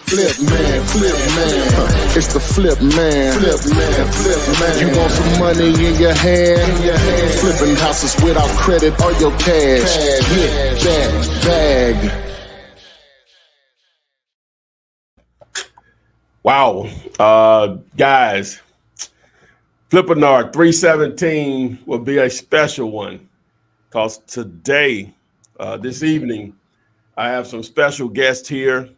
Flip man, it's the flip man. You want some money in your hand? Flipping houses without credit or your cash. Get that bag. Wow, guys, Flippinar 317 will be a special one because today, this evening, I have some special guests here.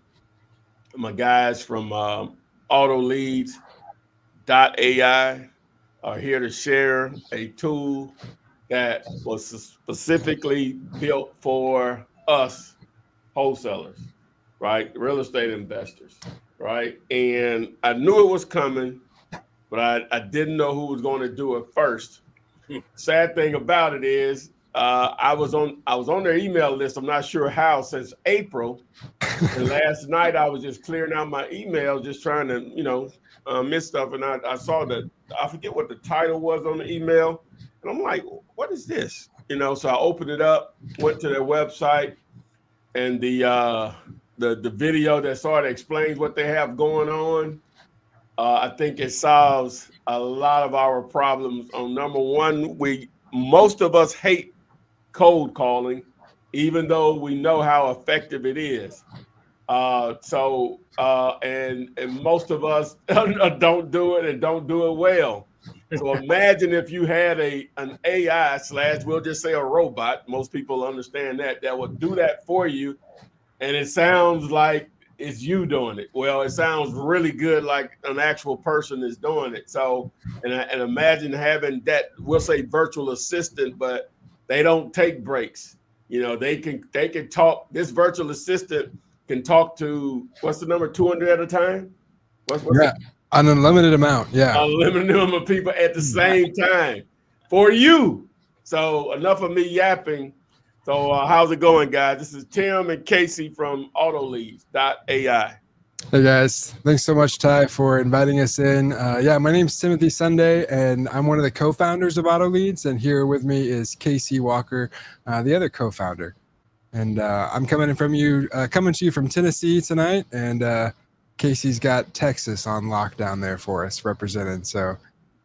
My guys from AutoLeads.ai are here to share a tool that was specifically built for us wholesalers, right? Real estate investors, right? And I knew it was coming, but I didn't know who was going to do it first. Sad thing about it is I was on their email list. I'm not sure how since April. And last night I was just clearing out my email, just trying to, miss stuff. And I saw that, I forget what the title was on the email. And I'm like, what is this? So I opened it up, went to their website, and the video that sort of explains what they have going on. I think it solves a lot of our problems. On number one, most of us hate cold calling, even though we know how effective it is. And most of us don't do it and don't do it well. So imagine if you had an AI / we'll just say a robot. Most people understand that would do that for you, and it sounds like it's you doing it. Well, it sounds really good, like an actual person is doing it. So, and imagine having that, we'll say virtual assistant, but they don't take breaks. They can talk. This virtual assistant can talk to, what's the number, 200 at a time? What's an unlimited amount. Yeah. Unlimited number of people at the same time for you. So enough of me yapping. So how's it going, guys? This is Tim and Casey from AutoLeads.ai. Hey guys, thanks so much, Ty, for inviting us in. My name's Timothy Sunday, and I'm one of the co-founders of AutoLeads, and here with me is Casey Walker, the other co-founder. And I'm coming to you from Tennessee tonight, and Casey's got Texas on lockdown there for us, represented. So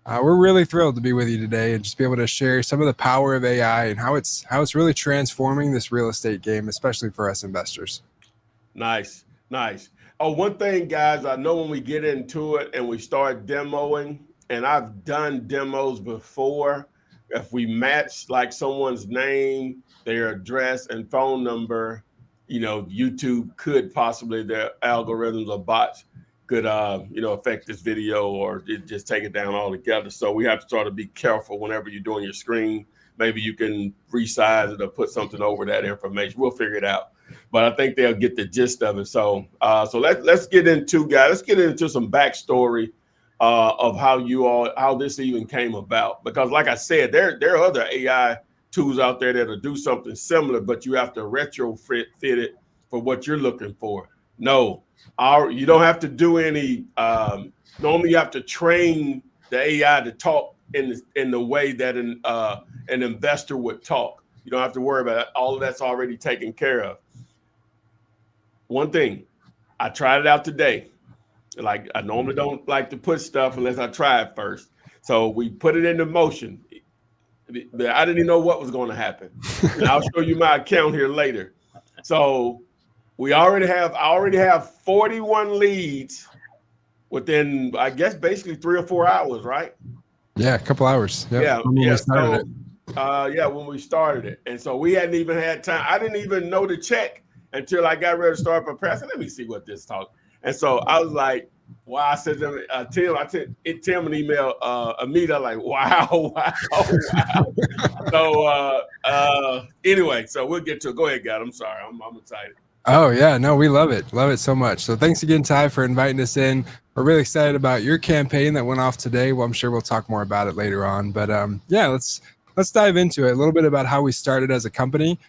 we're really thrilled to be with you today and just be able to share some of the power of AI and how it's really transforming this real estate game, especially for us investors. Nice. Oh, one thing, guys, I know when we get into it and we start demoing, and I've done demos before, if we match like someone's name, their address and phone number, YouTube could possibly, their algorithms or bots could, affect this video or just take it down altogether. So we have to try to be careful whenever you're doing your screen. Maybe you can resize it or put something over that information. We'll figure it out. But I think they'll get the gist of it. So let's get into, guys. Let's get into some backstory of how this even came about. Because, like I said, there are other AI tools out there that'll do something similar, but you have to retrofit it for what you're looking for. No, you don't have to do any. Normally, you have to train the AI to talk in the way that an investor would talk. You don't have to worry about it. All of that's already taken care of. One thing, I tried it out today. Like, I normally don't like to put stuff unless I try it first. So we put it into motion. But I didn't even know what was going to happen. And I'll show you my account here later. So I already have 41 leads within, I guess, basically 3 or 4 hours, right? Yeah, a couple hours. Yep. When we started it. And so we hadn't even had time. I didn't even know to check until I got ready to start preparing. Let me see what this talk. And so I was like, wow. I said to Tim, Tim an email, Amita, like, wow. So anyway, so we'll get to it. Go ahead, guys. I'm sorry. I'm excited. Oh, yeah. No, we love it. Love it so much. So thanks again, Ty, for inviting us in. We're really excited about your campaign that went off today. Well, I'm sure we'll talk more about it later on. But let's dive into it. A little bit about how we started as a company.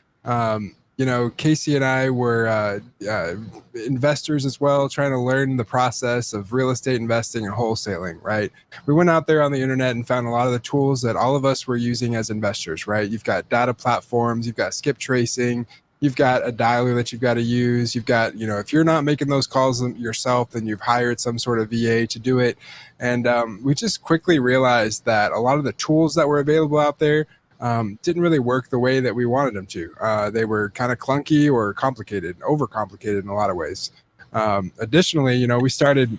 Casey and I were investors as well, trying to learn the process of real estate investing and wholesaling, right? We went out there on the internet and found a lot of the tools that all of us were using as investors, right? You've got data platforms, you've got skip tracing, you've got a dialer that you've got to use. You've got, if you're not making those calls yourself, then you've hired some sort of VA to do it. And we just quickly realized that a lot of the tools that were available out there didn't really work the way that we wanted them to. They were kind of clunky or complicated, overcomplicated in a lot of ways. Additionally, we started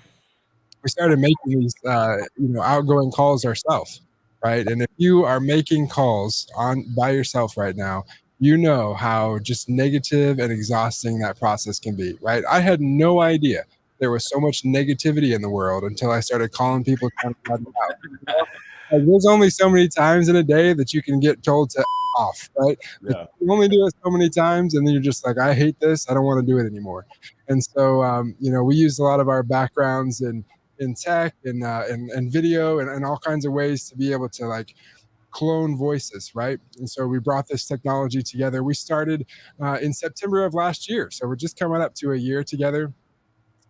making these, outgoing calls ourselves, right? And if you are making calls by yourself right now, you know how just negative and exhausting that process can be, right? I had no idea there was so much negativity in the world until I started calling people trying to cut it out. Like, there's only so many times in a day that you can get told to off, right? Yeah. You only do it so many times, and then you're just like, I hate this. I don't want to do it anymore. And so, we used a lot of our backgrounds in tech and video and all kinds of ways to be able to like clone voices, right? And so we brought this technology together. We started in September of last year. So we're just coming up to a year together.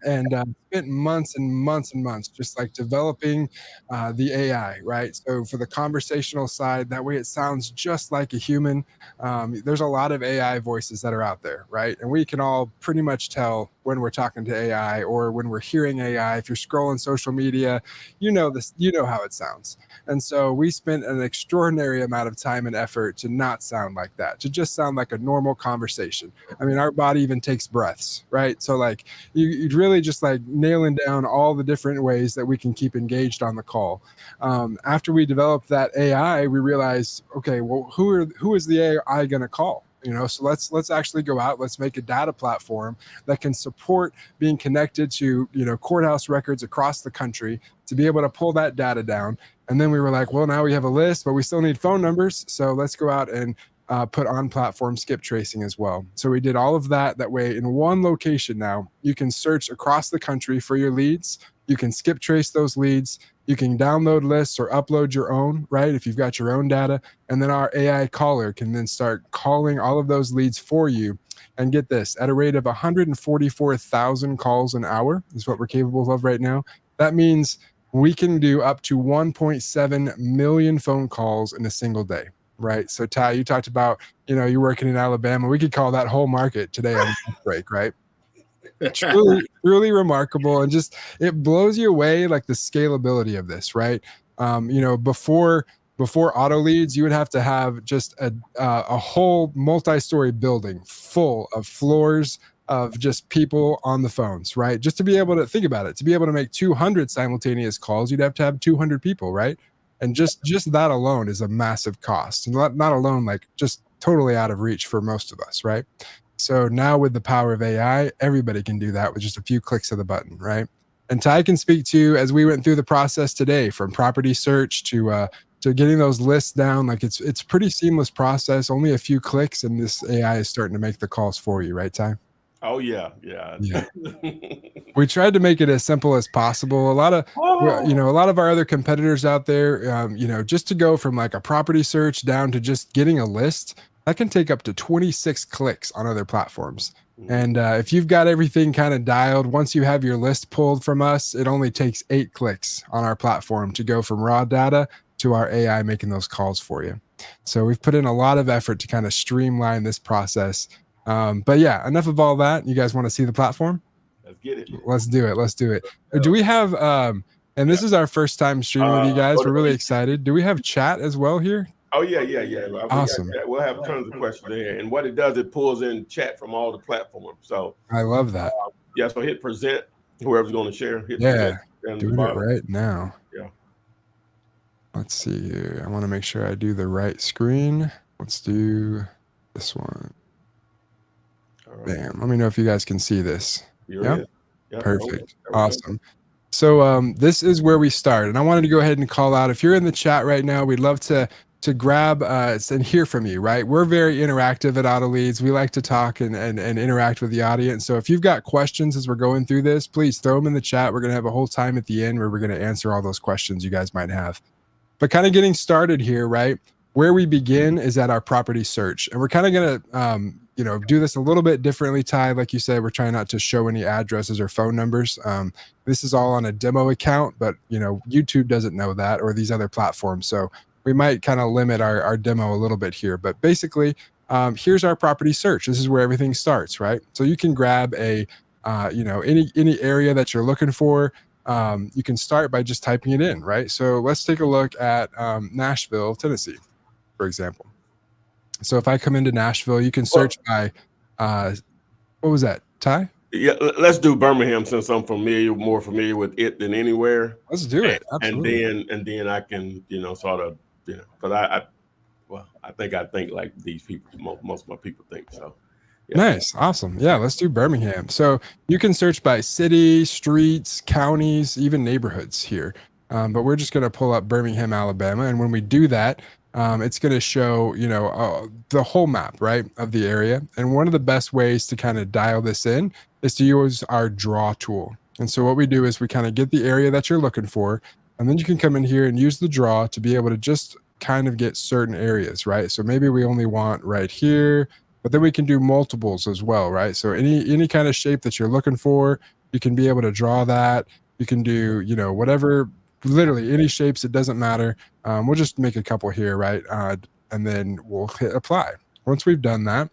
And spent months and months and months just like developing the AI, right? So for the conversational side, that way it sounds just like a human. There's a lot of AI voices that are out there, right? And we can all pretty much tell when we're talking to AI or when we're hearing AI. If you're scrolling social media, you know how it sounds. And so we spent an extraordinary amount of time and effort to not sound like that, to just sound like a normal conversation. I mean, our body even takes breaths, right? So like you'd really just like nailing down all the different ways that we can keep engaged on the call. After we developed that AI, we realized, okay, well, who is the AI going to call? So let's actually go out. Let's make a data platform that can support being connected to courthouse records across the country to be able to pull that data down. And then we were like, well, now we have a list, but we still need phone numbers. So let's go out and put on platform skip tracing as well. So we did all of that. That way, in one location now, you can search across the country for your leads. You can skip trace those leads. You can download lists or upload your own, right? If you've got your own data. And then our AI caller can then start calling all of those leads for you. And get this, at a rate of 144,000 calls an hour is what we're capable of right now. That means we can do up to 1.7 million phone calls in a single day. Right. So Ty, you talked about, you're working in Alabama. We could call that whole market today on break, right? Truly remarkable. And just, it blows you away, like the scalability of this, right? Before auto leads, you would have to have just a whole multi-story building full of floors of just people on the phones, right? Just to be able to think about it, to be able to make 200 simultaneous calls, you'd have to have 200 people, right? And just that alone is a massive cost. And not alone, like just totally out of reach for most of us, right? So now with the power of AI, everybody can do that with just a few clicks of the button, right? And Ty can speak to, as we went through the process today, from property search to getting those lists down, like it's pretty seamless process, only a few clicks, and this AI is starting to make the calls for you, right, Ty? Oh yeah. We tried to make it as simple as possible. A lot of our other competitors out there, just to go from like a property search down to just getting a list, that can take up to 26 clicks on other platforms. And if you've got everything kind of dialed, once you have your list pulled from us, it only takes 8 clicks on our platform to go from raw data to our AI making those calls for you. So we've put in a lot of effort to kind of streamline this process. But yeah, enough of all that. You guys want to see the platform? Let's get it. Let's do it. Do we have, and this is our first time streaming with you guys. We're really excited. Do we have chat as well here? Oh, yeah. Awesome. We'll have tons of questions there. And what it does, it pulls in chat from all the platforms. So I love that. So hit present, whoever's going to share. Hit present. Doing it right now. Yeah. Let's see here. I want to make sure I do the right screen. Let's do this one. Right. Bam. Let me know if you guys can see this. Yeah. Perfect. Awesome. So this is where we start. And I wanted to go ahead and call out, if you're in the chat right now, we'd love to grab and hear from you, right? We're very interactive at Auto Leads. We like to talk and interact with the audience. So if you've got questions as we're going through this, please throw them in the chat. We're going to have a whole time at the end where we're going to answer all those questions you guys might have. But kind of getting started here, right? Where we begin is at our property search. And we're kind of going to, do this a little bit differently, Ty. Like you said, we're trying not to show any addresses or phone numbers. This is all on a demo account, but, YouTube doesn't know that, or these other platforms. So we might kind of limit our demo a little bit here. But basically, here's our property search. This is where everything starts, right? So you can grab a, any area that you're looking for. You can start by just typing it in, right? So let's take a look at Nashville, Tennessee, for example. So if I come into Nashville, you can search by, what was that, Ty? Yeah, let's do Birmingham since I'm more familiar with it than anywhere. Let's do it. Absolutely. And then I can, sort of, because I think like these people, most of my people think so. Yeah. Nice. Awesome. Yeah, let's do Birmingham. So you can search by city, streets, counties, even neighborhoods here. But we're just going to pull up Birmingham, Alabama. And when we do that, it's going to show, the whole map, right, of the area. And one of the best ways to kind of dial this in is to use our draw tool. And so what we do is we kind of get the area that you're looking for, and then you can come in here and use the draw to be able to just kind of get certain areas, right? So maybe we only want right here, but then we can do multiples as well, right? So any kind of shape that you're looking for, you can be able to draw that. You can do, whatever, literally any shapes, it doesn't matter. We'll just make a couple here, right? And then we'll hit apply. Once we've done that,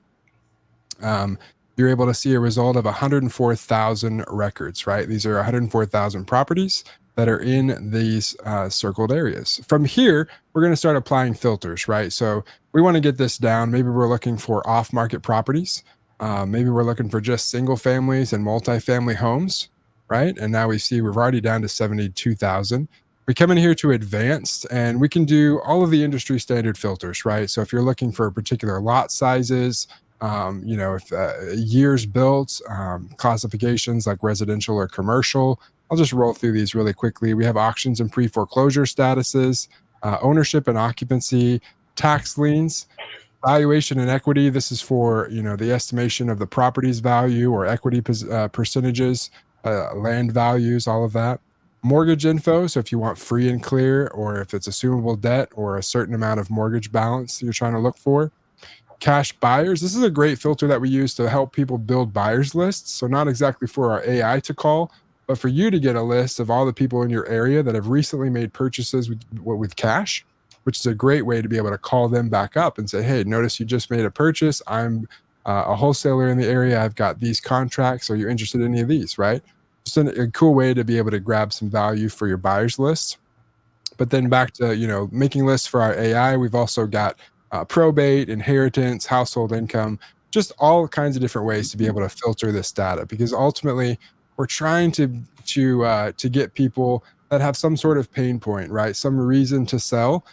you're able to see a result of 104,000 records, right? These are 104,000 properties that are in these circled areas. From here, we're going to start applying filters, right? So we want to get this down. Maybe we're looking for off-market properties. Maybe we're looking for just single families and multifamily homes, right? And now we see we're already down to 72,000. We come in here to advanced, and we can do all of the industry standard filters, right? So if you're looking for particular lot sizes, if years built, classifications like residential or commercial, I'll just roll through these really quickly. We have auctions and pre-foreclosure statuses, ownership and occupancy, tax liens, valuation and equity. This is for, the estimation of the property's value or equity percentages, land values, all of that. Mortgage info. So if you want free and clear, or if it's assumable debt or a certain amount of mortgage balance you're trying to look for. Cash buyers. This is a great filter that we use to help people build buyers lists. So not exactly for our AI to call, but for you to get a list of all the people in your area that have recently made purchases with cash, which is a great way to be able to call them back up and say, hey, notice you just made a purchase. I'm a wholesaler in the area. I've got these contracts. Are you interested in any of these, right? Just a cool way to be able to grab some value for your buyers list. But then back to, making lists for our AI, we've also got probate, inheritance, household income, just all kinds of different ways to be able to filter this data, because ultimately we're trying to get people that have some sort of pain point, right? Some reason to sell,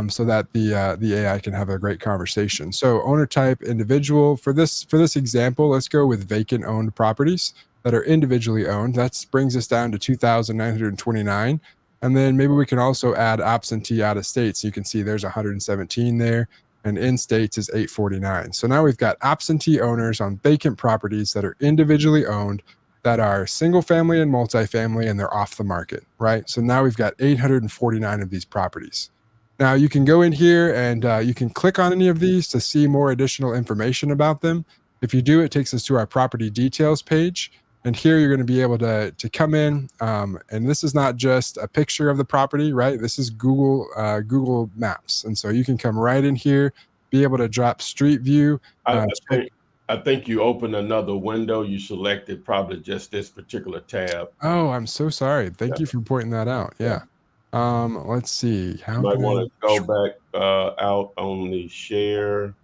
so that the AI can have a great conversation. So owner type, individual. For this example, let's go with vacant owned properties that are individually owned. That brings us down to 2,929. And then maybe we can also add absentee out of state. So you can see there's 117 there, and in states is 849. So now we've got absentee owners on vacant properties that are individually owned, that are single family and multifamily, and they're off the market, right? So now we've got 849 of these properties. Now you can go in here and you can click on any of these to see more additional information about them. If you do, it takes us to our property details page. And here you're going to be able to come in, and this is not just a picture of the property, right? This is Google Maps. And so you can come right in here, be able to drop Street View. I think you opened another window. You selected probably just this particular tab. Oh, I'm so sorry. Thank you for pointing that out. Yeah. Let's see. You might want to go back out on the share.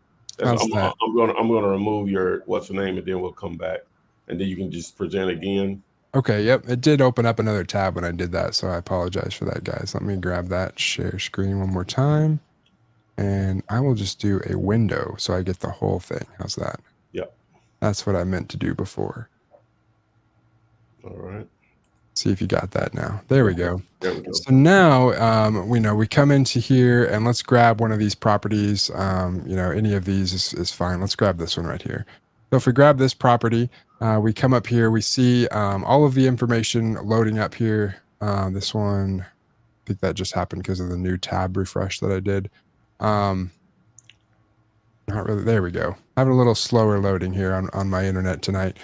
I'm gonna remove your what's the name, and then we'll come back. And then you can just present again. Okay, yep. It did open up another tab when I did that, so I apologize for that, guys. Let me grab that share screen one more time. And I will just do a window so I get the whole thing. How's that? Yep. That's what I meant to do before. All right. See if you got that now. There we go. There we go. So now, we come into here and let's grab one of these properties. Any of these is fine. Let's grab this one right here. So if we grab this property, we come up here, we see all of the information loading up here. This one, I think that just happened because of the new tab refresh that I did. Not really. There we go. Having a little slower loading here on my internet tonight.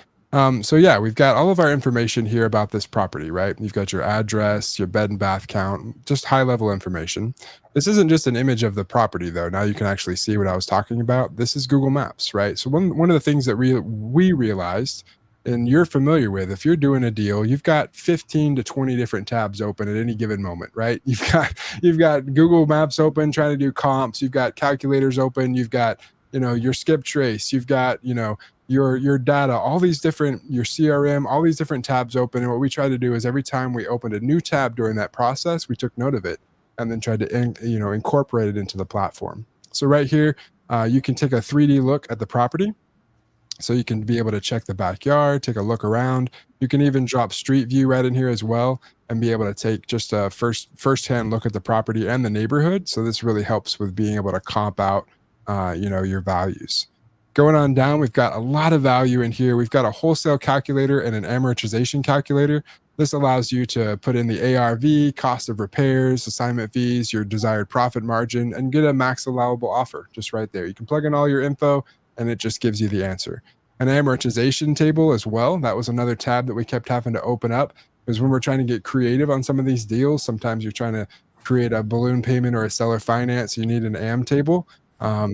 So yeah, we've got all of our information here about this property, right? You've got your address, your bed and bath count, just high level information. This isn't just an image of the property though. Now you can actually see what I was talking about. This is Google Maps, right? So one of the things that we realized, and you're familiar with, if you're doing a deal, you've got 15 to 20 different tabs open at any given moment, right? You've got Google Maps open trying to do comps, you've got calculators open, you've got, your skip trace, you've got, your data, all these different, your CRM, all these different tabs open. And what we try to do is every time we opened a new tab during that process, we took note of it and then tried to incorporate it into the platform. So right here, you can take a 3D look at the property. So you can be able to check the backyard, take a look around. You can even drop street view right in here as well and be able to take just a first-hand look at the property and the neighborhood. So this really helps with being able to comp out, your values. Going on down, we've got a lot of value in here. We've got a wholesale calculator and an amortization calculator. This allows you to put in the ARV, cost of repairs, assignment fees, your desired profit margin, and get a max allowable offer just right there. You can plug in all your info and it just gives you the answer. An amortization table as well. That was another tab that we kept having to open up because when we're trying to get creative on some of these deals, sometimes you're trying to create a balloon payment or a seller finance. You need an AM table.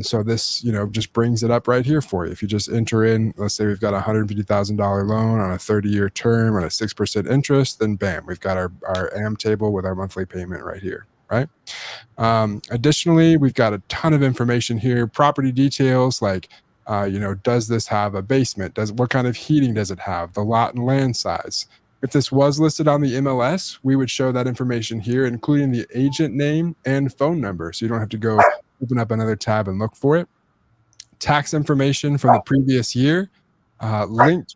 So this, just brings it up right here for you. If you just enter in, let's say we've got a $150,000 loan on a 30-year term on a 6% interest, then bam, we've got our AM table with our monthly payment right here. Right. Additionally, we've got a ton of information here, property details like, does this have a basement? What kind of heating does it have? The lot and land size. If this was listed on the MLS, we would show that information here, including the agent name and phone number. So you don't have to go open up another tab and look for it. Tax information from the previous year, linked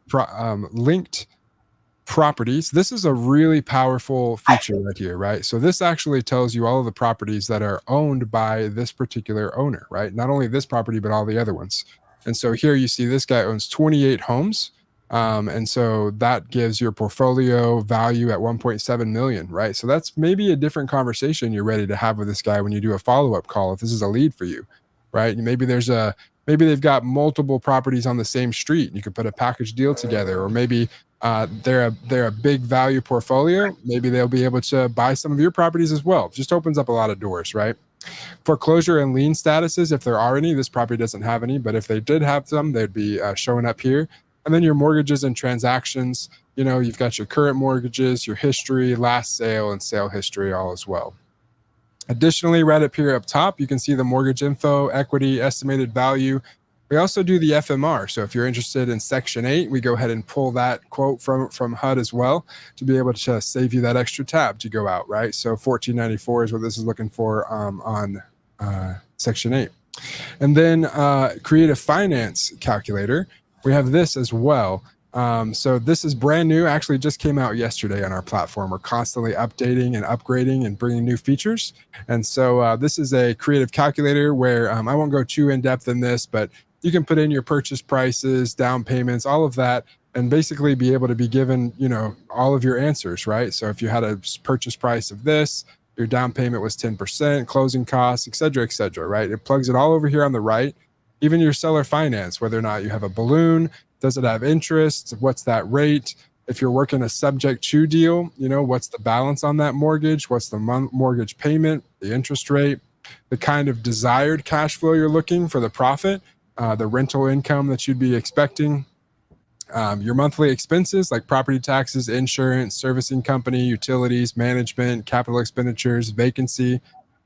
properties. This is a really powerful feature right here, right? So this actually tells you all of the properties that are owned by this particular owner, right? Not only this property, but all the other ones. And so here you see this guy owns 28 homes. And so that gives your portfolio value at 1.7 million, right? So that's maybe a different conversation you're ready to have with this guy when you do a follow-up call, if this is a lead for you, right? Maybe they've got multiple properties on the same street. You could put a package deal together, or maybe they're a big value portfolio. Maybe they'll be able to buy some of your properties as well. Just opens up a lot of doors, right? Foreclosure and lien statuses, if there are any, this property doesn't have any, but if they did have some, they'd be showing up here. And then your mortgages and transactions, you've got your current mortgages, your history, last sale, and sale history all as well. Additionally, right up here up top, you can see the mortgage info, equity, estimated value. We also do the FMR. So if you're interested in Section 8, we go ahead and pull that quote from HUD as well to be able to save you that extra tab to go out, right? So $14.94 is what this is looking for on Section 8. And then creative finance calculator. We have this as well. So this is brand new, actually just came out yesterday on our platform. We're constantly updating and upgrading and bringing new features. And so this is a creative calculator where I won't go too in depth in this, but you can put in your purchase prices, down payments, all of that, and basically be able to be given, all of your answers, right? So if you had a purchase price of this, your down payment was 10%, closing costs, et cetera, right? It plugs it all over here on the right. Even your seller finance, whether or not you have a balloon, does it have interest? What's that rate? If you're working a subject to deal, what's the balance on that mortgage? What's the mortgage payment, the interest rate, the kind of desired cash flow you're looking for the profit, the rental income that you'd be expecting, your monthly expenses like property taxes, insurance, servicing company, utilities, management, capital expenditures, vacancy,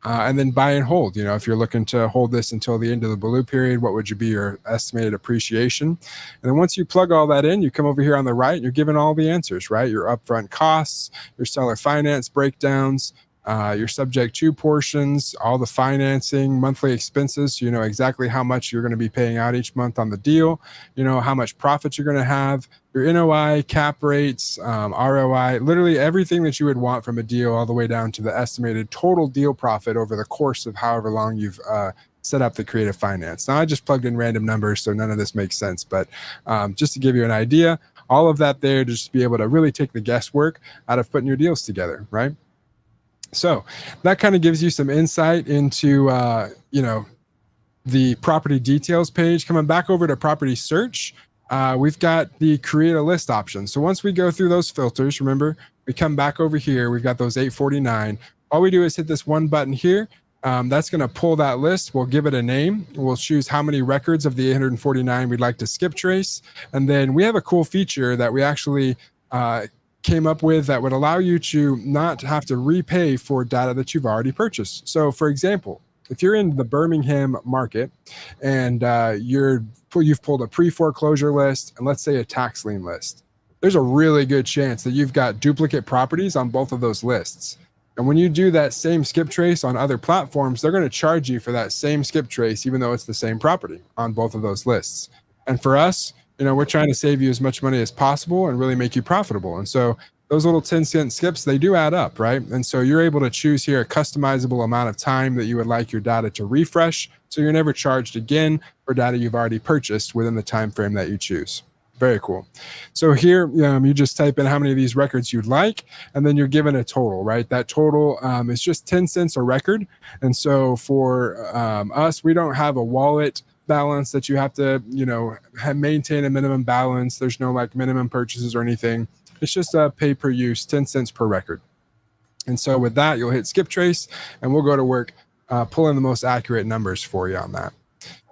and then buy and hold. If you're looking to hold this until the end of the balloon period, what would be your estimated appreciation? And then once you plug all that in, you come over here on the right, you're given all the answers, right? Your upfront costs, your seller finance breakdowns, your subject to portions, all the financing, monthly expenses. So you know exactly how much you're going to be paying out each month on the deal. You know how much profit you're going to have, your NOI, cap rates, ROI, literally everything that you would want from a deal, all the way down to the estimated total deal profit over the course of however long you've set up the creative finance. Now I just plugged in random numbers, so none of this makes sense, but just to give you an idea, all of that there to just be able to really take the guesswork out of putting your deals together, right? So that kind of gives you some insight into, the property details page. Coming back over to property search, we've got the create a list option. So once we go through those filters, remember, we come back over here, we've got those 849. All we do is hit this one button here. That's going to pull that list. We'll give it a name. We'll choose how many records of the 849 we'd like to skip trace. And then we have a cool feature that we actually came up with that would allow you to not have to repay for data that you've already purchased. So for example, if you're in the Birmingham market and you've pulled a pre-foreclosure list and let's say a tax lien list, there's a really good chance that you've got duplicate properties on both of those lists. And when you do that same skip trace on other platforms, they're going to charge you for that same skip trace, even though it's the same property on both of those lists. And for us, we're trying to save you as much money as possible and really make you profitable. And so those little 10-cent skips, they do add up, right? And so you're able to choose here a customizable amount of time that you would like your data to refresh. So you're never charged again for data you've already purchased within the time frame that you choose. Very cool. So here, you just type in how many of these records you'd like, and then you're given a total, right? That total is just 10 cents a record. And so for us, we don't have a wallet balance that you have to, maintain a minimum balance. There's no like minimum purchases or anything. It's just a pay per use, 10 cents per record. And so with that, you'll hit skip trace and we'll go to work pulling the most accurate numbers for you on that.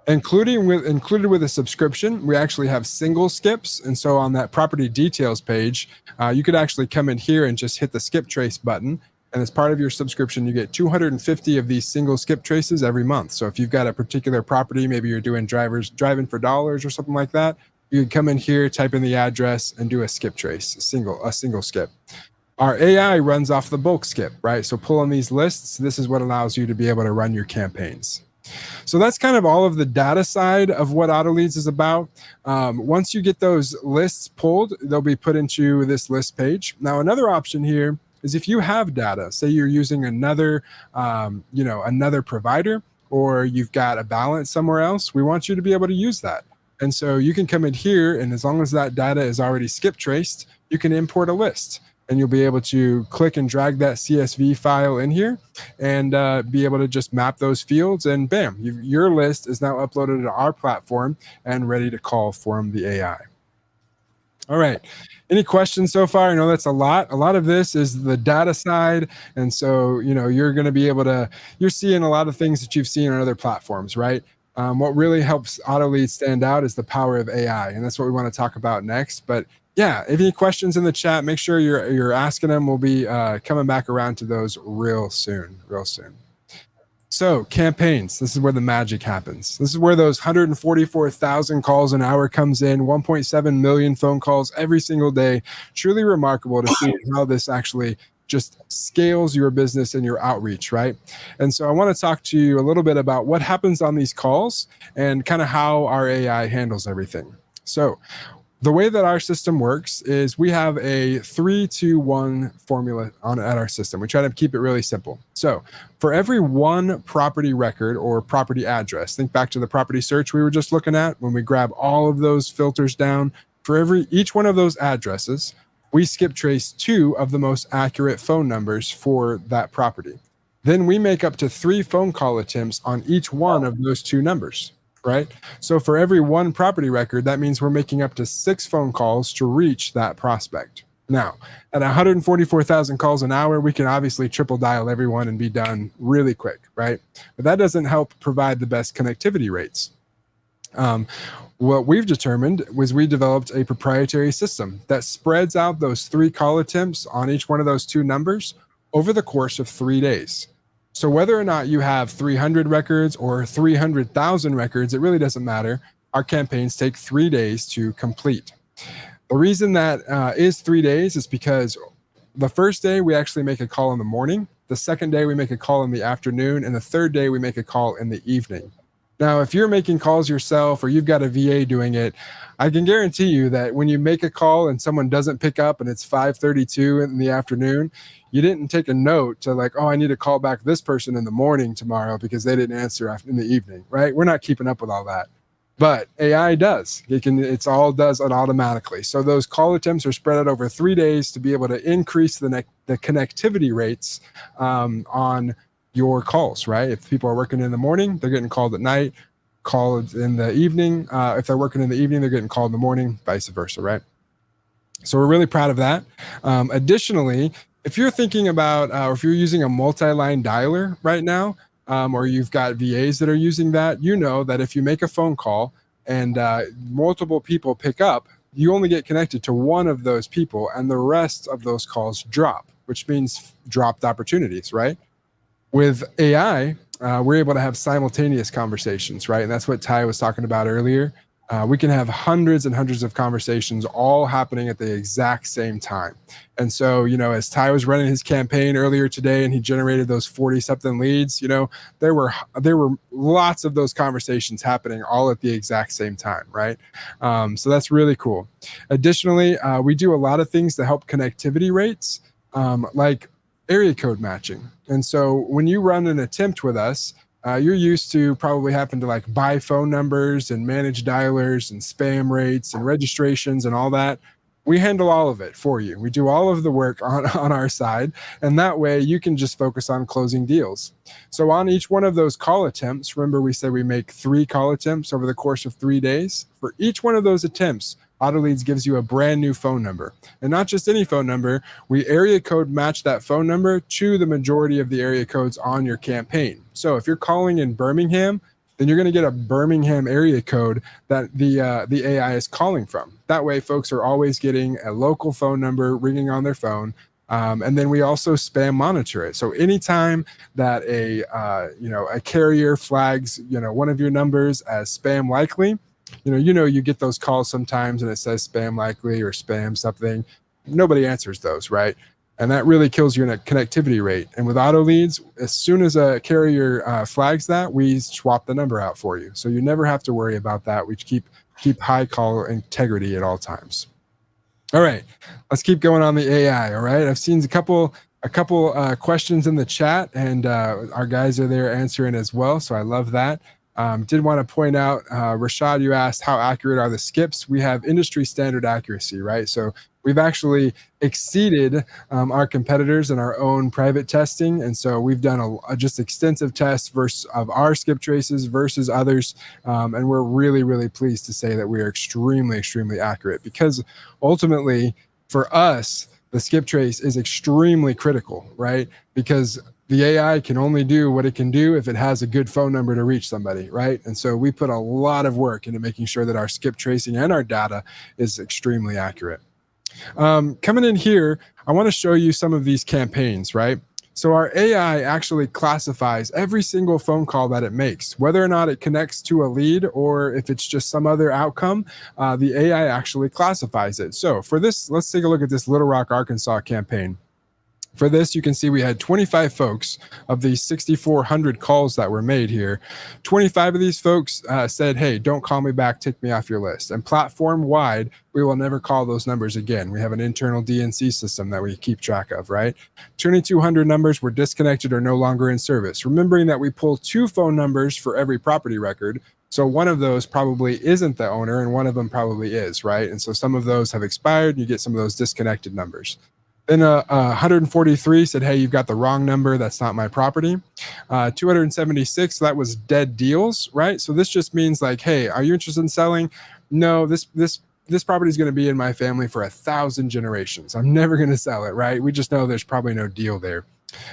Included with a subscription, we actually have single skips. And so on that property details page, you could actually come in here and just hit the skip trace button. And as part of your subscription, you get 250 of these single skip traces every month. So if you've got a particular property, maybe you're doing driving for dollars or something like that, you can come in here, type in the address and do a skip trace, a single skip. Our AI runs off the bulk skip, right? So pulling these lists, this is what allows you to be able to run your campaigns. So that's kind of all of the data side of what AutoLeads is about. Once you get those lists pulled, they'll be put into this list page. Now, another option here is if you have data, say you're using another provider, or you've got a balance somewhere else, we want you to be able to use that. And so you can come in here, and as long as that data is already skip traced, you can import a list. And you'll be able to click and drag that CSV file in here and be able to just map those fields, and bam, your list is now uploaded to our platform and ready to call from the AI. All right. Any questions so far? I know that's a lot. A lot of this is the data side. And so, you're going to be able to, you're seeing a lot of things that you've seen on other platforms, right? What really helps AutoLeads stand out is the power of AI. And that's what we want to talk about next. But yeah, if any questions in the chat, make sure you're asking them. We'll be coming back around to those real soon. So campaigns, this is where the magic happens. This is where those 144,000 calls an hour comes in, 1.7 million phone calls every single day. Truly remarkable to see how this actually just scales your business and your outreach, right? And so I want to talk to you a little bit about what happens on these calls and kind of how our AI handles everything. So the way that our system works is we have a 3-2-1 formula at our system. We try to keep it really simple. So for every one property record or property address, think back to the property search we were just looking at, when we grab all of those filters down, for each one of those addresses, we skip trace 2 of the most accurate phone numbers for that property. Then we make up to 3 phone call attempts on each one of those 2 numbers. Right? So for every one property record, that means we're making up to 6 phone calls to reach that prospect. Now, at 144,000 calls an hour, we can obviously triple dial everyone and be done really quick, right? But that doesn't help provide the best connectivity rates. What we've determined was we developed a proprietary system that spreads out those 3 call attempts on each one of those 2 numbers over the course of 3 days. So whether or not you have 300 records or 300,000 records, it really doesn't matter. Our campaigns take 3 days to complete. The reason that is 3 days is because the first day we actually make a call in the morning, the second day we make a call in the afternoon, and the third day we make a call in the evening. Now, if you're making calls yourself or you've got a VA doing it, I can guarantee you that when you make a call and someone doesn't pick up and it's 5:32 in the afternoon, you didn't take a note to like, oh, I need to call back this person in the morning tomorrow because they didn't answer in the evening, right? We're not keeping up with all that. But AI does. It's all does it automatically. So those call attempts are spread out over 3 days to be able to increase the connectivity rates on your calls, right? If people are working in the morning, they're getting called at night. called in the evening. If they're working in the evening, they're getting called in the morning, vice versa, right? So we're really proud of that. Additionally, if you're thinking about, or if you're using a multi-line dialer right now, or you've got VAs that are using that, you know that if you make a phone call and multiple people pick up, you only get connected to one of those people and the rest of those calls drop, which means dropped opportunities, right? With AI, we're able to have simultaneous conversations, right? And that's what Ty was talking about earlier. We can have hundreds and hundreds of conversations all happening at the exact same time. And so, you know, as Ty was running his campaign earlier today and he generated those 40-something leads, you know, there were lots of those conversations happening all at the exact same time, right? So that's really cool. Additionally, we do a lot of things to help connectivity rates, like area code matching. And so when you run an attempt with us, you're used to probably having to like buy phone numbers and manage dialers and spam rates and registrations and all that. We handle all of it for you. We do all of the work on our side, and that way you can just focus on closing deals. So on each one of those call attempts, remember we said we make 3 call attempts over the course of 3 days. For each one of those attempts, AutoLeads gives you a brand new phone number, and not just any phone number. We area code match that phone number to the majority of the area codes on your campaign. So if you're calling in Birmingham, then you're going to get a Birmingham area code that the AI is calling from. That way, folks are always getting a local phone number ringing on their phone. And then we also spam monitor it. So anytime that a carrier flags, one of your numbers as spam likely, you get those calls sometimes and it says spam likely or spam something. Nobody answers those, right? And that really kills your connectivity rate. And with AutoLeads, as soon as a carrier flags that, we swap the number out for you. So you never have to worry about that. We keep high call integrity at all times. All right, let's keep going on the AI. All right, I've seen a couple questions in the chat, and our guys are there answering as well. So I love that. Did want to point out, Rashad, you asked how accurate are the skips? We have industry standard accuracy, right? So we've actually exceeded our competitors in our own private testing. And so we've done a just extensive tests of our skip traces versus others. And we're really, really pleased to say that we are extremely, extremely accurate, because ultimately for us, the skip trace is extremely critical, right? Because the AI can only do what it can do if it has a good phone number to reach somebody, right? And so we put a lot of work into making sure that our skip tracing and our data is extremely accurate. Coming in here, I want to show you some of these campaigns, right? So our AI actually classifies every single phone call that it makes, whether or not it connects to a lead or if it's just some other outcome, the AI actually classifies it. So for this, let's take a look at this Little Rock, Arkansas campaign. For this, you can see we had 25 folks of these 6,400 calls that were made here. 25 of these folks said, hey, don't call me back, take me off your list. And platform-wide, we will never call those numbers again. We have an internal DNC system that we keep track of, right? 2,200 numbers were disconnected or no longer in service. Remembering that we pull 2 phone numbers for every property record, so one of those probably isn't the owner and one of them probably is, right? And so some of those have expired, and you get some of those disconnected numbers. Then 143 said, hey, you've got the wrong number. That's not my property. 276, that was dead deals, right? So this just means like, hey, are you interested in selling? No, this property is going to be in my family for 1,000 generations. I'm never going to sell it, right? We just know there's probably no deal there.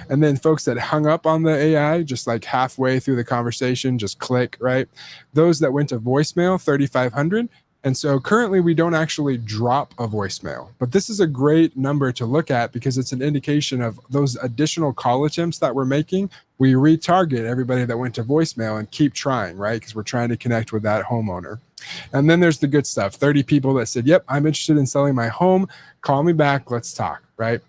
And then folks that hung up on the AI, just like halfway through the conversation, just click, right? Those that went to voicemail, 3,500. And so currently we don't actually drop a voicemail, but this is a great number to look at because it's an indication of those additional call attempts that we're making. We retarget everybody that went to voicemail and keep trying, right? Because we're trying to connect with that homeowner. And then there's the good stuff. 30 people that said, yep, I'm interested in selling my home. Call me back. Let's talk, right?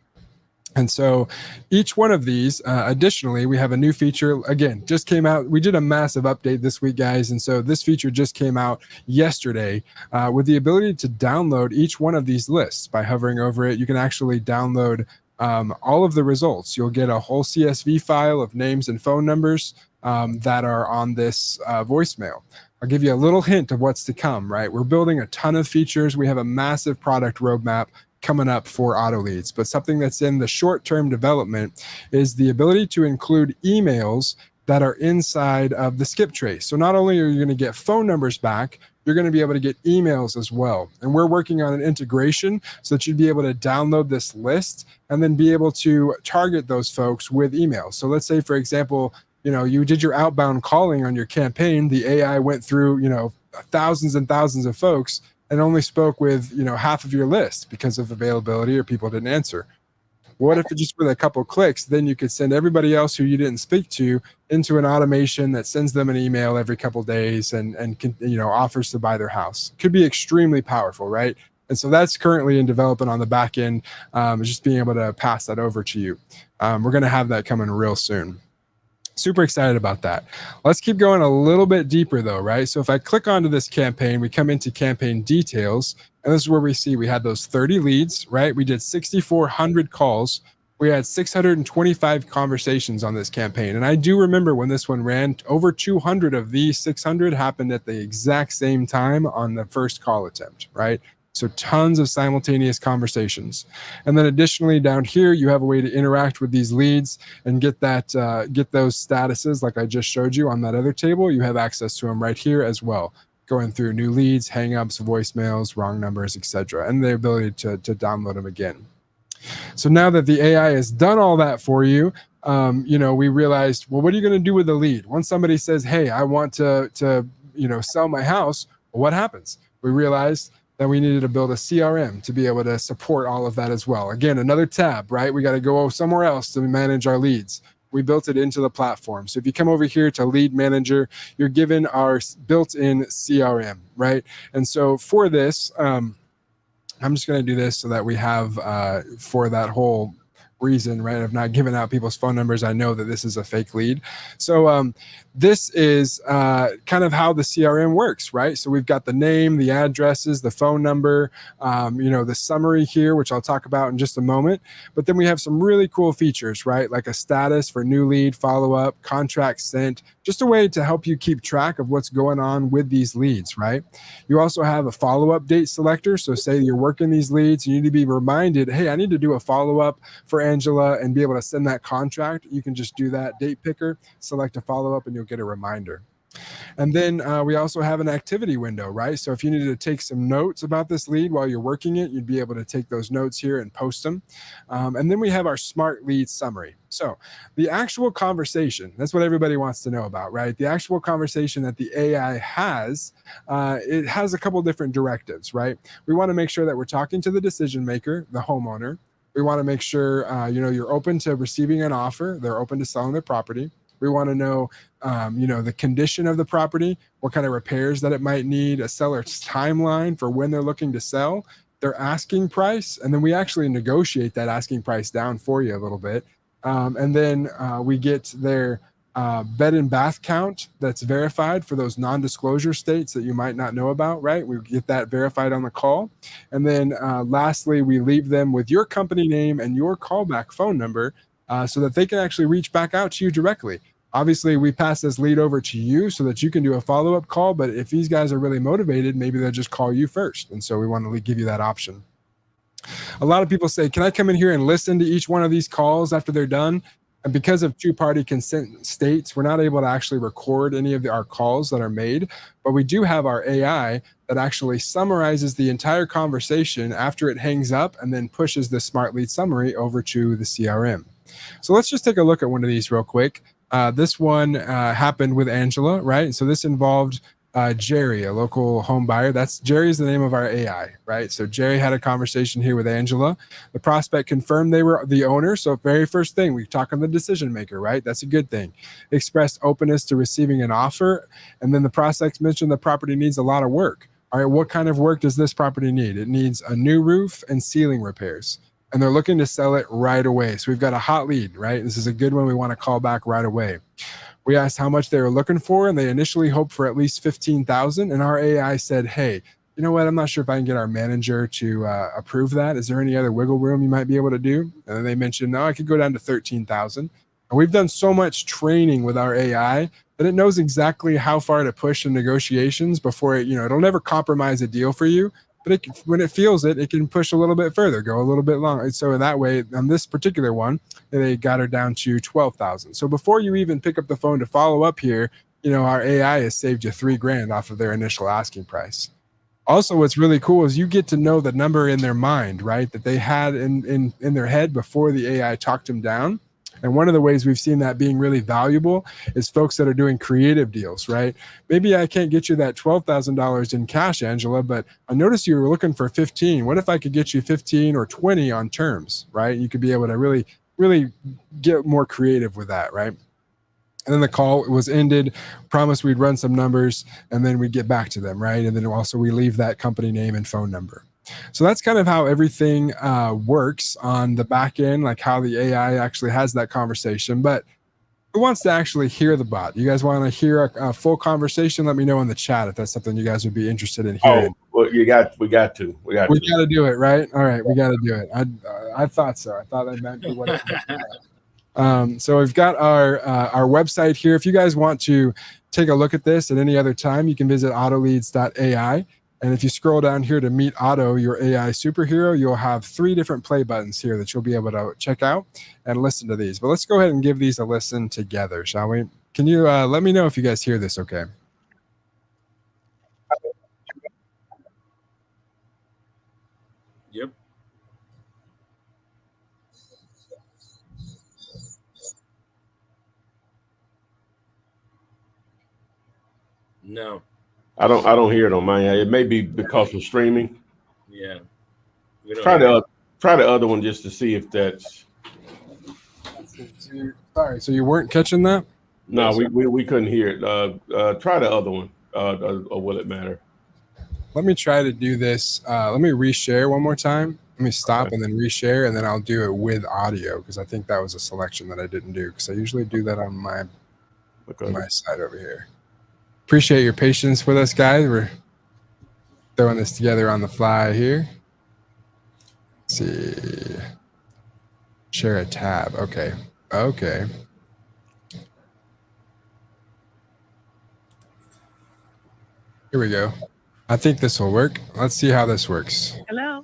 And so each one of these, additionally, we have a new feature, again, just came out. We did a massive update this week, guys. And so this feature just came out yesterday with the ability to download each one of these lists by hovering over it. You can actually download all of the results. You'll get a whole CSV file of names and phone numbers that are on this voicemail. I'll give you a little hint of what's to come, right? We're building a ton of features. We have a massive product roadmap coming up for AutoLeads, but something that's in the short-term development is the ability to include emails that are inside of the skip trace. So not only are you going to get phone numbers back, you're going to be able to get emails as well. And we're working on an integration so that you'd be able to download this list and then be able to target those folks with emails. So let's say, for example, you did your outbound calling on your campaign. The AI went through, thousands and thousands of folks and only spoke with, half of your list because of availability or people didn't answer. What if just with a couple clicks, then you could send everybody else who you didn't speak to into an automation that sends them an email every couple days and offers to buy their house? Could be extremely powerful, right? And so that's currently in development on the back end, just being able to pass that over to you. We're going to have that coming real soon. Super excited about that. Let's keep going a little bit deeper though, right? So if I click onto this campaign, we come into campaign details, and this is where we see we had those 30 leads, right? We did 6,400 calls. We had 625 conversations on this campaign. And I do remember when this one ran, over 200 of these 600 happened at the exact same time on the first call attempt, right? So tons of simultaneous conversations. And then additionally down here, you have a way to interact with these leads and get those statuses like I just showed you on that other table. You have access to them right here as well, going through new leads, hangups, voicemails, wrong numbers, etc., and the ability to download them again. So now that the AI has done all that for you, we realized, well, what are you going to do with the lead? Once somebody says, hey, I want to sell my house, well, what happens? We realized that we needed to build a CRM to be able to support all of that as well. Again, another tab, right? We got to go somewhere else to manage our leads. We built it into the platform. So if you come over here to Lead Manager, you're given our built-in CRM, right? And so for this, I'm just going to do this so that we have for that whole reason, right, of not giving out people's phone numbers, I know that this is a fake lead. So this is kind of how the CRM works, right? So we've got the name, the addresses, the phone number, the summary here, which I'll talk about in just a moment. But then we have some really cool features, right? Like a status for new lead, follow-up, contract sent, just a way to help you keep track of what's going on with these leads, right? You also have a follow-up date selector. So say you're working these leads, you need to be reminded, hey, I need to do a follow-up for Angela and be able to send that contract. You can just do that date picker, select a follow-up, and you'll get a reminder. And then we also have an activity window, right? So if you needed to take some notes about this lead while you're working it, you'd be able to take those notes here and post them. And then we have our smart lead summary. So the actual conversation, that's what everybody wants to know about, right? The actual conversation that the AI has, it has a couple different directives, right? We want to make sure that we're talking to the decision maker, the homeowner. We want to make sure, you're open to receiving an offer. They're open to selling their property. We want to know, the condition of the property, what kind of repairs that it might need, a seller's timeline for when they're looking to sell, their asking price, and then we actually negotiate that asking price down for you a little bit. And then we get their bed and bath count that's verified for those non-disclosure states that you might not know about, right? We get that verified on the call. And then lastly, we leave them with your company name and your callback phone number so that they can actually reach back out to you directly. Obviously, we pass this lead over to you so that you can do a follow-up call. But if these guys are really motivated, maybe they'll just call you first. And so we want to give you that option. A lot of people say, can I come in here and listen to each one of these calls after they're done? And because of two-party consent states, we're not able to actually record any of our calls that are made. But we do have our AI that actually summarizes the entire conversation after it hangs up and then pushes the smart lead summary over to the CRM. So let's just take a look at one of these real quick. This one happened with Angela, right? So this involved Jerry, a local home buyer. Jerry is the name of our AI, right? So Jerry had a conversation here with Angela. The prospect confirmed they were the owner. So very first thing, we talk on the decision maker, right? That's a good thing. Expressed openness to receiving an offer. And then the prospect mentioned the property needs a lot of work. All right, what kind of work does this property need? It needs a new roof and ceiling repairs. And they're looking to sell it right away. So we've got a hot lead, right? This is a good one we want to call back right away. We asked how much they were looking for, and they initially hoped for at least $15,000. And our AI said, hey, you know what? I'm not sure if I can get our manager to approve that. Is there any other wiggle room you might be able to do? And then they mentioned, no, I could go down to $13,000. And we've done so much training with our AI that it knows exactly how far to push in negotiations before it'll never compromise a deal for you. but when it feels it, it can push a little bit further, go a little bit longer. So in that way, on this particular one, they got her down to 12,000. So before you even pick up the phone to follow up here, our AI has saved you $3,000 off of their initial asking price. Also, what's really cool is you get to know the number in their mind, right? That they had in their head before the AI talked them down. And one of the ways we've seen that being really valuable is folks that are doing creative deals, right? Maybe I can't get you that $12,000 in cash, Angela, but I noticed you were looking for 15. What if I could get you 15 or 20 on terms, right? You could be able to really, really get more creative with that, right? And then the call was ended, promised we'd run some numbers, and then we'd get back to them, right? And then also we leave that company name and phone number. So that's kind of how everything works on the back end, like how the AI actually has that conversation. But who wants to actually hear the bot? You guys want to hear a full conversation? Let me know in the chat if that's something you guys would be interested in hearing. Oh, well, we got to do it, right? All right, we got to do it. I thought so. I thought that might be what it was. So we've got our website here. If you guys want to take a look at this at any other time, you can visit autoleads.ai. And if you scroll down here to meet Otto, your AI superhero, you'll have 3 different play buttons here that you'll be able to check out and listen to these. But let's go ahead and give these a listen together, shall we? Can you let me know if you guys hear this okay? Yep. No. I don't hear it on mine. It may be because of streaming. Yeah. Try the other one just to see if that's. Sorry, so you weren't catching that? No, we couldn't hear it. Try the other one, or will it matter? Let me try to do this. Let me reshare one more time. Let me stop and then reshare, and then I'll do it with audio because I think that was a selection that I didn't do because I usually do that on my side over here. Appreciate your patience with us, guys. We're throwing this together on the fly here. Let's see. Share a tab. Okay. Here we go. I think this will work. Let's see how this works. Hello.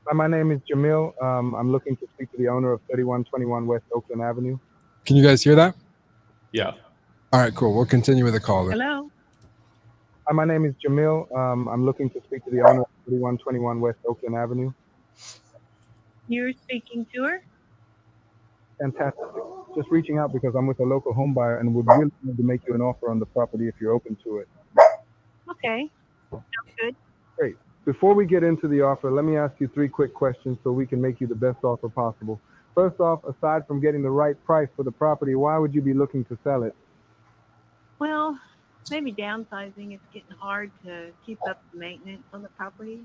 Hi, my name is Jamil. I'm looking to speak to the owner of 3121 West Oakland Avenue. Can you guys hear that? Yeah. All right, cool. We'll continue with the call then. Hello. Hi, my name is Jamil. I'm looking to speak to the owner of 3121 West Oakland Avenue. You're speaking to her? Fantastic. Just reaching out because I'm with a local home buyer and would really love to make you an offer on the property if you're open to it. Okay. Sounds good. Great. Before we get into the offer, let me ask you 3 quick questions so we can make you the best offer possible. First off, aside from getting the right price for the property, why would you be looking to sell it? Well, maybe downsizing. It's getting hard to keep up the maintenance on the property.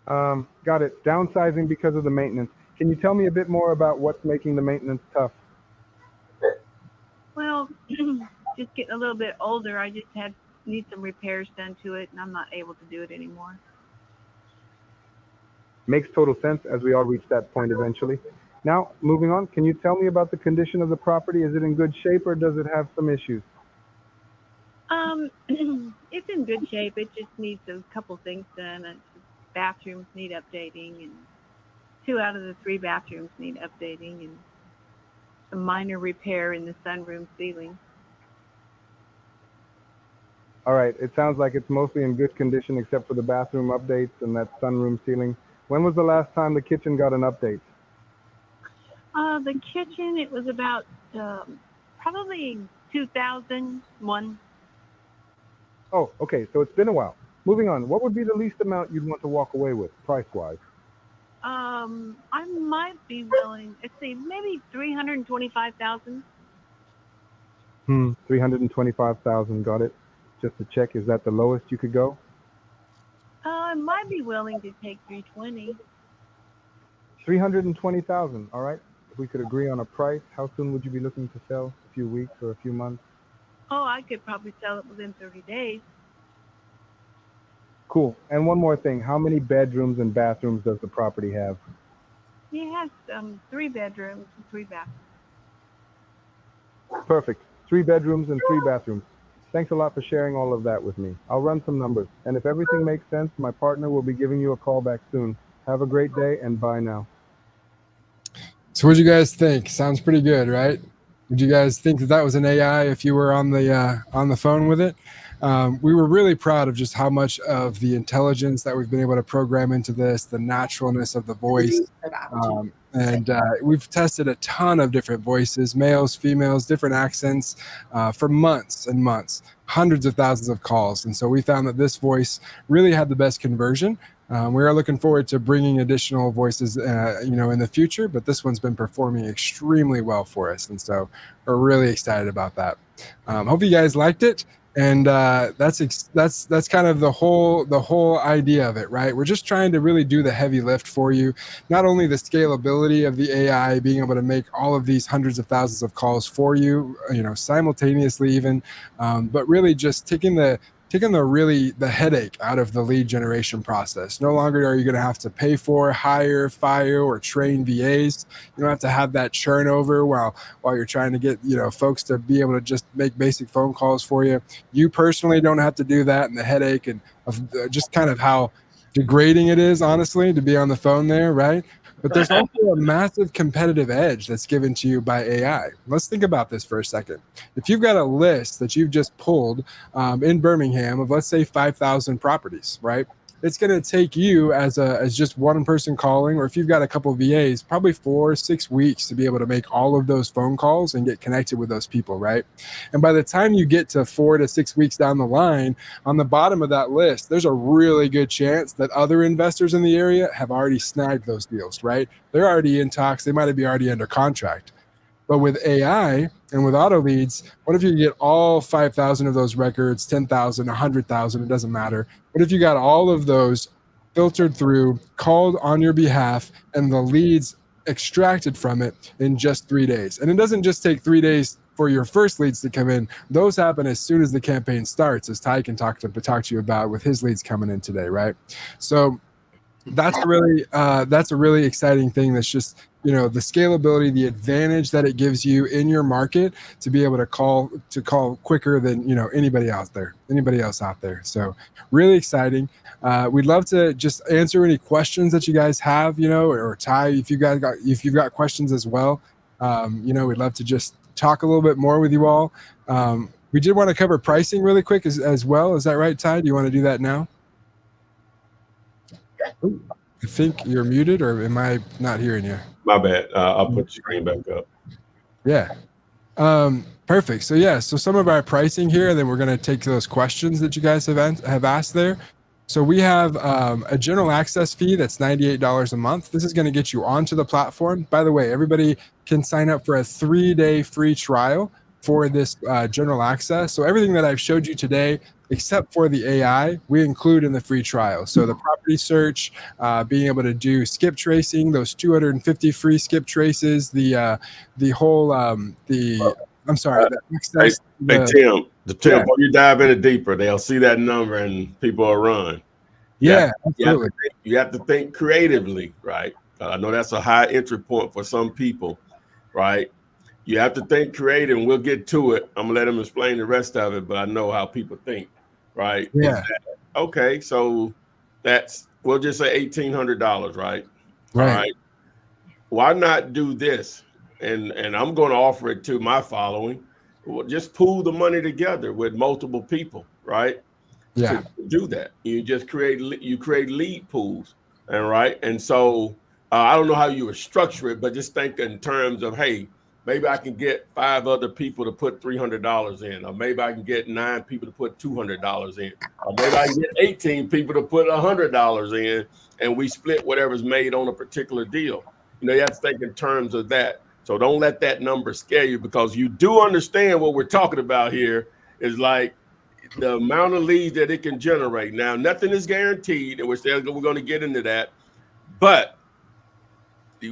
Got it. Downsizing because of the maintenance. Can you tell me a bit more about what's making the maintenance tough? Well, just getting a little bit older. I just need some repairs done to it, and I'm not able to do it anymore. Makes total sense, as we all reach that point eventually. Now, moving on, can you tell me about the condition of the property? Is it in good shape or does it have some issues? It's in good shape. It just needs a couple things done. Bathrooms need updating, and 2 out of the 3 bathrooms need updating, and some minor repair in the sunroom ceiling. All right, it sounds like it's mostly in good condition except for the bathroom updates and that sunroom ceiling. When was the last time the kitchen got an update? The kitchen, it was about probably 2001. Oh, okay, so it's been a while. Moving on, what would be the least amount you'd want to walk away with, price-wise? I might be willing, let's see, maybe 325,000. 325,000, got it. Just to check, is that the lowest you could go? I might be willing to take 320. 320,000, all right. If we could agree on a price, how soon would you be looking to sell? A few weeks or a few months? Oh, I could probably sell it within 30 days. Cool. And one more thing, how many bedrooms and bathrooms does the property have? It has 3 bedrooms and 3 bathrooms. Perfect. 3 bedrooms and 3 bathrooms. Thanks a lot for sharing all of that with me. I'll run some numbers, and if everything makes sense, my partner will be giving you a call back soon. Have a great day, and bye now. So what do you guys think? Sounds pretty good, right? Would you guys think that that was an AI if you were on the phone with it? We were really proud of just how much of the intelligence that we've been able to program into this, the naturalness of the voice. And we've tested a ton of different voices, males, females, different accents for months and months, hundreds of thousands of calls. And so we found that this voice really had the best conversion. We are looking forward to bringing additional voices, in the future, but this one's been performing extremely well for us. And so we're really excited about that. Hope you guys liked it. And that's kind of the whole idea of it, right? We're just trying to really do the heavy lift for you. Not only the scalability of the AI, being able to make all of these hundreds of thousands of calls for you, simultaneously even, but really just taking the headache out of the lead generation process. No longer are you going to have to pay for, hire, fire, or train VAs. You don't have to have that churn over while you're trying to get folks to be able to just make basic phone calls for you. You personally don't have to do that, and the headache and of just kind of how degrading it is, honestly, to be on the phone there, right? But there's also a massive competitive edge that's given to you by AI. Let's think about this for a second. If you've got a list that you've just pulled in Birmingham of, let's say, 5,000 properties, right? It's going to take you as just one person calling, or if you've got a couple of VAs, probably 4 or 6 weeks to be able to make all of those phone calls and get connected with those people, right? And by the time you get to 4 to 6 weeks down the line, on the bottom of that list, there's a really good chance that other investors in the area have already snagged those deals, right? They're already in talks. They might be already under contract. But with AI and with auto leads, what if you get all 5,000 of those records, 10,000, 100,000, it doesn't matter. What if you got all of those filtered through, called on your behalf, and the leads extracted from it in just 3 days? And it doesn't just take 3 days for your first leads to come in. Those happen as soon as the campaign starts, as Ty can talk to you about with his leads coming in today, right? So that's a really exciting thing. That's just the scalability, the advantage that it gives you in your market to be able to call quicker than anybody else out there. So really exciting. We'd love to just answer any questions that you guys have, or Ty, if you've got questions as well. We'd love to just talk a little bit more with you all. We did want to cover pricing really quick as well. Is that right, Ty? Do you want to do that now? I think you're muted, or am I not hearing you? My bad. I'll put the screen back up. Yeah. Perfect. So some of our pricing here, and then we're going to take those questions that you guys have asked there. So we have a general access fee that's $98 a month. This is going to get you onto the platform. By the way, everybody can sign up for a 3-day free trial for this general access. So everything that I've showed you today, except for the AI, we include in the free trial. So the property search, being able to do skip tracing, those 250 free skip traces, the whole, I'm sorry. Tim, before you dive in deeper, they'll see that number and people will run. Yeah, absolutely. You have to think creatively, right? I know that's a high entry point for some people, right? You have to think creative, and we'll get to it. I'm gonna let him explain the rest of it, but I know how people think, right? Yeah. Okay, so we'll just say $1,800, right? Right. All right. Why not do this? And I'm going to offer it to my following. Just pool the money together with multiple people, right? Yeah. To do that, you just create lead pools, and so I don't know how you would structure it, but just think in terms of, hey, maybe I can get 5 other people to put $300 in, or maybe I can get 9 people to put $200 in, or maybe I can get 18 people to put $100 in, and we split whatever's made on a particular deal. You have to think in terms of that. So don't let that number scare you, because you do understand what we're talking about here is like the amount of leads that it can generate. Now, nothing is guaranteed, and we're going to get into that, but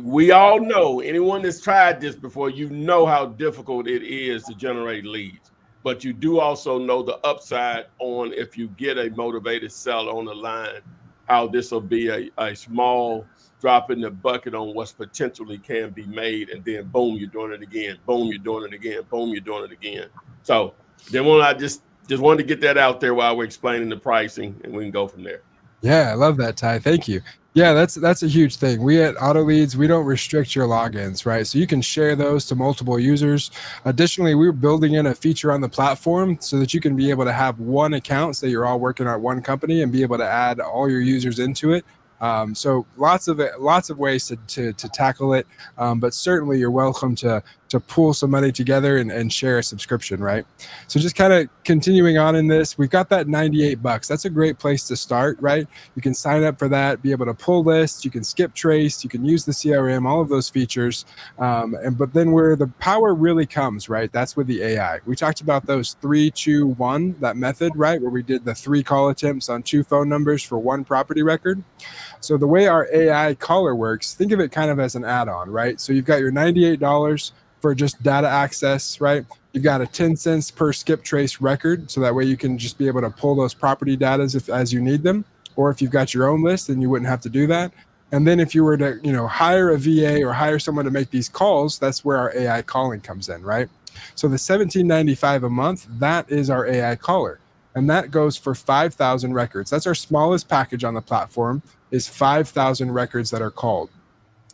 we all know, anyone that's tried this before, how difficult it is to generate leads. But you do also know the upside on if you get a motivated seller on the line, how this will be a small drop in the bucket on what's potentially can be made. And then boom, you're doing it again. Boom, you're doing it again. Boom, you're doing it again. So then when I just Just wanted to get that out there while we're explaining the pricing, and we can go from there. Yeah, I love that, Ty. Thank you. Yeah, that's a huge thing. We at AutoLeads, we don't restrict your logins, right? So you can share those to multiple users. Additionally, we're building in a feature on the platform so that you can be able to have one account, say you're all working at one company, and be able to add all your users into it. So lots of ways to tackle it, but certainly you're welcome to pool some money together and share a subscription, right? So just kind of continuing on in this, we've got that $98. That's a great place to start, right? You can sign up for that, be able to pull lists, you can skip trace, you can use the CRM, all of those features. But then where the power really comes, right? That's with the AI. We talked about those 3, 2, 1, that method, right? Where we did the 3 call attempts on 2 phone numbers for 1 property record. So the way our AI caller works, think of it kind of as an add-on, right? So you've got your $98 for just data access, right? You've got a 10 cents per skip trace record. So that way you can just be able to pull those property data as you need them. Or if you've got your own list, then you wouldn't have to do that. And then if you were to, hire a VA or hire someone to make these calls, that's where our AI calling comes in, right? So the $17.95 a month, that is our AI caller. And that goes for 5,000 records. That's our smallest package on the platform, is 5,000 records that are called.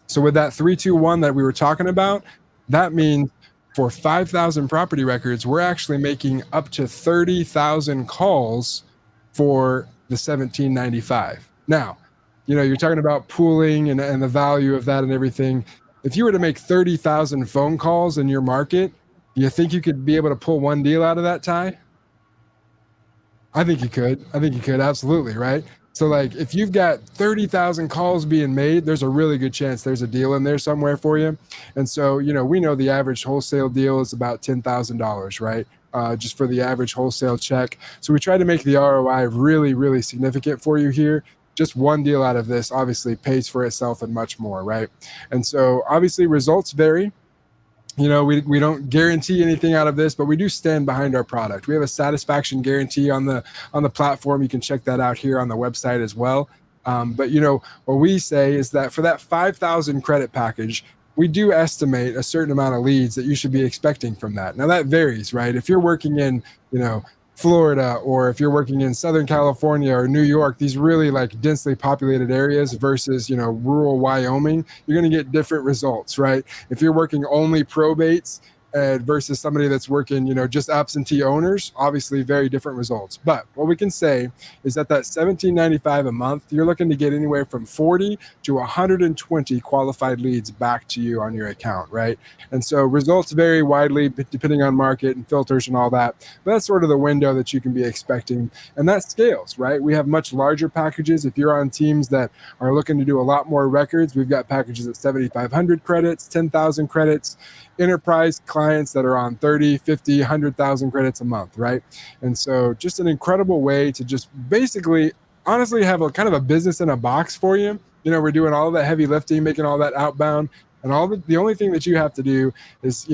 So with that 321 that we were talking about, that means for 5,000 property records, we're actually making up to 30,000 calls for the $17.95. Now, you're talking about pooling and the value of that and everything. If you were to make 30,000 phone calls in your market, do you think you could be able to pull one deal out of that, Ty? I think you could. Absolutely, right? So like if you've got 30,000 calls being made, there's a really good chance there's a deal in there somewhere for you. And so, we know the average wholesale deal is about $10,000, right? Just for the average wholesale check. So we try to make the ROI really, really significant for you here. Just one deal out of this obviously pays for itself and much more, right? And so obviously results vary. We don't guarantee anything out of this, but we do stand behind our product. We have a satisfaction guarantee on the platform. You can check that out here on the website as well. But what we say is that for that 5,000 credit package, we do estimate a certain amount of leads that you should be expecting from that. Now that varies, right? If you're working in, Florida, or if you're working in Southern California or New York, these really like densely populated areas versus, rural Wyoming, you're going to get different results, right? If you're working only probates versus somebody that's working, just absentee owners, obviously very different results. But what we can say is that $17.95 a month, you're looking to get anywhere from 40 to 120 qualified leads back to you on your account, right? And so results vary widely depending on market and filters and all that. But that's sort of the window that you can be expecting. And that scales, right? We have much larger packages. If you're on teams that are looking to do a lot more records, we've got packages at 7,500 credits, 10,000 credits, enterprise clients that are on 30, 50, 100,000 credits a month, right? And so just an incredible way to just basically, honestly, have a kind of a business in a box for you. We're doing all of that heavy lifting, making all that outbound, and the only thing that you have to do is,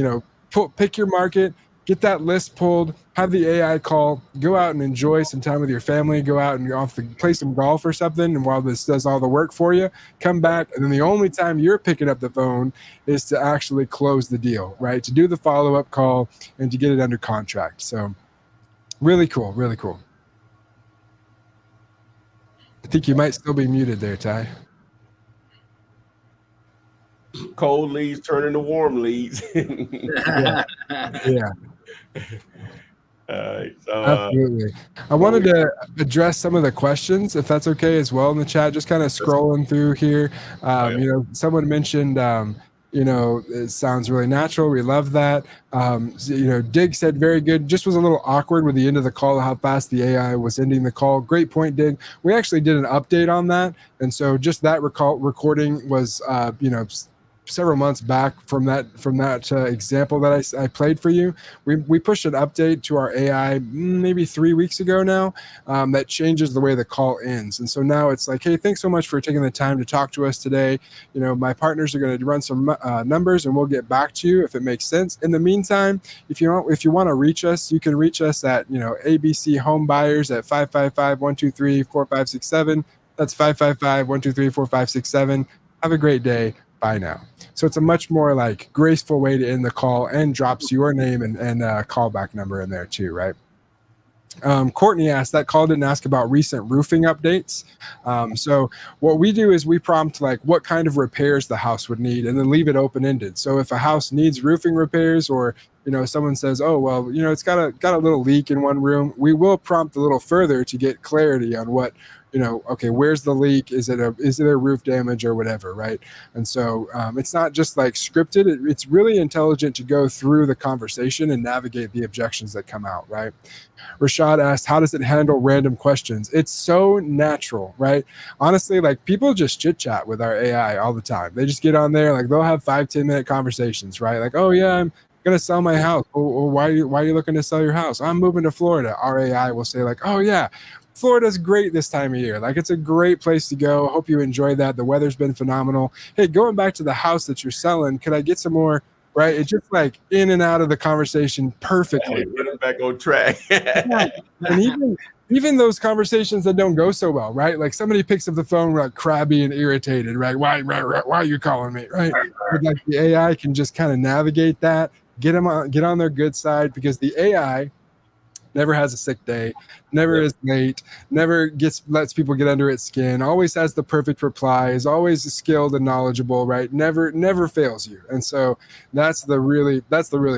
pick your market, get that list pulled, have the AI call, go out and enjoy some time with your family, go out and play some golf or something. And while this does all the work for you, come back. And then the only time you're picking up the phone is to actually close the deal, right? To do the follow-up call and to get it under contract. So really cool, really cool. I think you might still be muted there, Ty. Cold leads turn into warm leads. Yeah. Absolutely. I wanted to address some of the questions, if that's okay as well, in the chat. Just kind of scrolling through here. Someone mentioned, it sounds really natural. We love that. Dig said very good. Just was a little awkward with the end of the call, how fast the AI was ending the call. Great point, Dig. We actually did an update on that, and so just that recording was, several months back from that example that I played for you. We pushed an update to our AI maybe 3 weeks ago now that changes the way the call ends. And so now it's like, hey, thanks so much for taking the time to talk to us today. My partners are going to run some numbers and we'll get back to you if it makes sense. In the meantime, if you want to reach us, you can reach us at ABC Home Buyers at 555-123-4567. That's 555-123-4567. Have a great day. Bye now. So it's a much more like graceful way to end the call and drops your name and callback number in there too, right? Courtney asked, that call didn't ask about recent roofing updates. So what we do is we prompt like what kind of repairs the house would need, and then leave it open-ended. So if a house needs roofing repairs, or someone says, oh well, it's got a little leak in one room, we will prompt a little further to get clarity on what, okay, where's the leak? Is it a roof damage or whatever, right? And so it's not just like scripted. It's really intelligent to go through the conversation and navigate the objections that come out, right? Rashad asked, how does it handle random questions? It's so natural, right? Honestly, like people just chit chat with our AI all the time. They just get on there, like they'll have 5-10 minute conversations, right? Like, oh yeah, I'm gonna sell my house. Or why are you looking to sell your house? I'm moving to Florida. Our AI will say like, oh yeah, Florida's great this time of year. Like it's a great place to go. Hope you enjoy that. The weather's been phenomenal. Hey, going back to the house that you're selling, could I get some more? Right? It's just like in and out of the conversation perfectly. Get them back on track. Yeah. And even those conversations that don't go so well, right? Like somebody picks up the phone like crabby and irritated, right? Why are you calling me? Right? But like the AI can just kind of navigate that, get on their good side, because the AI never has a sick day, never is late, never lets people get under its skin, always has the perfect reply, is always skilled and knowledgeable, right? Never fails you. And so that's the really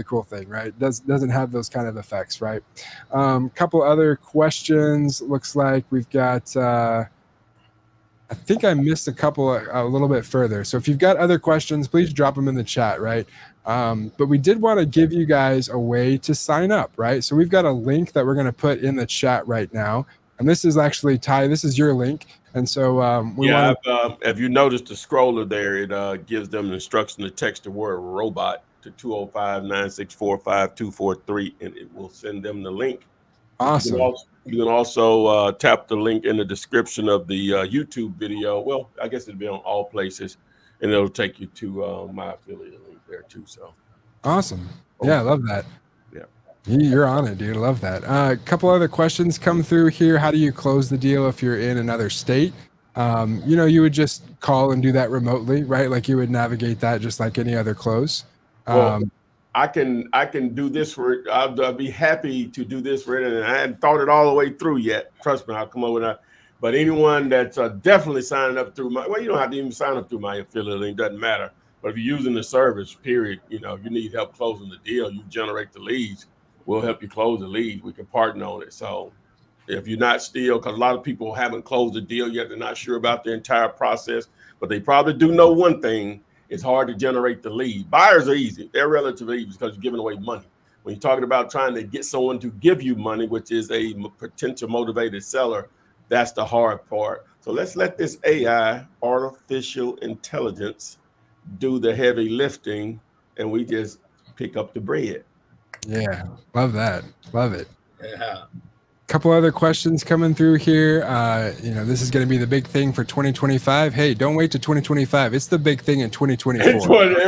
cool thing, right? Doesn't have those kind of effects, right? Couple other questions. Looks like we've got I think I missed a couple a little bit further. So if you've got other questions, please drop them in the chat, right? But we did want to give you guys a way to sign up, right? So we've got a link that we're going to put in the chat right now. And this is actually, Ty, this is your link. And so if you notice the scroller there, it gives them an instruction to text the word robot to 205-964-5243, and it will send them the link. Awesome. You can also tap the link in the description of the YouTube video. Well, I guess it'll be on all places, and it'll take you to my affiliate link there too. So awesome. Yeah, I love that. Yeah. You're on it, dude. I love that. A couple other questions come through here. How do you close the deal if you're in another state? You would just call and do that remotely, right? Like you would navigate that just like any other close. Well, I can do this for. I'll be happy to do this for it, and I hadn't thought it all the way through yet. Trust me, I'll come up with that. But anyone that's definitely signing up through my, well, you don't have to even sign up through my affiliate link. Doesn't matter. But if you're using the service, period, you need help closing the deal, you generate the leads. We'll help you close the leads. We can partner on it. So if you're not still, because a lot of people haven't closed the deal yet, they're not sure about the entire process, but they probably do know one thing. It's hard to generate the lead. Buyers are easy. They're relatively easy because you're giving away money. When you're talking about trying to get someone to give you money, which is a potential motivated seller, that's the hard part. So let's let this AI, artificial intelligence, do the heavy lifting, and we just pick up the bread. Yeah, love that. Love it. Yeah. Couple other questions coming through here. This is going to be the big thing for 2025. Hey, don't wait to 2025. It's the big thing in 2024. It was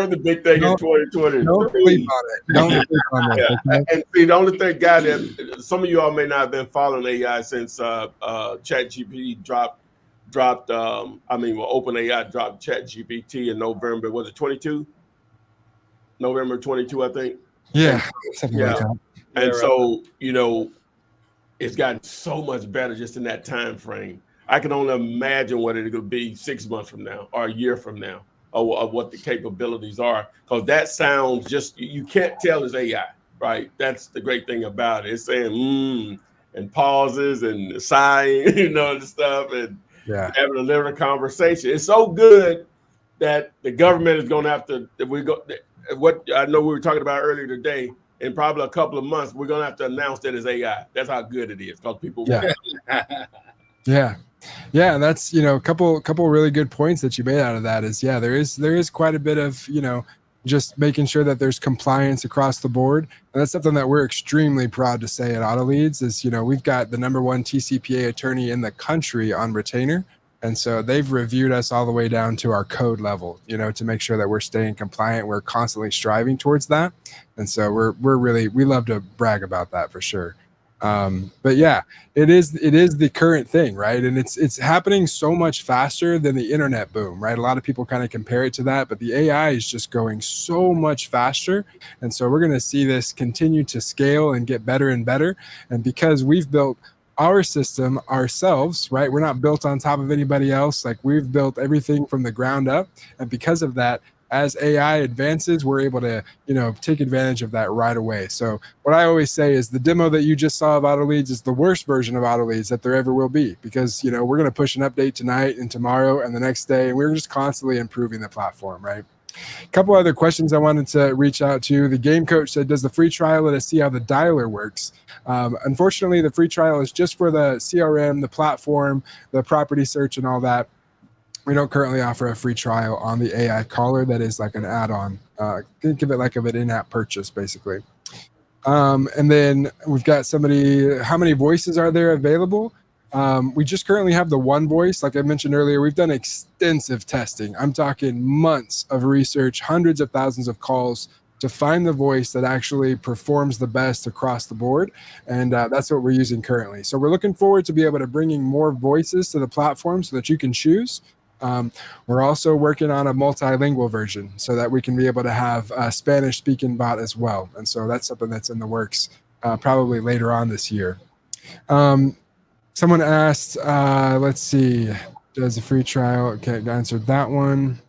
the big thing in 2020. Don't sleep on it. Don't sleep on it. Yeah. Okay? And see, the only thing, guy, that some of you all may not have been following AI since ChatGPT dropped. OpenAI dropped ChatGPT in November. Was it 22? November 22, I think. Yeah, something like that. And so, it's gotten so much better just in that time frame. I can only imagine what it could be 6 months from now or a year from now, or what the capabilities are. Because that sounds you can't tell it's AI, right? That's the great thing about it. It's saying and pauses and sighing, and stuff, and having a little conversation. It's so good that the government is going to have to. What I know we were talking about earlier today. In probably a couple of months, we're gonna have to announce that it's AI. That's how good it is, because people. Yeah. That's a couple really good points that you made out of that. Is there is quite a bit of just making sure that there's compliance across the board, and that's something that we're extremely proud to say at AutoLeads. Is we've got the #1 TCPA attorney in the country on retainer. And so they've reviewed us all the way down to our code level, to make sure that we're staying compliant. We're constantly striving towards that. And so we love to brag about that for sure. But yeah, it is the current thing, right? And it's happening so much faster than the internet boom, right? A lot of people kind of compare it to that, but the AI is just going so much faster. And so we're going to see this continue to scale and get better and better. And because we've built our system ourselves, right? We're not built on top of anybody else. Like, we've built everything from the ground up. And because of that, as AI advances, we're able to, take advantage of that right away. So what I always say is the demo that you just saw of AutoLeads is the worst version of AutoLeads that there ever will be, because, we're going to push an update tonight and tomorrow and the next day, and we're just constantly improving the platform, right? A couple other questions I wanted to reach out to. The game coach said, does the free trial let us see how the dialer works? Unfortunately, the free trial is just for the CRM, the platform, the property search, and all that. We don't currently offer a free trial on the AI caller. That is like an add-on. Think of it like an in-app purchase, basically. And then we've got somebody, how many voices are there available? We just currently have the one voice. Like I mentioned earlier, we've done extensive testing. I'm talking months of research, hundreds of thousands of calls to find the voice that actually performs the best across the board. And that's what we're using currently. So we're looking forward to be able to bringing more voices to the platform so that you can choose. We're also working on a multilingual version so that we can be able to have a Spanish speaking bot as well. And so that's something that's in the works probably later on this year. Someone asked, let's see, does a free trial? Okay, I answered that one.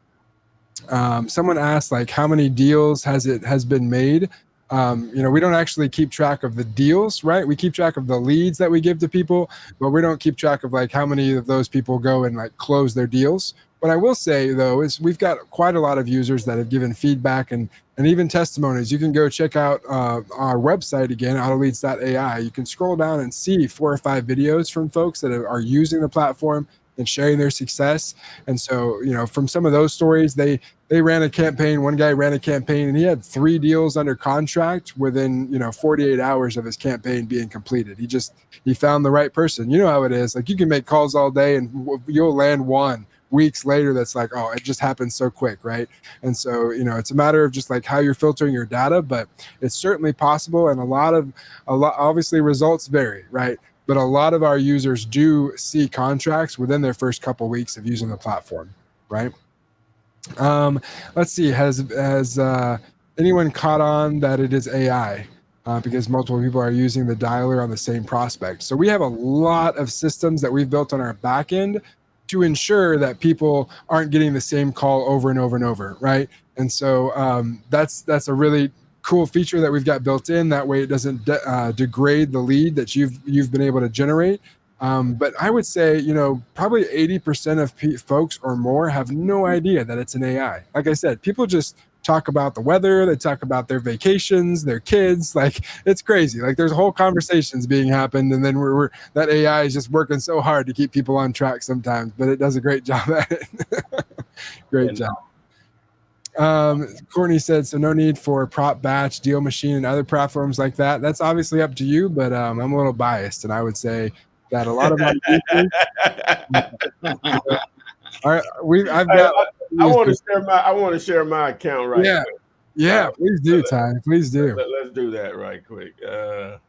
Someone asked, like, how many deals has been made? We don't actually keep track of the deals, right? We keep track of the leads that we give to people, but we don't keep track of like how many of those people go and like close their deals. What I will say though is we've got quite a lot of users that have given feedback and even testimonies. You can go check out our website again, autoleads.ai. You can scroll down and see 4 or 5 videos from folks that are using the platform and sharing their success. And so, from some of those stories, they ran a campaign. One guy ran a campaign and he had 3 deals under contract within, 48 hours of his campaign being completed. He found the right person. You know how it is. Like, you can make calls all day and you'll land one weeks later that's like, oh, it just happened so quick, right? And so, it's a matter of just like how you're filtering your data, but it's certainly possible. And a lot obviously results vary, right? But a lot of our users do see contracts within their first couple weeks of using the platform, right? Let's see, has anyone caught on that it is AI? Because multiple people are using the dialer on the same prospect. So we have a lot of systems that we've built on our back end to ensure that people aren't getting the same call over and over and over, right? And so that's a really cool feature that we've got built in. That way it doesn't degrade the lead that you've been able to generate. But I would say, probably 80% of folks or more have no idea that it's an AI. Like I said, people just talk about the weather, they talk about their vacations, their kids, like it's crazy. Like there's whole conversations being happened, and then that AI is just working so hard to keep people on track sometimes, but it does a great job at it. Great job. Courtney said, so no need for prop batch, deal machine, and other platforms like that. That's obviously up to you, but I'm a little biased, and I would say that a lot of my users, I want to share my account right now. Yeah, please do, Ty. Please do. Let's do that right quick. A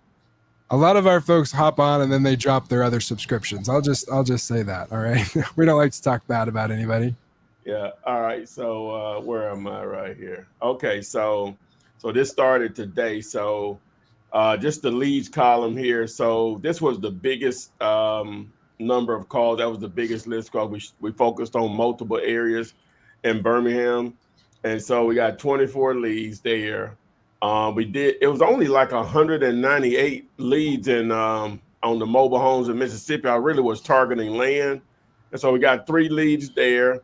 lot of our folks hop on and then they drop their other subscriptions. I'll just say that. All right. We don't like to talk bad about anybody. Yeah. All right. So where am I right here? Okay. So this started today. So just the leads column here. So this was the biggest number of calls. That was the biggest list call. We focused on multiple areas in Birmingham. And so we got 24 leads there. It was only like 198 leads in on the mobile homes in Mississippi. I really was targeting land. And so we got 3 leads there.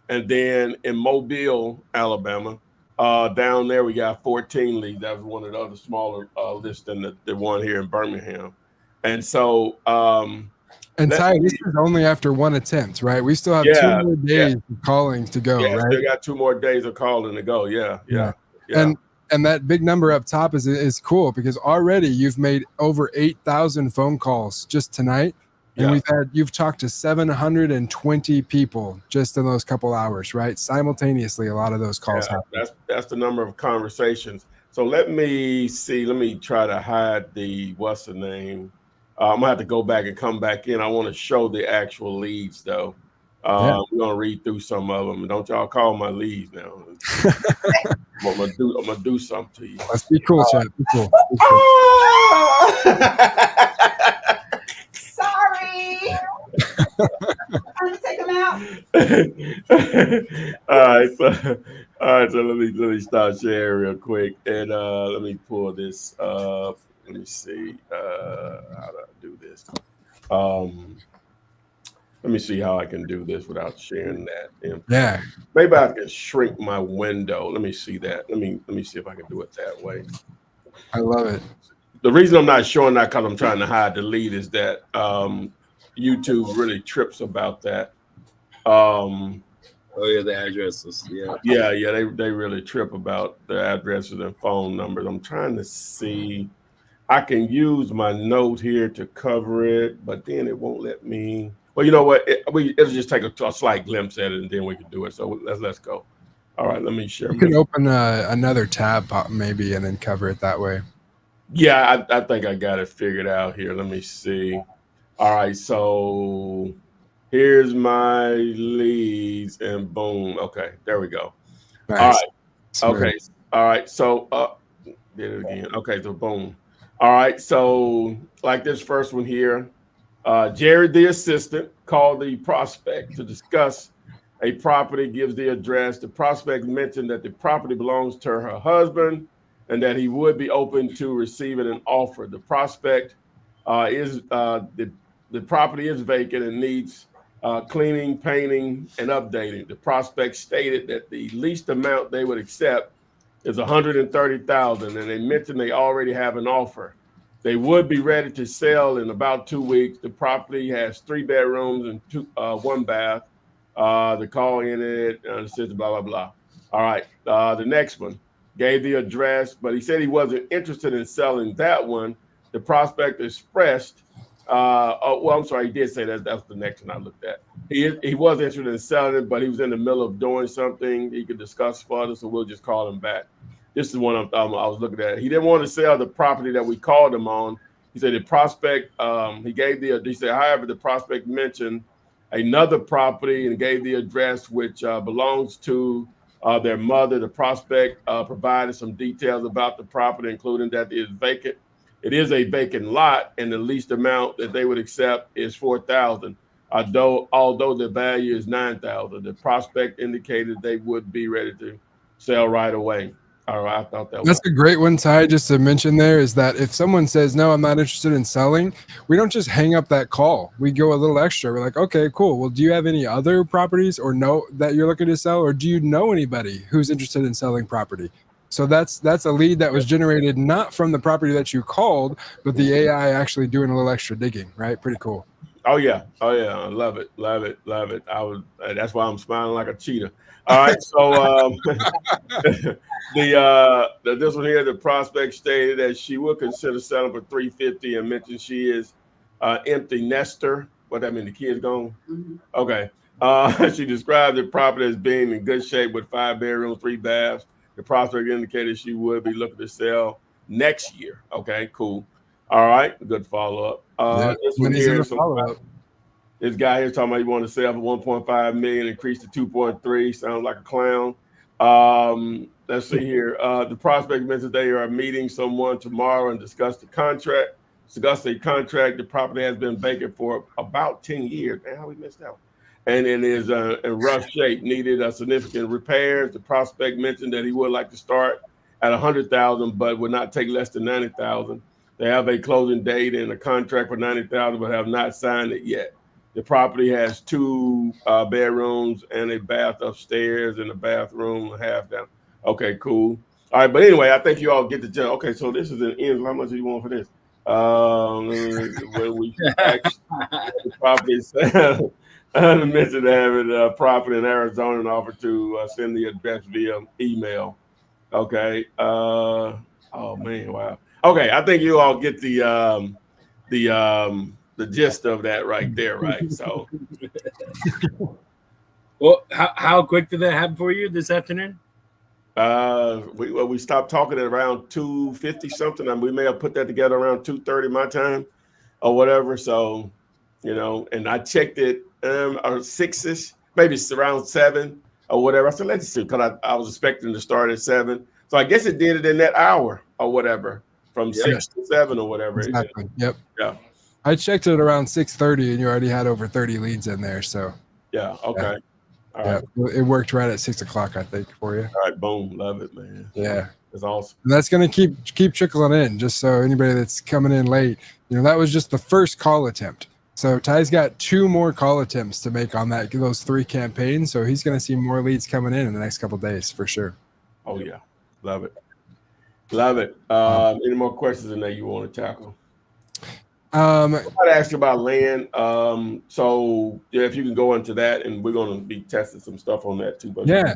And then in Mobile, Alabama, down there, we got 14 leads. That was one of the other smaller lists than the one here in Birmingham. And so, and Ty, this is only after 1 attempt, right? We still have 2 more days of callings to go, right? Still got 2 more days of calling to go. Yeah. And that big number up top is cool because already you've made over 8,000 phone calls just tonight. And you've talked to 720 people just in those couple hours, right? Simultaneously, a lot of those calls happen. That's the number of conversations. So let me see. Let me try to hide the what's the name. I'm gonna have to go back and come back in. I want to show the actual leads though. Yeah. We're gonna read through some of them. Don't y'all call my leads now. I'm gonna do something to you. Let's be cool, chat. Be cool. Be cool. Sorry. I'm gonna take them out. All right. So let me start sharing real quick, and let me pull this up. Let me see how do I do this. Let me see how I can do this without sharing that info. Yeah. Maybe I can shrink my window. Let me see that. Let me see if I can do it that way. I love it. The reason I'm not showing that because I'm trying to hide the lead is that YouTube really trips about that. Oh yeah, the addresses. Yeah. They really trip about the addresses and phone numbers. I'm trying to see. I can use my note here to cover it, but then it won't let me. Well, you know what? It'll just take a slight glimpse at it, and then we can do it. So let's go. All right, let me share. You can open another tab maybe and then cover it that way. Yeah, I think I got it figured out here. Let me see. All right, so here's my leads, and boom. Okay, there we go. Nice. All right. Smooth. Okay. All right. So did it again. Okay, so boom. All right. So like this first one here, Jared, the assistant, called the prospect to discuss a property, gives the address. The prospect mentioned that the property belongs to her husband and that he would be open to receiving an offer. The prospect the property is vacant and needs cleaning, painting, and updating. The prospect stated that the least amount they would accept is $130,000, and they mentioned they already have an offer. They would be ready to sell in about 2 weeks. The property has 3 bedrooms and 1 bath. The call in it, says blah, blah, blah. All right. The next one gave the address, but he said he wasn't interested in selling that one. The prospect expressed, I'm sorry, he did say that. That's the next one I looked at. He was interested in selling it, but he was in the middle of doing something he could discuss further, so we'll just call him back. This is one I was looking at. He didn't want to sell the property that we called him on. He said the prospect, he said, however, the prospect mentioned another property and gave the address, which belongs to their mother. The prospect provided some details about the property, including that it is vacant. It is a vacant lot, and the least amount that they would accept is $4,000. Although the value is $9,000, the prospect indicated they would be ready to sell right away. All right, I thought that that's a great one, Ty, just to mention there is that if someone says, no, I'm not interested in selling, we don't just hang up that call. We go a little extra. We're like, okay, cool. Well, do you have any other properties or know that you're looking to sell? Or do you know anybody who's interested in selling property? So that's a lead that was generated not from the property that you called, but the AI actually doing a little extra digging, right? Pretty cool. Oh yeah, I love it. That's why I'm smiling like a cheetah. All right, so this one here, the prospect stated that she would consider selling for $350 and mentioned she is empty nester. What that mean? The kids gone? Mm-hmm. Okay. She described the property as being in good shape with 5 bedrooms, 3 baths. The prospect indicated she would be looking to sell next year. Okay, cool. All right, good follow up. This one here, this guy here talking about he wanted to sell for $1.5 million, increase to 2.3. Sounds like a clown. Let's see here. The prospect mentioned they are meeting someone tomorrow and discuss a contract. The property has been vacant for about 10 years. Man, how we missed out. And it is in rough shape, needed significant repairs. The prospect mentioned that he would like to start at $100,000, but would not take less than $90,000. They have a closing date and a contract for $90,000, but have not signed it yet. The property has 2 bedrooms and a bath upstairs and a bathroom half down. Okay, cool. All right, but anyway, I think you all get the gist. Okay, so this is an end. How much do you want for this? When we actually the property sale. I mentioned having a property in Arizona and offered to send the address via email. Okay. Oh man, wow. Okay, I think you all get the gist of that right there, right? So, well, how quick did that happen for you this afternoon? We stopped talking at around 2:50 something, and we may have put that together around 2:30 my time or whatever. So, and I checked it or 6ish, maybe it's around 7 or whatever. I said, let's see, because I was expecting to start at 7. So I guess it did it in that hour or whatever, from 6 to 7 or whatever. Exactly. Yep. Yeah. I checked it around 6:30, and you already had over 30 leads in there. So. Yeah. Okay. All yeah, right. it worked right at 6 o'clock, I think, for you. All right, boom, love it, man. Yeah, it's awesome. And that's going to keep trickling in, just so anybody that's coming in late, that was just the first call attempt. So Ty's got 2 more call attempts to make on those 3 campaigns. So he's going to see more leads coming in the next couple of days for sure. Oh yeah, love it, love it. Any more questions in there you want to tackle? I'm going to ask you about land. So yeah, if you can go into that, and we're going to be testing some stuff on that too. But yeah,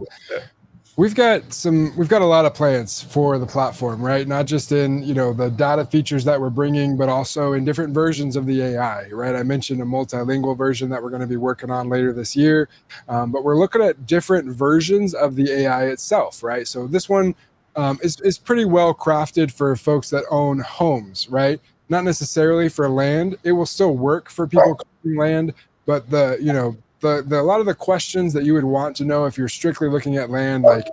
we've got a lot of plans for the platform, right? Not just in the data features that we're bringing, but also in different versions of the AI, right? I mentioned a multilingual version that we're going to be working on later this year, but we're looking at different versions of the AI itself, right? So this one is pretty well crafted for folks that own homes, right? Not necessarily for land. It will still work for people owning land, but a lot of the questions that you would want to know if you're strictly looking at land, like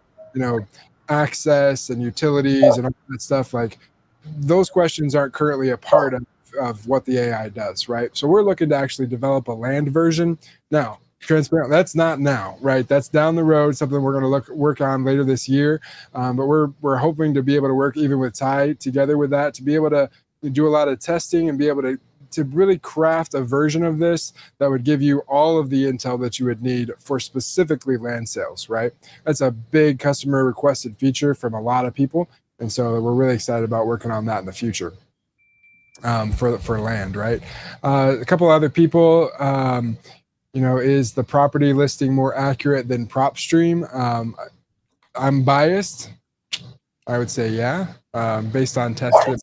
access and utilities and all that stuff, like those questions aren't currently a part of what the AI does, right? So we're looking to actually develop a land version now. Transparent, that's not now, right? That's down the road, something we're going to work on later this year, but we're hoping to be able to work even with Ty together with that, to be able to do a lot of testing and be able to really craft a version of this that would give you all of the intel that you would need for specifically land sales, right? That's a big customer requested feature from a lot of people. And so we're really excited about working on that in the future for land, right? A couple other people, is the property listing more accurate than PropStream? I'm biased. I would say, yeah, based on testing.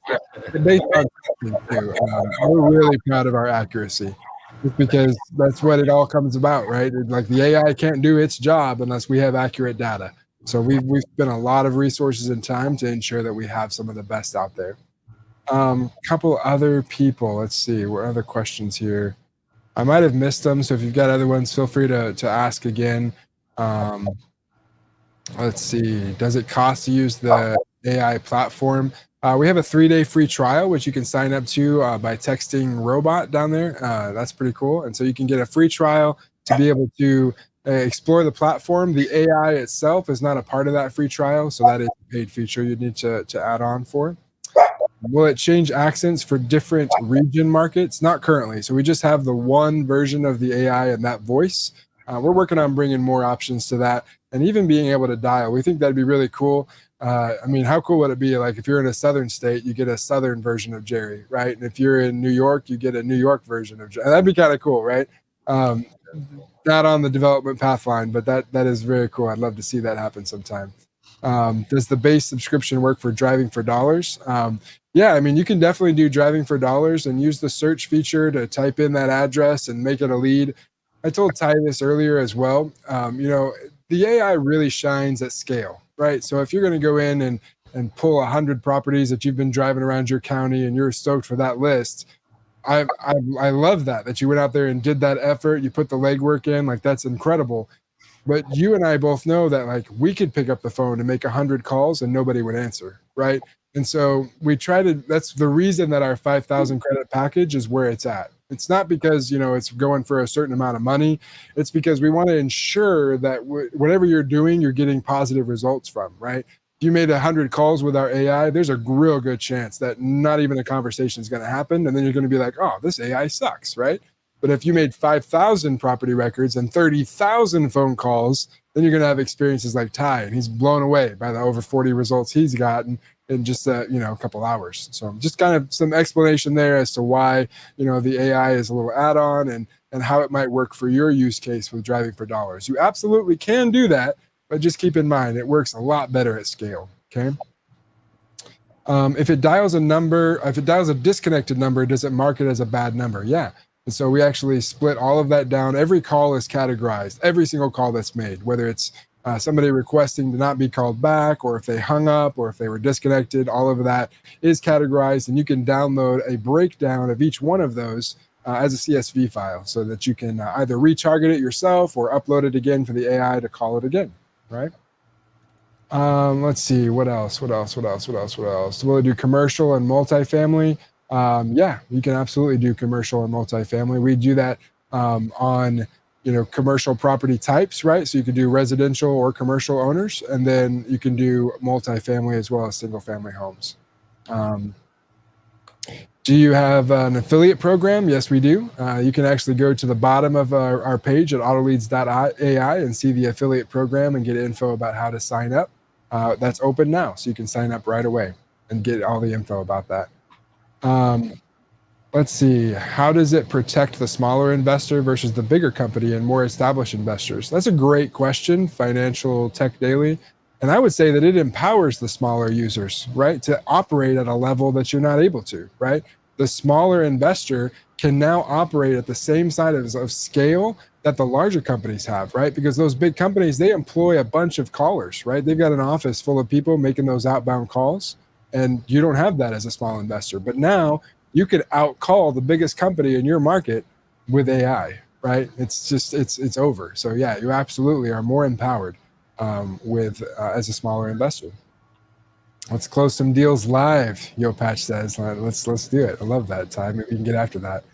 Based on testing too. We're really proud of our accuracy, just because that's what it all comes about, right? Like the AI can't do its job unless we have accurate data. So we've spent a lot of resources and time to ensure that we have some of the best out there. Couple other people. Let's see, what other questions here? I might have missed them, so if you've got other ones, feel free to ask again. Let's see. Does it cost to use the AI platform? We have a 3-day free trial, which you can sign up to by texting robot down there. That's pretty cool. And so you can get a free trial to be able to explore the platform. The AI itself is not a part of that free trial, so that is a paid feature you'd need to add on for. Will it change accents for different region markets? Not currently. So we just have the one version of the AI and that voice. We're working on bringing more options to that, and even being able to dial. We think that'd be really cool. How cool would it be? Like if you're in a southern state, you get a southern version of Jerry, right? And if you're in New York, you get a New York version of Jerry. That'd be kind of cool, right? Not on the development path line, but that is very cool. I'd love to see that happen sometime. Does the base subscription work for driving for dollars? Yeah, you can definitely do driving for dollars and use the search feature to type in that address and make it a lead. I told Ty this earlier as well. The AI really shines at scale, right? So if you're going to go in and pull 100 properties that you've been driving around your county and you're stoked for that list, I love that you went out there and did that effort. You put the legwork in, like that's incredible. But you and I both know that like we could pick up the phone and make 100 calls and nobody would answer, right? And so we try to, that's the reason that our 5,000 credit package is where it's at. It's not because, it's going for a certain amount of money. It's because we want to ensure that whatever you're doing, you're getting positive results from, right? If you made 100 calls with our AI, there's a real good chance that not even a conversation is going to happen. And then you're going to be like, oh, this AI sucks, right? But if you made 5,000 property records and 30,000 phone calls, then you're going to have experiences like Ty, and he's blown away by the over 40 results he's gotten in just a couple hours. So just kind of some explanation there as to why the AI is a little add-on and how it might work for your use case with driving for dollars. You absolutely can do that, but just keep in mind it works a lot better at scale. Okay. If it dials a disconnected number, does it mark it as a bad number? Yeah. And so we actually split all of that down. Every call is categorized, every single call that's made, whether it's somebody requesting to not be called back, or if they hung up, or if they were disconnected. All of that is categorized, and you can download a breakdown of each one of those as a CSV file so that you can either retarget it yourself or upload it again for the AI to call it again, right? Let's see, what else? Will it do commercial and multifamily? Yeah, you can absolutely do commercial and multifamily. We do that on commercial property types, right? So you could do residential or commercial owners, and then you can do multifamily as well as single family homes. Do you have an affiliate program? Yes, we do. You can actually go to the bottom of our page at autoleads.ai and see the affiliate program and get info about how to sign up. That's open now, so you can sign up right away and get all the info about that. Let's see, how does it protect the smaller investor versus the bigger company and more established investors? That's a great question, Financial Tech Daily. And I would say that it empowers the smaller users, right, to operate at a level that you're not able to, right? The smaller investor can now operate at the same size of scale that the larger companies have, right? Because those big companies, they employ a bunch of callers, right? They've got an office full of people making those outbound calls, and you don't have that as a small investor. But now you could outcall the biggest company in your market with AI, right? It's just, it's over. So yeah, you absolutely are more empowered as a smaller investor. Let's close some deals live, YoPatch says. Let's do it. I love that, Ty. Maybe we can get after that.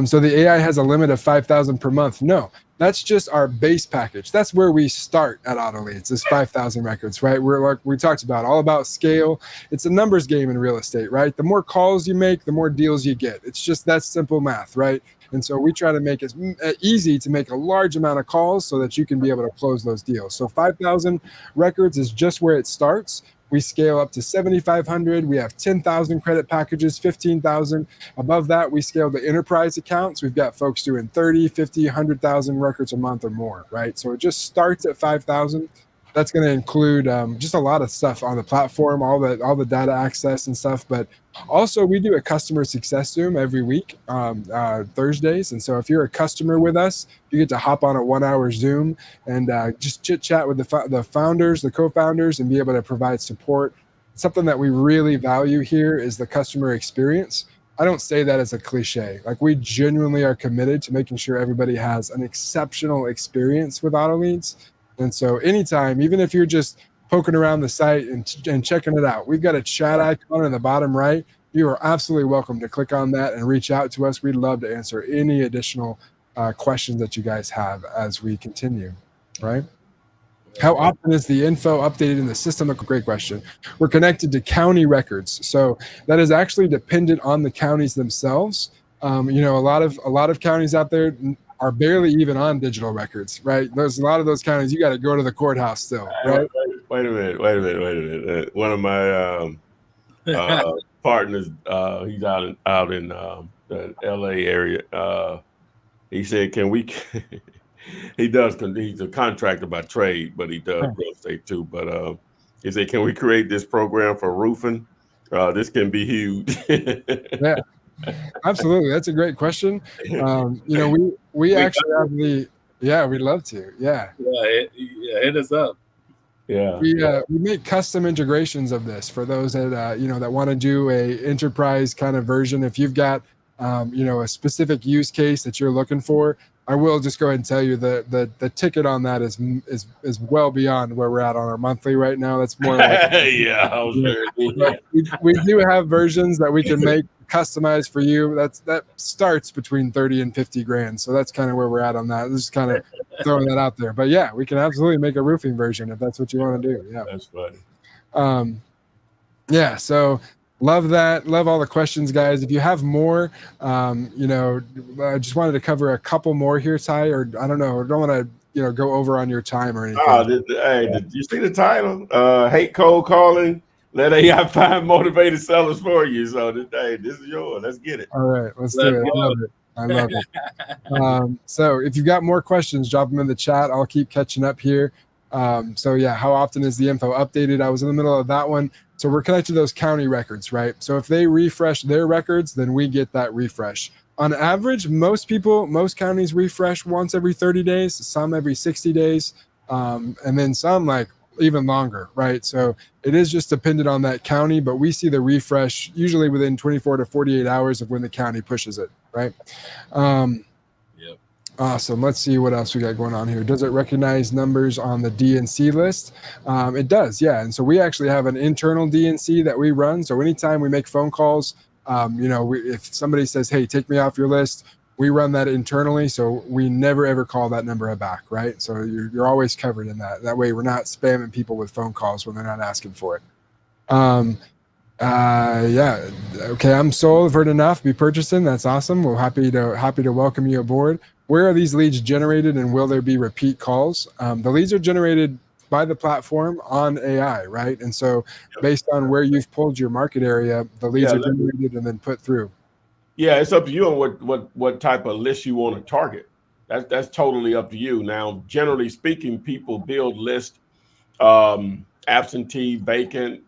So the AI has a limit of 5,000 per month. No, that's just our base package. That's where we start at AutoLeads, is 5,000 records, right? We're like we talked about, all about scale. It's a numbers game in real estate, right? The more calls you make, the more deals you get. It's just that simple math, right? And so we try to make it easy to make a large amount of calls so that you can be able to close those deals. So 5,000 records is just where it starts. We scale up to 7,500. We have 10,000 credit packages, 15,000. Above that, we scale the enterprise accounts. We've got folks doing 30, 50, 100,000 records a month or more, right? So it just starts at 5,000. That's going to include just a lot of stuff on the platform, all the data access and stuff. But also, we do a customer success Zoom every week, Thursdays. And so if you're a customer with us, you get to hop on a 1-hour Zoom and just chit chat with the founders, the co-founders, and be able to provide support. Something that we really value here is the customer experience. I don't say that as a cliche. Like, we genuinely are committed to making sure everybody has an exceptional experience with AutoLeads. And so anytime, even if you're just poking around the site and checking it out, we've got a chat icon in the bottom right. You are absolutely welcome to click on that and reach out to us. We'd love to answer any additional questions that you guys have as we continue, right? How often is the info updated in the system? A great question. We're connected to county records. So that is actually dependent on the counties themselves. A lot of counties out there are barely even on digital records, right? There's a lot of those counties, you got to go to the courthouse still, right? Wait a minute. One of my partners, he's out in the LA area. He said, can we, he's a contractor by trade, but he does real estate too. But he said, can we create this program for roofing? This can be huge. Yeah. Absolutely, that's a great question. We actually have we'd love to. Hit us up. Yeah, we make custom integrations of this for those that that want to do a enterprise kind of version. If you've got a specific use case that you're looking for, I will just go ahead and tell you that the ticket on that is well beyond where we're at on our monthly right now. That's more like we do have versions that we can make customized for you. That starts between 30 and 50 grand. So that's kind of where we're at on that. Just kind of throwing that out there. But yeah, we can absolutely make a roofing version if that's what you want to do. Yeah, that's funny. So love that. Love all the questions, guys. If you have more, I just wanted to cover a couple more here, Ty, or I don't know. I don't want to go over on your time or anything. Did you see the title? Hate cold calling. Let AI find motivated sellers for you. So this is yours. Let's get it. All right, let's do it. I love it. So if you've got more questions, drop them in the chat. I'll keep catching up here. How often is the info updated? I was in the middle of that one. So we're connected to those county records, right? So if they refresh their records, then we get that refresh. On average, most counties refresh once every 30 days, some every 60 days. and then some like even longer, right? So it is just dependent on that county, but we see the refresh usually within 24 to 48 hours of when the county pushes it, right? Yep. Awesome. Let's see what else we got going on here. Does it recognize numbers on the DNC list? It does, yeah. And so we actually have an internal DNC that we run. So anytime we make phone calls, if somebody says, hey, take me off your list, we run that internally. So we never, ever call that number back, right? So you're always covered in that. That way we're not spamming people with phone calls when they're not asking for it. Yeah. Okay. I'm sold. I've heard enough. Be purchasing. That's awesome. We're happy to welcome you aboard. Where are these leads generated, and will there be dispute calls? The leads are generated by the platform on AI, right? And so based on where you've pulled your market area, the leads are generated and then put through. Yeah, it's up to you on what type of list you want to target. That's totally up to you. Now, generally speaking, people build lists absentee, vacant,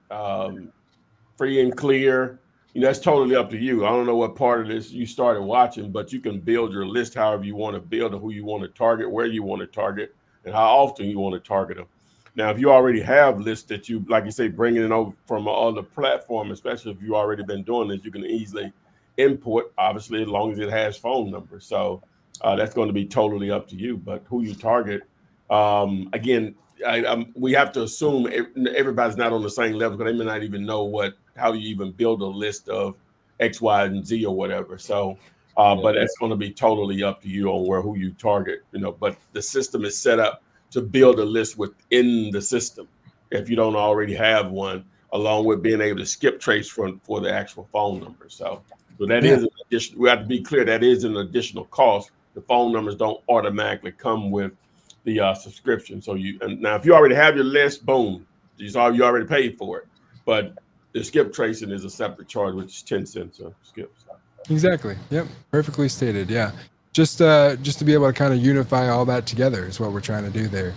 free and clear. That's totally up to you. I don't know what part of this you started watching, but you can build your list however you want to build it, who you want to target, where you want to target, and how often you want to target them. Now, if you already have lists that you, like you say, bringing it over from other platform, especially if you've already been doing this, you can easily import, obviously, as long as it has phone numbers. So that's going to be totally up to you. But who you target, again, we have to assume everybody's not on the same level, because they may not even know how you even build a list of X, Y, and Z or whatever. So, but that's going to be totally up to you on who you target. But the system is set up to build a list within the system if you don't already have one, along with being able to skip trace for the actual phone number. So that is an addition. We have to be clear, that is an additional cost. The phone numbers don't automatically come with the subscription. So now if you already have your list, boom, you already paid for it. But the skip tracing is a separate charge, which is 10 cents a skip. Exactly. Yep. Perfectly stated. Yeah. Just to be able to kind of unify all that together is what we're trying to do there.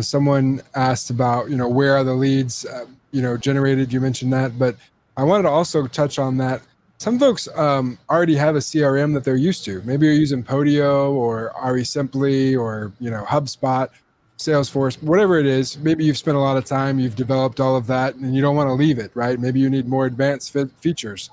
Someone asked about, where are the leads, generated? You mentioned that, but I wanted to also touch on that. Some folks already have a CRM that they're used to. Maybe you're using Podio or RE Simply or, HubSpot, Salesforce, whatever it is. Maybe you've spent a lot of time, you've developed all of that, and you don't want to leave it, right? Maybe you need more advanced features.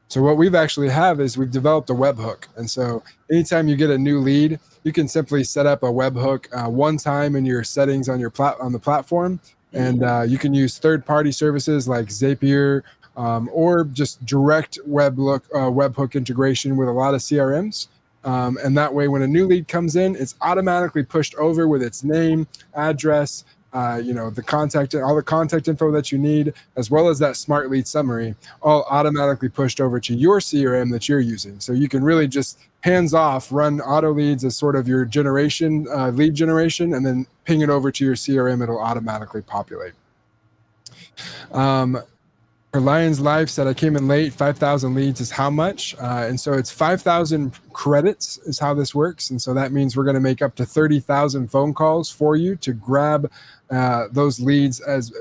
So what we've developed a webhook. And so anytime you get a new lead, you can simply set up a webhook one time in your settings on the platform. And you can use third-party services like Zapier, or just direct webhook integration with a lot of CRMs. And that way, when a new lead comes in, it's automatically pushed over with its name, address, the contact, all the contact info that you need, as well as that smart lead summary, all automatically pushed over to your CRM that you're using. So you can really just hands off run auto leads as sort of your lead generation, and then ping it over to your CRM. It'll automatically populate. Lions Live said, I came in late, 5,000 leads is how much? And so it's 5,000 credits is how this works. And so that means we're going to make up to 30,000 phone calls for you to grab those leads, as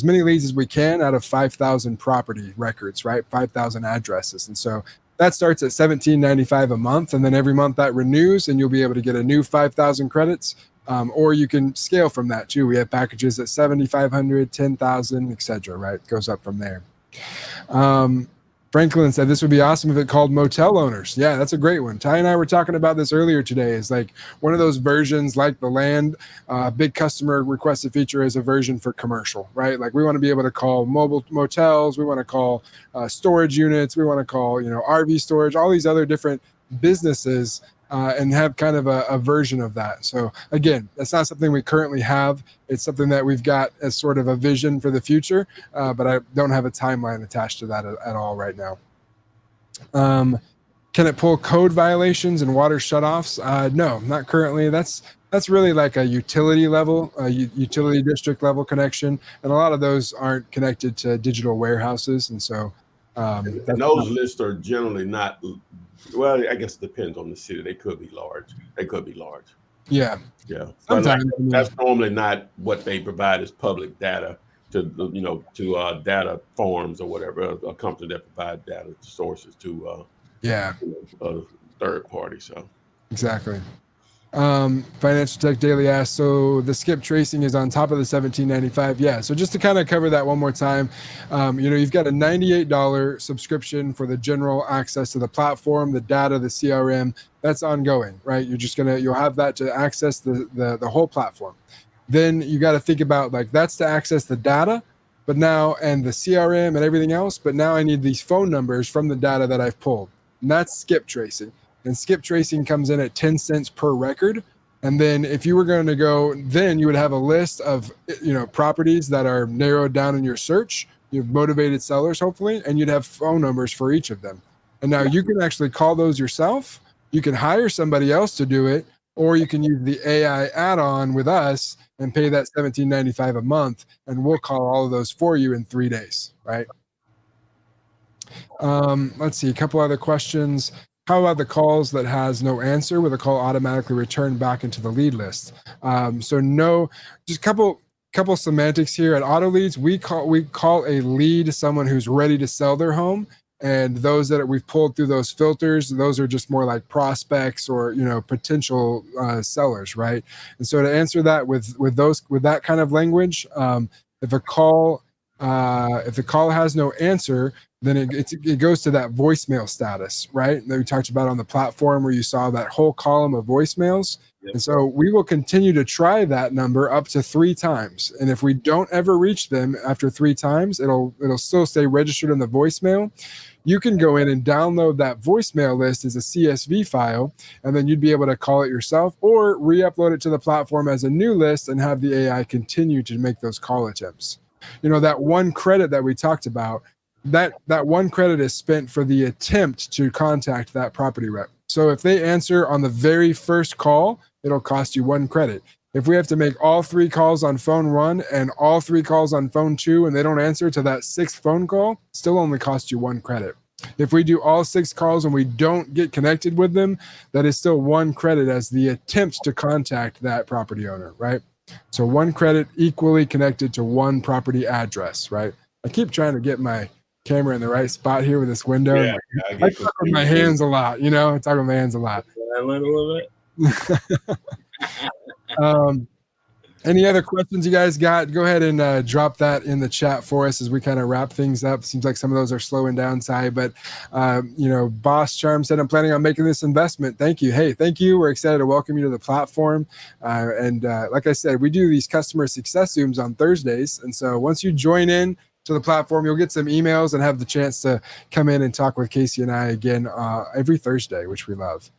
many leads as we can out of 5,000 property records, right? 5,000 addresses. And so that starts at $17.95 a month. And then every month that renews, and you'll be able to get a new 5,000 credits. Or you can scale from that too. We have packages at 7,500, 10,000, etc. Right? It goes up from there. Franklin said this would be awesome if it called motel owners. Yeah, that's a great one. Ty and I were talking about this earlier today. It's like one of those versions like the land. Big customer requested feature is a version for commercial, right? Like we want to be able to call mobile motels. We want to call storage units. We want to call, RV storage, all these other different businesses. And have kind of a version of that. So again, that's not something we currently have. It's something that we've got as sort of a vision for the future, but I don't have a timeline attached to that at all right now. Can it pull code violations and water shutoffs? No, not currently. That's really like a utility level, utility district level connection, and a lot of those aren't connected to digital warehouses, and so and those lists are generally not. Well, I guess it depends on the city. They could be large. Yeah. Sometimes that's normally not what they provide as public data to data farms or whatever, a company that provide data sources to third party. So exactly. Financial Tech Daily asks, so the skip tracing is on top of the $17.95. Yeah. So just to kind of cover that one more time, you've got a $98 subscription for the general access to the platform, the data, the CRM. That's ongoing, right? You'll have that to access the whole platform. Then you got to think about like that's to access the data, but now and the CRM and everything else. But now I need these phone numbers from the data that I've pulled, and that's skip tracing. And skip tracing comes in at 10 cents per record. And then if you were going to go, then you would have a list of, properties that are narrowed down in your search. You have motivated sellers, hopefully, and you'd have phone numbers for each of them. And now you can actually call those yourself. You can hire somebody else to do it, or you can use the AI add-on with us and pay that $17.95 a month, and we'll call all of those for you in 3 days, right? Let's see, a couple other questions. How about the calls that has no answer? Will the call automatically return back into the lead list? So no, just a couple semantics here. At Auto Leads, we call a lead someone who's ready to sell their home, and those that we've pulled through those filters, those are just more like prospects or potential sellers, right? And so to answer that with that kind of language, if the call has no answer, then it goes to that voicemail status, right? That we talked about on the platform where you saw that whole column of voicemails. Yep. And so we will continue to try that number up to 3 times. And if we don't ever reach them after 3 times, it'll still stay registered in the voicemail. You can go in and download that voicemail list as a CSV file, and then you'd be able to call it yourself or re-upload it to the platform as a new list and have the AI continue to make those call attempts. That one credit that we talked about, that one credit is spent for the attempt to contact that property rep. So if they answer on the very first call, it'll cost you 1 credit. If we have to make all 3 calls on phone 1 and all 3 calls on phone 2 and they don't answer to that 6th phone call, still only costs you 1 credit. If we do all 6 calls and we don't get connected with them, that is still 1 credit as the attempt to contact that property owner, right? So 1 credit equally connected to 1 property address, right? I keep trying to get my camera in the right spot here with this window. Yeah, I talk with my hands a lot, I talk with my hands a lot. I learned a little bit. Any other questions you guys got? Go ahead and drop that in the chat for us as we kind of wrap things up. Seems like some of those are slowing down, Ty, but Boss Charm said, I'm planning on making this investment. Thank you. Hey, thank you. We're excited to welcome you to the platform. And like I said, we do these customer success Zooms on Thursdays. And so once you join in to the platform, you'll get some emails and have the chance to come in and talk with Casey and I again every Thursday, which we love.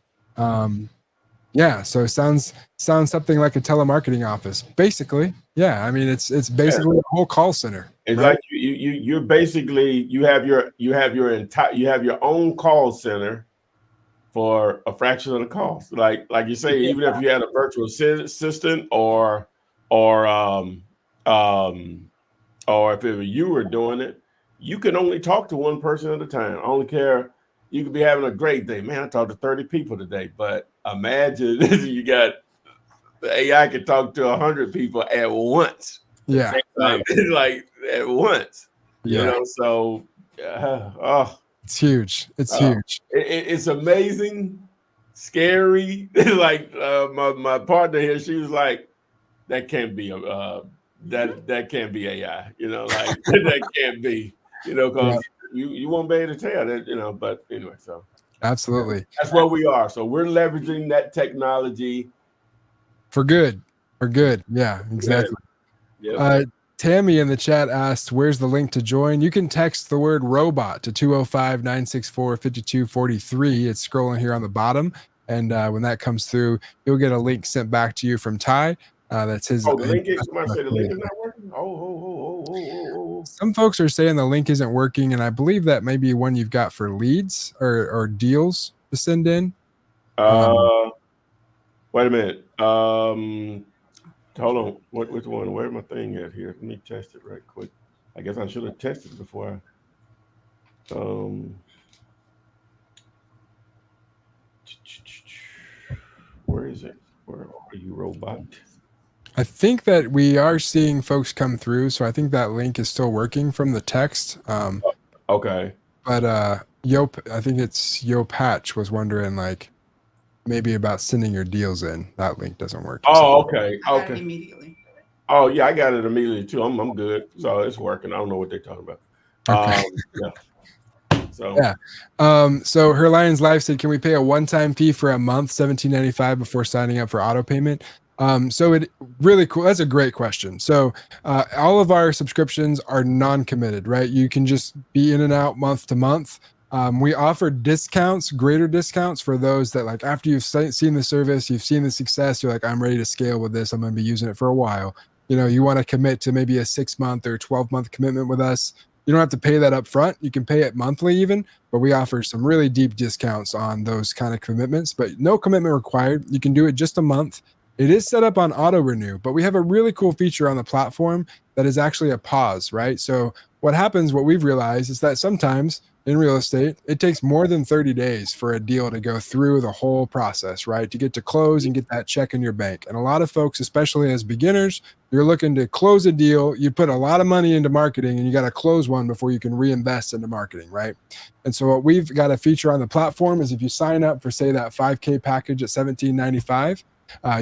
Yeah, so it sounds something like a telemarketing office, basically. Yeah, I mean it's basically a whole call center. It's right? Like you're basically you have your own call center for a fraction of the cost. Like you say, even if you had a virtual assistant or if you were doing it, you can only talk to 1 person at a time. I don't care. You could be having a great day. Man, I talked to 30 people today, but imagine you got the AI can talk to 100 people at once. Yeah. Like at once. Yeah. So it's huge. It's huge. It's amazing, scary. Like my partner here, she was like, that can't be that can't be AI, like that can't be, because you won't be able to tell that, but anyway, so absolutely that's where we are. So we're leveraging that technology for good. Yeah, exactly. Yep. Tammy in the chat asked, where's the link to join? You can text the word robot to 205-964-5243. It's scrolling here on the bottom. And when that comes through, you'll get a link sent back to you from Ty. That's his. Oh, the link is, somebody said the link is not working? Some folks are saying the link isn't working, and I believe that may be one you've got for leads or deals to send in. Wait a minute. Hold on. Which one? Where's my thing at here? Let me test it right quick. I guess I should have tested it before where is it? Where are you, robot? I think that we are seeing folks come through, so I think that link is still working from the text. Okay. But I think it's Yo Patch was wondering, like, maybe about sending your deals in. That link doesn't work. Oh, okay. I got it Okay. immediately. Oh, yeah, I got it immediately too. I'm good. So it's working. I don't know what they're talking about. Okay. Yeah. So Yeah. So Her Lion's Life said, can we pay a one-time fee for a month, $17.95 before signing up for auto payment? So it really cool. That's a great question. So all of our subscriptions are non-committed, right? You can just be in and out month to month. We offer discounts, greater discounts for those that, like, after you've seen the service, you've seen the success, you're like, I'm ready to scale with this. I'm going to be using it for a while. You know, you want to commit to maybe a 6-month or 12-month commitment with us. You don't have to pay that up front. You can pay it monthly even, but we offer some really deep discounts on those kind of commitments, but no commitment required. You can do it just a month. It is set up on auto renew, but we have a really cool feature on the platform that is actually a pause, right? So what happens, what we've realized is that sometimes in real estate, it takes more than 30 days for a deal to go through the whole process, right? To get to close and get that check in your bank. And a lot of folks, especially as beginners, you're looking to close a deal, you put a lot of money into marketing and you got to close one before you can reinvest into marketing, right? And so what we've got a feature on the platform is if you sign up for, say, that 5K package at $17.95,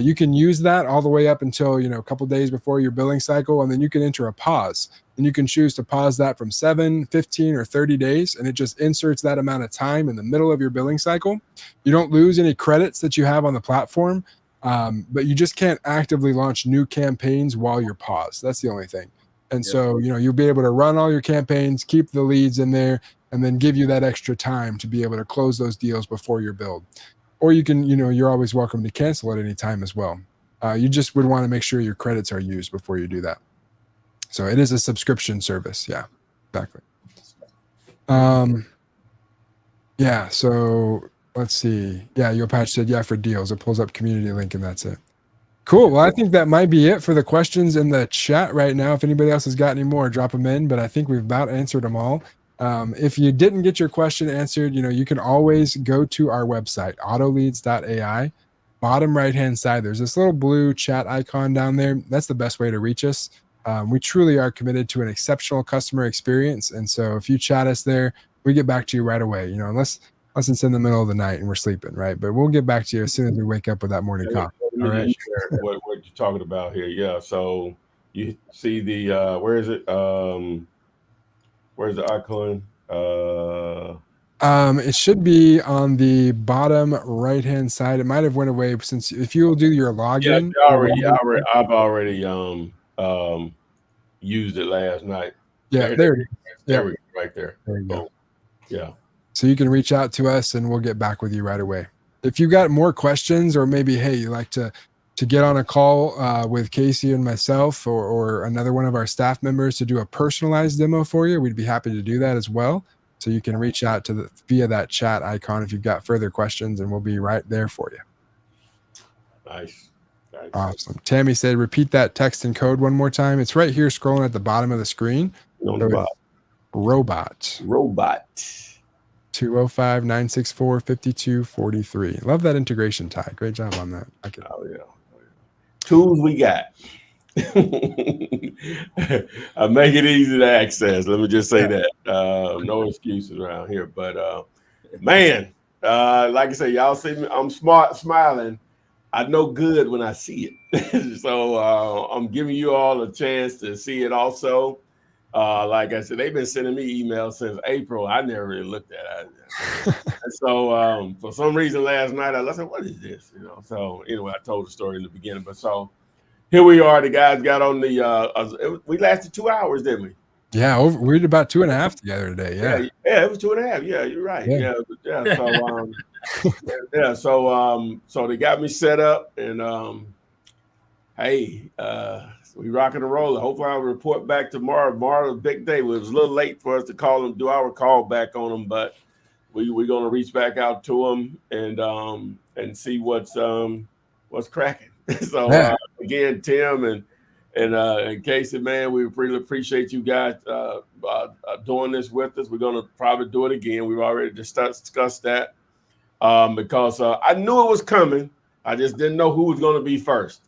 you can use that all the way up until, you know, a couple days before your billing cycle, and then you can enter a pause. And you can choose to pause that from 7, 15, or 30 days, and it just inserts that amount of time in the middle of your billing cycle. You don't lose any credits that you have on the platform, but you just can't actively launch new campaigns while you're paused. That's the only thing. And so, you know, you'll be able to run all your campaigns, keep the leads in there, and then give you that extra time to be able to close those deals before your build. Or you can, you know, you're always welcome to cancel at any time as well. You just would want to make sure your credits are used before you do that. So it is a subscription service. Yeah, exactly. Yeah, so let's see. Yeah, Yo Patch said, yeah, for deals. It pulls up community link and that's it. Cool. Well, I think that might be it for the questions in the chat right now. If anybody else has got any more, drop them in, but I think we've about answered them all. If you didn't get your question answered, you know, you can always go to our website, autoleads.ai. Bottom right-hand side, there's this little blue chat icon down there. That's the best way to reach us. We truly are committed to an exceptional customer experience. And so if you chat us there, we get back to you right away, you know, unless it's in the middle of the night and we're sleeping, right? But we'll get back to you as soon as we wake up with that morning coffee. All right. Share what you're talking about here. Yeah. So you see the where is it? Where's the icon? It should be on the bottom right-hand side. It might have went away since if you will do your login. Yeah, I've already used it last night. Yeah, there we go, right there. There you go. Yeah. So you can reach out to us and we'll get back with you right away. If you got more questions, or maybe, hey, you like to get on a call with Casey and myself or another one of our staff members to do a personalized demo for you, we'd be happy to do that as well. So you can reach out to via that chat icon if you've got further questions, and we'll be right there for you. Nice. Awesome. Tammy said, repeat that text and code one more time. It's right here scrolling at the bottom of the screen. Robot. 205-964-5243. Love that integration, Ty. Great job on that. Oh, yeah. Tools we got. I make it easy to access. Let me just say that. No excuses around here. But man, like I say, y'all see me. I'm smiling. I know good when I see it. So I'm giving you all a chance to see it also. Like I said, they've been sending me emails since April. I never really looked at it. And so for some reason last night I said, what is this? You know, so anyway, I told the story in the beginning. But so here we are. The guys got on the we lasted 2 hours, didn't we? Yeah, we did about 2.5 together today. Yeah, it was 2.5. Yeah, you're right. Yeah. So so they got me set up, and hey, we rocking and rolling. Hopefully I'll report back tomorrow. Tomorrow's a big day. It was a little late for us to call them, do our call back on them, but we're gonna reach back out to them and see what's cracking. So again, Tim and Casey, man, we really appreciate you guys doing this with us. We're gonna probably do it again. We've already discussed that because I knew it was coming. I just didn't know who was going to be first.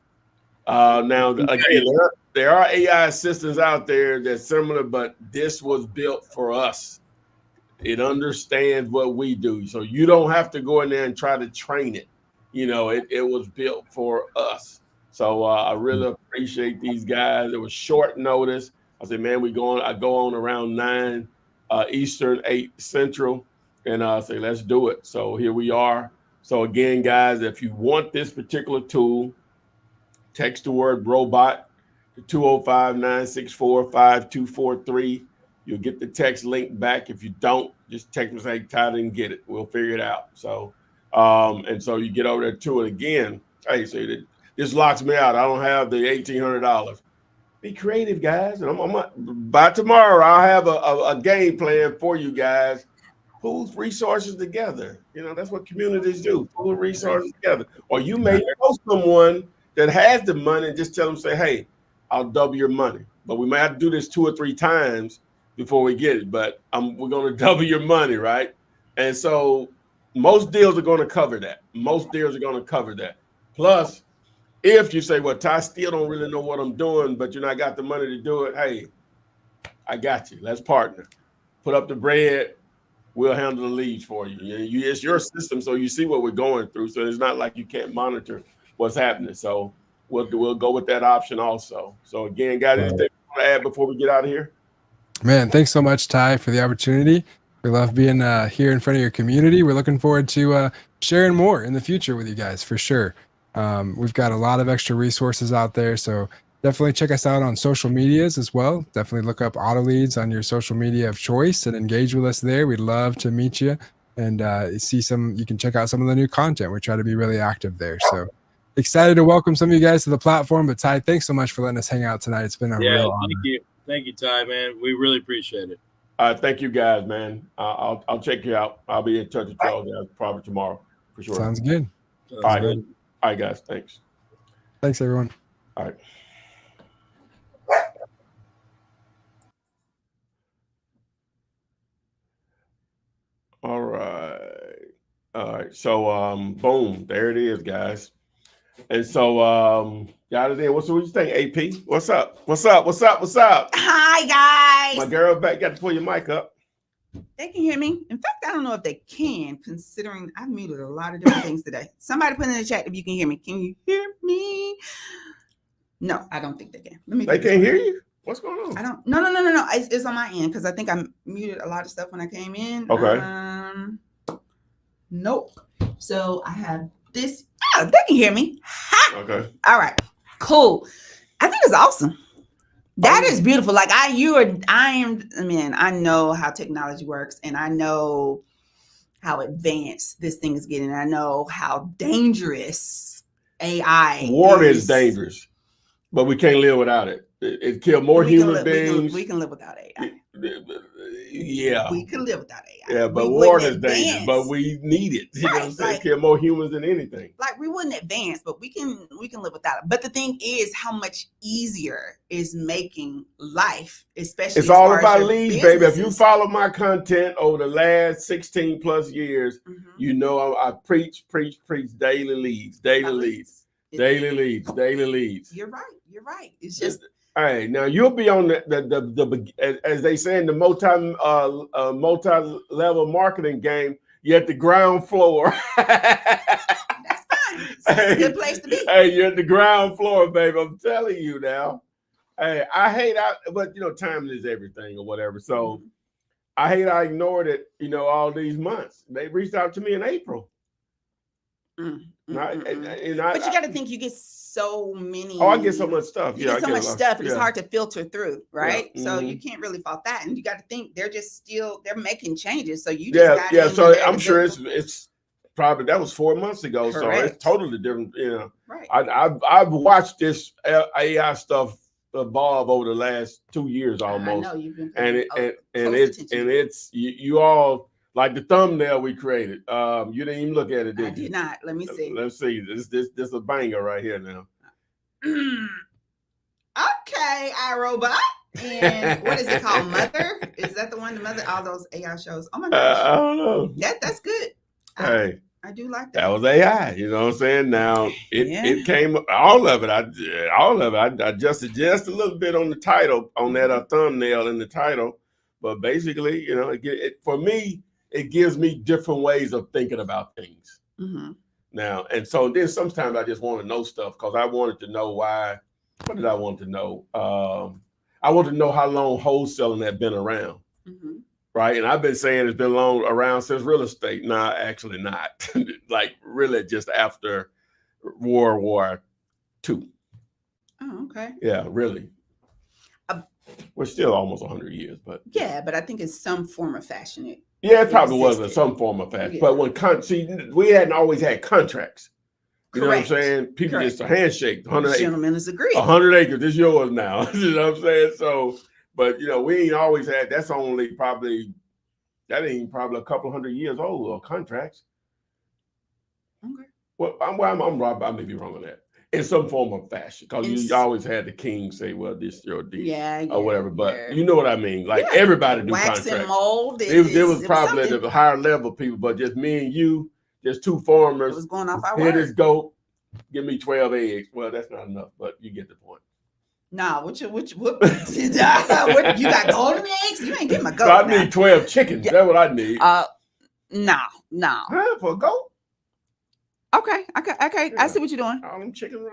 Now, again, there are AI assistants out there that's similar, but this was built for us. It understands what we do, so you don't have to go in there and try to train it. it was built for us. So I really appreciate these guys. It was short notice. I said, man, I go on around 9 Eastern, 8 Central, and I say, let's do it. So here we are. So again, guys, if you want this particular tool, text the word robot to 205-964-5243. You'll get the text link back. If you don't, just text me, say, Ty didn't get it. We'll figure it out. So, and so you get over there to it again. Hey, so this locks me out. I don't have the $1,800. Be creative, guys. And by tomorrow, I'll have a game plan for you guys. Pool resources together. That's what communities do. Pool resources together. Or you may know someone that has the money and just tell them, say, hey, I'll double your money. But we might have to do this 2 or 3 times before we get it. But we're going to double your money, right? And so most deals are going to cover that. Plus, if you say, well, Ty, still don't really know what I'm doing, but I got the money to do it. Hey, I got you. Let's partner. Put up the bread. We'll handle the leads for you. It's your system, so you see what we're going through. So it's not like you can't monitor what's happening. So we'll go with that option also. So again, guys, anything you want to add before we get out of here? Man, thanks so much, Ty, for the opportunity. We love being here in front of your community. We're looking forward to sharing more in the future with you guys, for sure. We've got a lot of extra resources out there, so definitely check us out on social medias as well. Definitely look up Auto Leads on your social media of choice and engage with us there. We'd love to meet you and you can check out some of the new content. We try to be really active there. So excited to welcome some of you guys to the platform. But Ty, thanks so much for letting us hang out tonight. It's been a real honor. Thank you, Ty, man. We really appreciate it. Thank you, guys, man. I'll check you out. I'll be in touch with y'all guys probably tomorrow for sure. Sounds good. All right, guys. Thanks. Thanks, everyone. All right. All right. So, boom, there it is, guys. And so, got it in. What you think, AP? What's up? Hi, guys. My girl back. Got to pull your mic up. They can hear me. In fact, I don't know if they can, considering I've muted a lot of different things today. Somebody put in the chat if you can hear me. Can you hear me? No, I don't think they can. They can't hear you? What's going on? I don't. No. It's on my end because I think I muted a lot of stuff when I came in. Okay. Nope. So I have this. Oh, they can hear me. Ha! Okay. All right. Cool. I think it's awesome. That is beautiful. Like I know how technology works, and I know how advanced this thing is getting. I know how dangerous AI Water is dangerous, but we can't live without it. It killed more human beings. We can live without AI. Yeah. We can live without AI. Yeah, but water is dangerous, but we need it. You know what I'm saying? Like, kill more humans than anything. Like we wouldn't advance, but we can live without it. But the thing is how much easier is making life, especially it's all about leads, baby. If you follow my content over the last 16 plus years, you know I preach daily leads. You're right. It's just all right, now you'll be on the as they say in the multi-level marketing game. You're at the ground floor. That's fine. It's a good place to be. Hey, you're at the ground floor, baby. I'm telling you now. Hey, I hate but timing is everything or whatever. So I ignored it. All these months. They reached out to me in April. But you got to think you get so many. Oh, I get so much stuff. You get so much stuff, and it's hard to filter through, right? Yeah. So you can't really fault that, and you got to think they're making changes. So you just So I'm sure it's probably that was 4 months ago. Correct. So it's totally different. Right. I've watched this AI stuff evolve over the last 2 years almost. I know you've been it's you all. Like the thumbnail we created. You didn't even look at it, did you? I did not. Let me see. Let's see. This a banger right here now. Okay, iRobot. And what is it called? Mother? Is that the one? The Mother? All those AI shows. Oh my gosh. I don't know. That's good. Hey. I do like that. That was AI. You know what I'm saying? Now it came all of it. I adjusted just a little bit on the title, on that thumbnail in the title. But basically, for me, it gives me different ways of thinking about things. now. And so then sometimes I just want to know stuff because I wanted to know why. What did I want to know? I want to know how long wholesaling had been around. Mhm. Right. And I've been saying it's been around since real estate. No, actually not. Like really just after World War II. Oh, okay. Yeah, really. We're still almost 100 years, but Yeah, but I think it's some form of fashion. it probably was in existed. some form of fashion. Yeah. But when see, we hadn't always had contracts. You know what I'm Correct. saying? People Correct. just a handshake. 100 acres. Gentlemen is agreed. 100 acres. This yours now. You know what I'm saying? So, but we ain't always had. That's only probably a couple hundred years old or contracts. Okay. Well, I may be wrong on that. In some form of fashion, because you always had the king say, "Well, this is your deal," Yeah, or whatever. But yeah. you know what I mean? Like Yeah. everybody do Wax contracts. and mold. There was probably something. the higher level people, but just me and you, just two It farmers. was going off our Here this word. goat, give me 12 eggs. Well, that's not enough, but you get the point. Nah, what you got golden eggs? You ain't getting my goat. So I now. need 12 chickens. Yeah. That's what I need. No. Huh, for a goat? Okay. I Yeah. see what you're doing. All them chickens.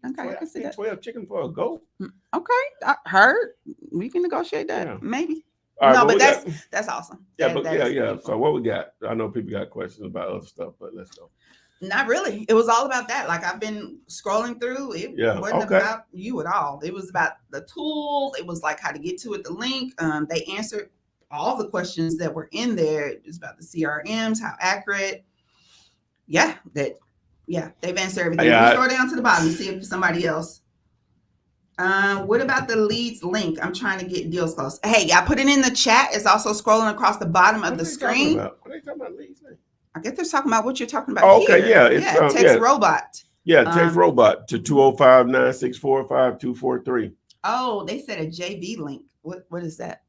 Okay, I can see that. 12 chickens for a goat. Okay, I heard. We can negotiate that. Yeah. Maybe. All right, No, but we got- that's awesome. yeah, That is yeah. beautiful. So what we got? I know people got questions about other stuff, but let's go. Not really. It was all about that. Like I've been scrolling through. It wasn't okay. about you at all. It was about the tool. It was like how to get to it, the link. They answered all the questions that were in there. It was about the CRMs, how accurate. Yeah, they've answered everything. Yeah, We'll scroll down to the bottom and see if somebody else. What about the leads link? I'm trying to get deals close. Hey, I put it in the chat. It's also scrolling across the bottom of the screen. What are they talking about leads link? I guess they're talking about what you're talking about. Oh, okay, here. yeah, it's, text robot. Yeah, text robot to 205-964-5243. Oh, they said a JV link. What is that?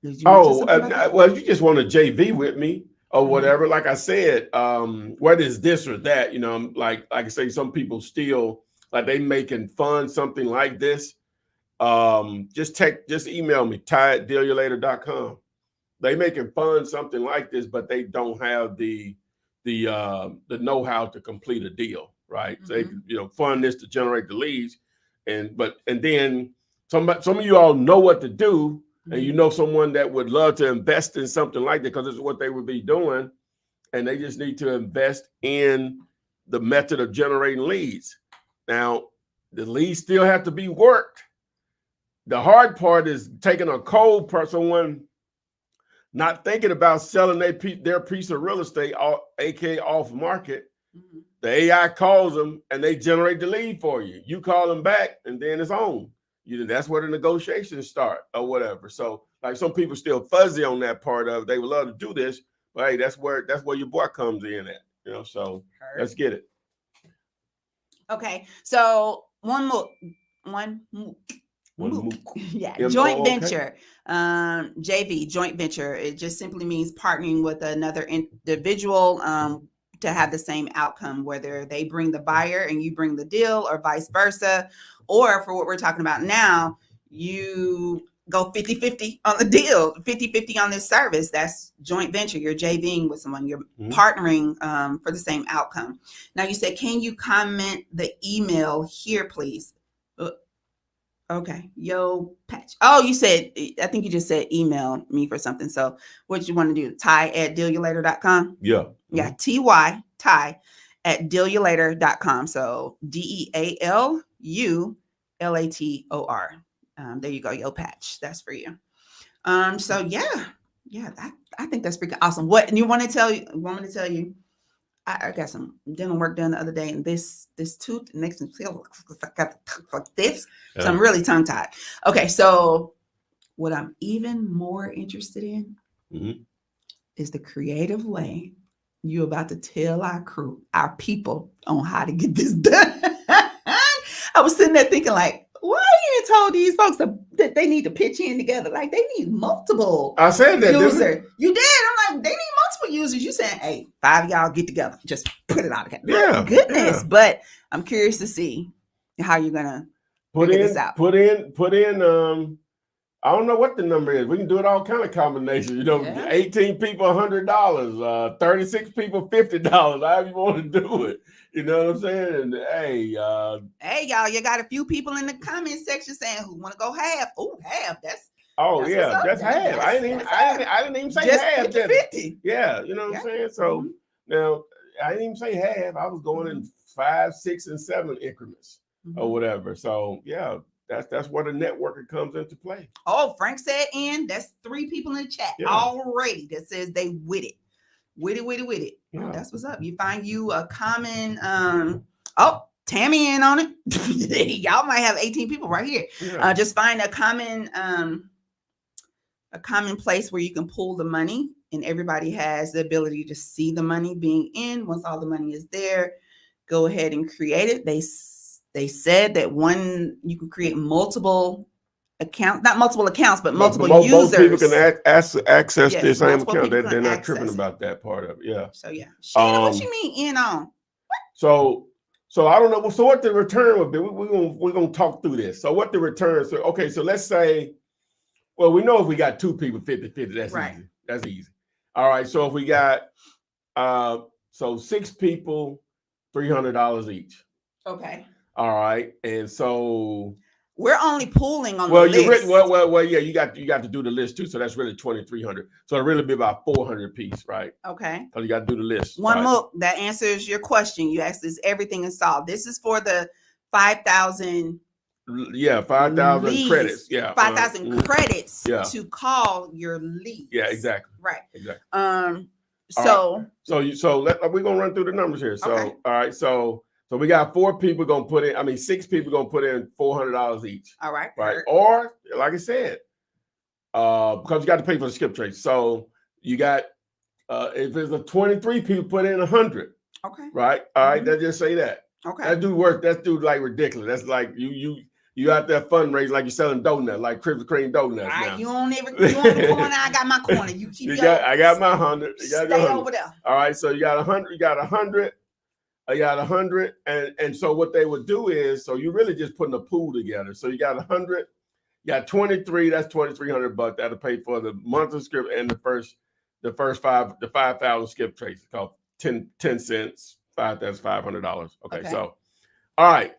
Did you mention something about that? Well, you just want to JV with me or whatever. Like I said, whether it's this or that, like I say, some people still like they making fun something like this. Just email me, ty@dealyoullater.com. They making fun something like this, but they don't have the know-how to complete a deal, right? So they fund this to generate the leads, and then some of you all know what to do, and you know someone that would love to invest in something like that because it's what they would be doing, and they just need to invest in the method of generating leads. Now, the leads still have to be worked. The hard part is taking a cold someone not thinking about selling their piece of real estate, aka off market. The AI calls them and they generate the lead for you. You call them back and then it's on. That's where the negotiations start or whatever. So like some people still fuzzy on that part of it. They would love to do this, but hey, that's where your boy comes in at. So let's get it. Okay, so one yeah, joint venture, JV, joint venture. It just simply means partnering with another individual to have the same outcome, whether they bring the buyer and you bring the deal or vice versa. Or for what we're talking about now, you go 50-50 on the deal, 50-50 on this service. That's joint venture. You're JVing with someone. You're partnering for the same outcome. Now you said, can you comment the email here, please? Okay. Yo, Patch. Oh, I think you just said email me for something. So what you want to do? ty@dealyoullater.com? Yeah. Yeah. ty@dealyoullater.com. So DEALULATOR. There you go. Yo, Patch. That's for you. So yeah, I think that's pretty awesome. What, and you want me to tell you, I got some dental work done the other day, and this tooth makes me feel like this. So I'm really tongue tied. Okay, so what I'm even more interested in is the creative way you're about to tell our crew, our people, on how to get this done. I was sitting there thinking, like, why you told these folks that they need to pitch in together? Like, they need multiple. I said that. User. You did. I'm like, they need multiple users. You saying, hey, 5 of y'all get together, just put it all together. Yeah. My goodness. Yeah. But I'm curious to see how you're gonna figure this out. Put in I don't know what the number is. We can do it all kind of combinations. You know, Yeah. 18 people, $100, 36 people, $50, however you want to do it. You know what I'm saying? And hey, hey, y'all, you got a few people in the comment section saying who want to go half. Oh, half. That's yeah, that's half. I didn't even say just half. 50-50. Yeah, you know what I'm saying? So now I didn't even say half. I was going in 5, 6, and 7 increments or whatever. So yeah. That's where the networking comes into play. Oh, Frank said that's 3 people in the chat already that says they with it. With it. Yeah. Oh, that's what's up. You find you a common Tammy in on it. Y'all might have 18 people right here. Yeah. Just find a common place where you can pull the money and everybody has the ability to see the money being in. Once all the money is there, go ahead and create it. They said that you can create multiple accounts, not multiple accounts, but multiple users. Most people can access the same account. They're not tripping about that part of it. Yeah. So yeah. Shannon, what you mean in on? So I don't know. So what the return would be? We're gonna talk through this. So what the return? So okay. So let's say, well, we know if we got 2 people 50-50, that's easy. That's easy. All right. So if we got 6 people, $300 each. Okay. All right, and so we're only pooling on the list. Yeah, you got to do the list too. So that's really 2,300. So it really be about 400 piece, right? Okay. So you got to do the list. One more that answers your question. You asked, is everything installed? This is for the 5,000. Yeah, 5,000 credits. Yeah, 5,000 credits to call your leads. Yeah, exactly. Right. Exactly. So we're gonna run through the numbers here. So all right, so we got 4 people gonna put in. 6 people gonna put in $400 each. All right. Right. Or like I said, because you got to pay for the skip trace. So you got if it's a 23 people put in 100. Okay. Right. All right. Let's just say that. Okay. That do work. That's like ridiculous. That's like you out there fundraising like you're selling donuts, like Krispy Kreme donuts. All right. Now. You on the corner. I got my corner. You keep. I got my 100. You got stay over there. All right. So you got 100. You got 100. I got 100, and so what they would do is, so you're really just putting a pool together. So you got 100, you got 23. That's $2,300. That'll pay for the monthly skip and the first 5,000 skip trace. It's called 10 cents. That's $500. Okay. So, all right.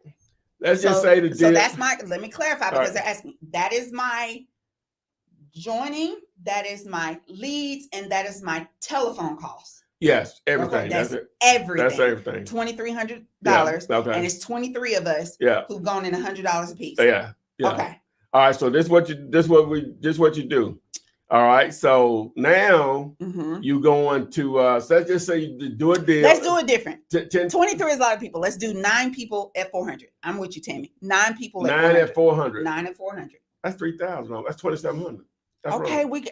Let's just say the deal. So that's let me clarify because they're asking. That is my joining. That is my leads, and that is my telephone calls. Yes, everything. Okay, that's everything. That's everything. $2,300, and it's 23 of us. Who've gone in $100 a piece. Yeah. Okay. All right. So this what you do. All right. So now you going to so let's just say you do a deal. Let's do it different. 23 is a lot of people. Let's do 9 people at 400. I'm with you, Tammy. 9 people at 400. 9 at 400. That's 3,000. That's 2,700. Okay, wrong.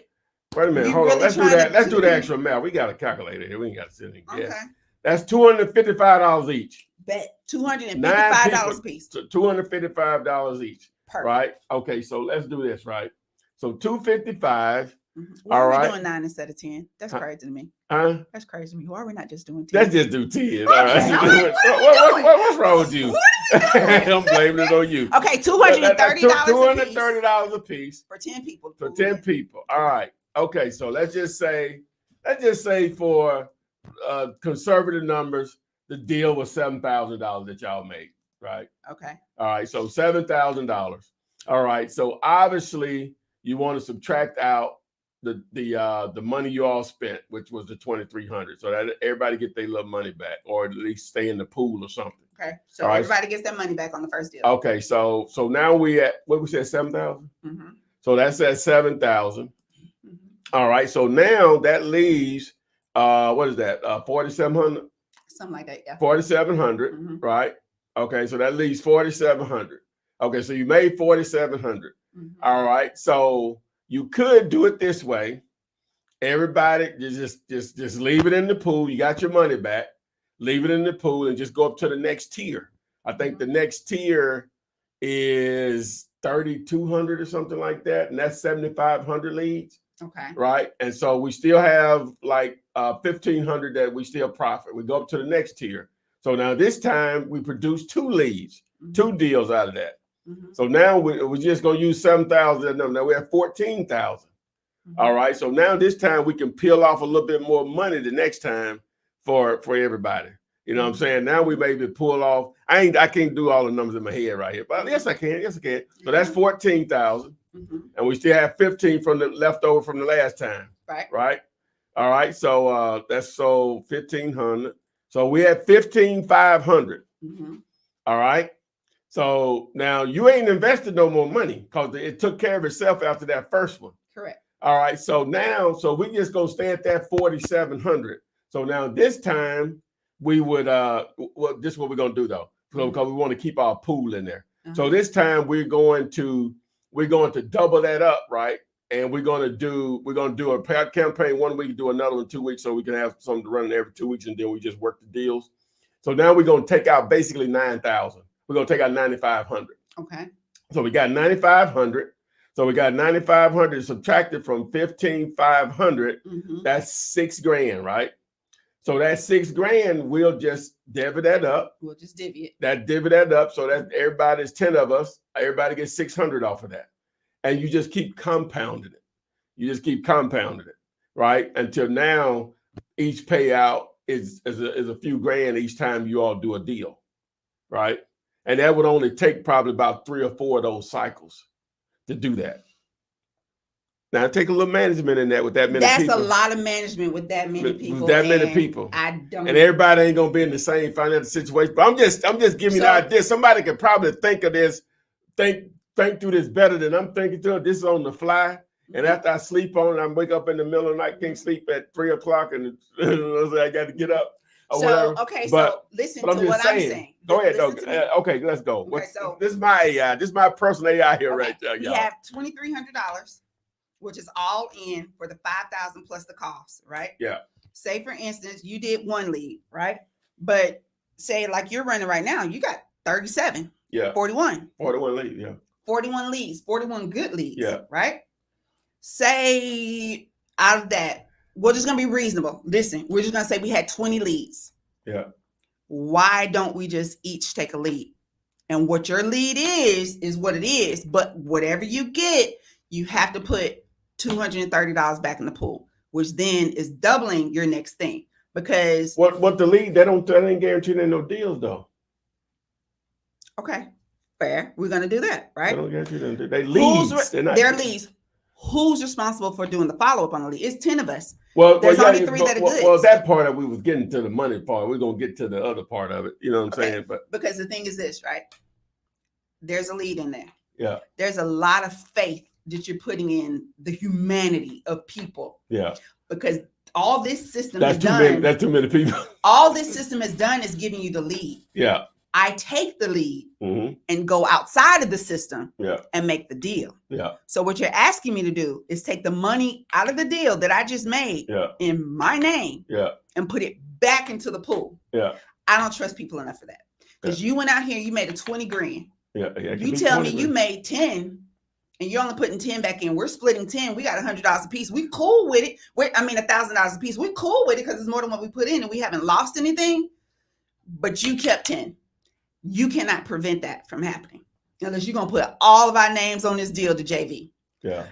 Wait a minute, hold on. Let's do that. Let's do the actual math. We got a calculator here. We ain't got to sit in guess. Okay. That's $255 each. Bet $255 a piece. $255 each. Perfect. Right. Okay. So let's do this. Right. So $255. Why are we doing 9 instead of 10? That's crazy to me. Huh? That's crazy to me. Why are we not just doing 10? Let's just do 10. All right. What's wrong with you? I'm blaming it on you. Okay, $230. $230 a piece for 10 people. For 10 people. All right. Okay. So let's just say for conservative numbers, the deal was $7,000 that y'all made. Right. Okay. All right. So $7,000. All right. So obviously you want to subtract out the money you all spent, which was the $2,300, so that everybody get their little money back, or at least stay in the pool or something. Okay, so everybody gets their money back on the first deal. Okay, so now we at what we said 7,000. So that's at 7,000. All right, so now that leaves what is that? 4,700. Something like that, yeah. 4,700, right? Okay, so that leaves 4,700. Okay, so you made 4,700. All right, so you could do it this way. Everybody just leave it in the pool. You got your money back. Leave it in the pool and just go up to the next tier. I think the next tier is 3,200 or something like that, and that's 7,500 leads. Okay. Right, and so we still have like 1,500 that we still profit. We go up to the next tier. So now this time we produce 2 leads, 2 deals out of that. So now we're just gonna use 7,000 number. Now we're at 14,000. All right. So now this time we can peel off a little bit more money the next time for everybody. You know what I'm saying? Now we maybe pull off. I can't do all the numbers in my head right here, but yes I can. Yes I can. So that's 14,000, and we still have 15 from the leftover from the last time. Right. All right. So that's 1,500. So we had 15,500. All right. So now you ain't invested no more money because it took care of itself after that first one. Correct. All right. So now, we just gonna stay at that 4,700. So now this time we would this is what we're gonna do though. So because we want to keep our pool in there. So this time we're going to double that up, right? And we're gonna do a campaign 1 week, do another one 2 weeks, so we can have something to run every 2 weeks, and then we just work the deals. So now we're gonna take out basically 9,000. We're gonna take out 9,500. Okay. So we got 9,500. So we got 9,500 subtracted from 15,500. That's $6,000, right? So that $6,000, we'll just divvy that up. We'll just divvy that up. So that everybody's 10 of us. Everybody gets 600 off of that. And you just keep compounding it. Right? Until now, each payout is a few grand each time you all do a deal. Right? And that would only take probably about 3 or 4 of those cycles to do that. Now, take a little management in that with that many people. That's a lot of management with that many people. With that many people. I don't. And everybody ain't gonna be in the same financial situation. But I'm just giving you an idea. Somebody could probably think of this, think through this better than I'm thinking through it. This is on the fly. And after I sleep on it, I wake up in the middle of the night, can't sleep at 3 o'clock, and I got to get up. Or whatever. Okay, but, so listen but to what I'm saying. Go ahead, though. Okay, let's go. Okay, so this is my AI. This is my personal AI here, right there, y'all. We have $2,300, which is all in for the 5,000 plus the cost, right? Yeah. Say for instance, you did 1 lead, right? But say like you're running right now, you got 37. Yeah. 41. 41 leads. Yeah. 41 leads. 41 good leads. Yeah. Right. Say out of that, we're just gonna be reasonable. Listen, we're just gonna say we had 20 leads. Yeah. Why don't we just each take a lead? And what your lead is what it is. But whatever you get, you have to put $230 back in the pool, which then is doubling your next thing. Because what the lead, that ain't guaranteed no deals though. Okay, fair. We're gonna do that, right? They don't guarantee them. They leads. They're leads. Who's responsible for doing the follow-up on the lead? It's 10 of us. Well, there's only 3 that are good. Well, that part of we was getting to the money part. We're gonna get to the other part of it. You know what I'm saying? But because the thing is this, right? There's a lead in there. Yeah. There's a lot of faith that you're putting in the humanity of people. Yeah. Because all this system that's too many people. All this system has done is giving you the lead. Yeah. I take the lead and go outside of the system and make the deal. Yeah. So what you're asking me to do is take the money out of the deal that I just made in my name and put it back into the pool. Yeah. I don't trust people enough for that. Because you went out here, you made a 20 grand. Yeah. You tell me you made 10 and you're only putting 10 back in. We're splitting 10. We got $100 a piece. We cool with it. $1,000 a piece. We're cool with it because it's more than what we put in and we haven't lost anything. But you kept 10. You cannot prevent that from happening unless you're going to put all of our names on this deal to JV. Yeah.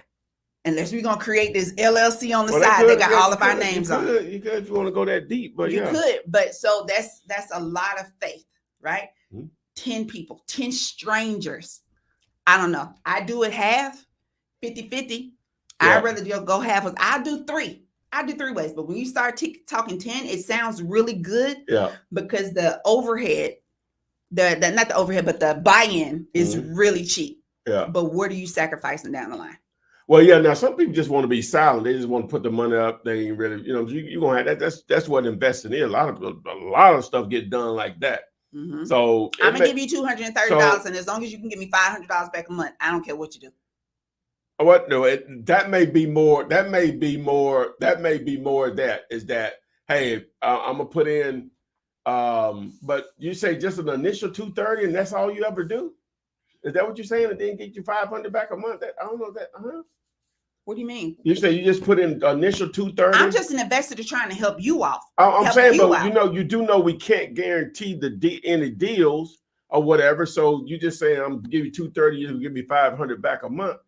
Unless we're going to create this LLC on the side that got all of our names on it. You could if you want to go that deep, but you could. But so that's a lot of faith, right? 10 people, 10 strangers. I don't know. I do it half, 50-50. I'd rather go half. I do 3. I do 3 ways. But when you start talking 10, it sounds really good. Yeah. Because the overhead, not the overhead, but the buy-in is really cheap. Yeah. But what are you sacrificing down the line? Well, yeah. Now some people just want to be silent. They just want to put the money up. They ain't really, you gonna have that. That's what investing is. A lot of stuff get done like that. So I'm gonna give you $230, and as long as you can give me $500 back a month, I don't care what you do. What? No, that may be more. That may be more. Hey, I'm gonna put in. But you say just an initial $230, and that's all you ever do? Is that what you're saying? And then get you $500 back a month? I don't know that. What do you mean? You say you just put in initial $230? I'm just an investor that's trying to help you off. I'm saying, but you do know we can't guarantee any deals or whatever. So you just saying I'm gonna give you 230, you give me 500 back a month.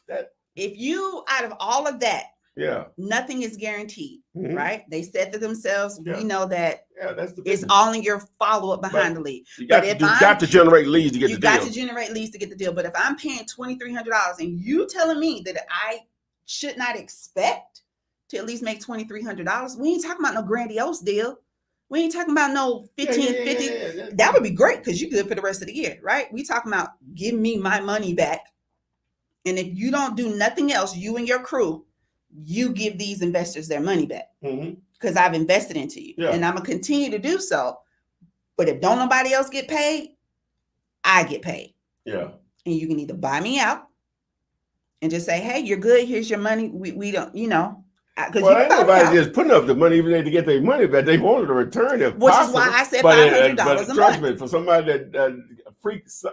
That if you out of all of that, yeah, nothing is guaranteed, Mhm. right? They said to themselves, Yeah. we know that that's the it's business. all in your follow-up behind But the lead. You got to generate leads to get the You got deal. to generate leads to get the deal. But if I'm paying $2,300 and you telling me that I should not expect to at least make $2,300, we ain't talking about no grandiose deal. We ain't talking about no 15, 50. Yeah. That would be great because you good for the rest of the year, right? We talking about give me my money back. And if you don't do nothing else, you and your crew, you give these investors their money back because I've invested into you. Yeah. And I'm going to continue to do so. But if don't nobody else get paid, I get paid. Yeah. And you can either buy me out and just say, hey, you're good. Here's your money. We don't, you know. Well, ain't nobody just putting up the money even to get their money back. They wanted a return if Which possible. is why I said $500 a month. Trust me, for somebody that freaks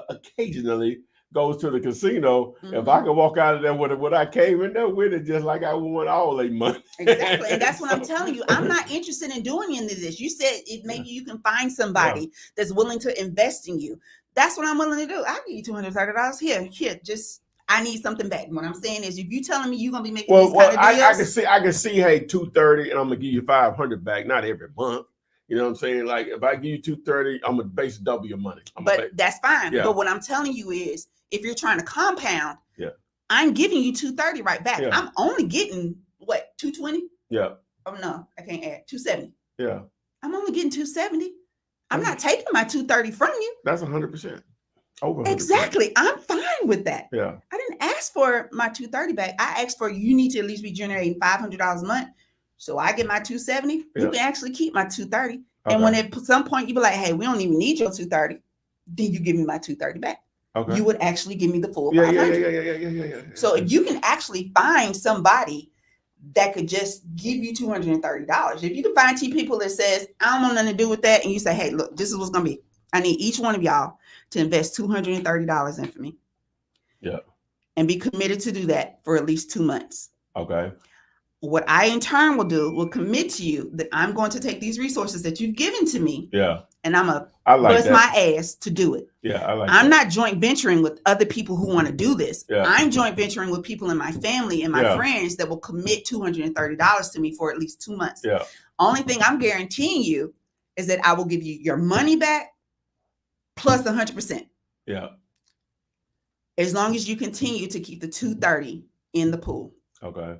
occasionally goes to the casino, if I could walk out of there with what I came in there with, it just like I won all their money. Exactly. And that's what I'm telling you. I'm not interested in doing any of this. You said maybe you can find somebody that's willing to invest in you. That's what I'm willing to do. I'll give you $230 here. Just I need something back. What I'm saying is if you telling me you're gonna be making these kind of deals. I can see, hey, 230 and I'm gonna give you 500 back, not every month. You know what I'm saying? Like if I give you 230, I'm gonna base double your money. That's fine. Yeah. But what I'm telling you is if you're trying to compound, I'm giving you 230 right back. I'm only getting what, 220? Yeah. Oh no, I can't add 270. Yeah. I'm only getting 270. I'm not taking my 230 from you. That's 100%. Over 100%. Exactly. I'm fine with that. Yeah. I didn't ask for my 230 back. I asked for you need to at least be generating $500 a month. So I get my 270. You can actually keep my 230. Okay. And when at some point you be like, hey, we don't even need your 230, then you give me my 230 back. Okay. You would actually give me the full 500. Yeah. So if you can actually find somebody that could just give you $230, if you can find people that says, I don't want nothing to do with that. And you say, hey, look, this is what's going to be. I need each one of y'all to invest $230 in for me. Yeah. And be committed to do that for at least 2 months. Okay. What I in turn will commit to you that I'm going to take these resources that you've given to me. Yeah. And I'm going to bust my ass to do it. Yeah. I'm not joint venturing with other people who want to do this. Yeah. I'm joint venturing with people in my family and my friends that will commit $230 to me for at least 2 months. Yeah. Only thing I'm guaranteeing you is that I will give you your money back plus 100%. Yeah. As long as you continue to keep the 230 in the pool. Okay.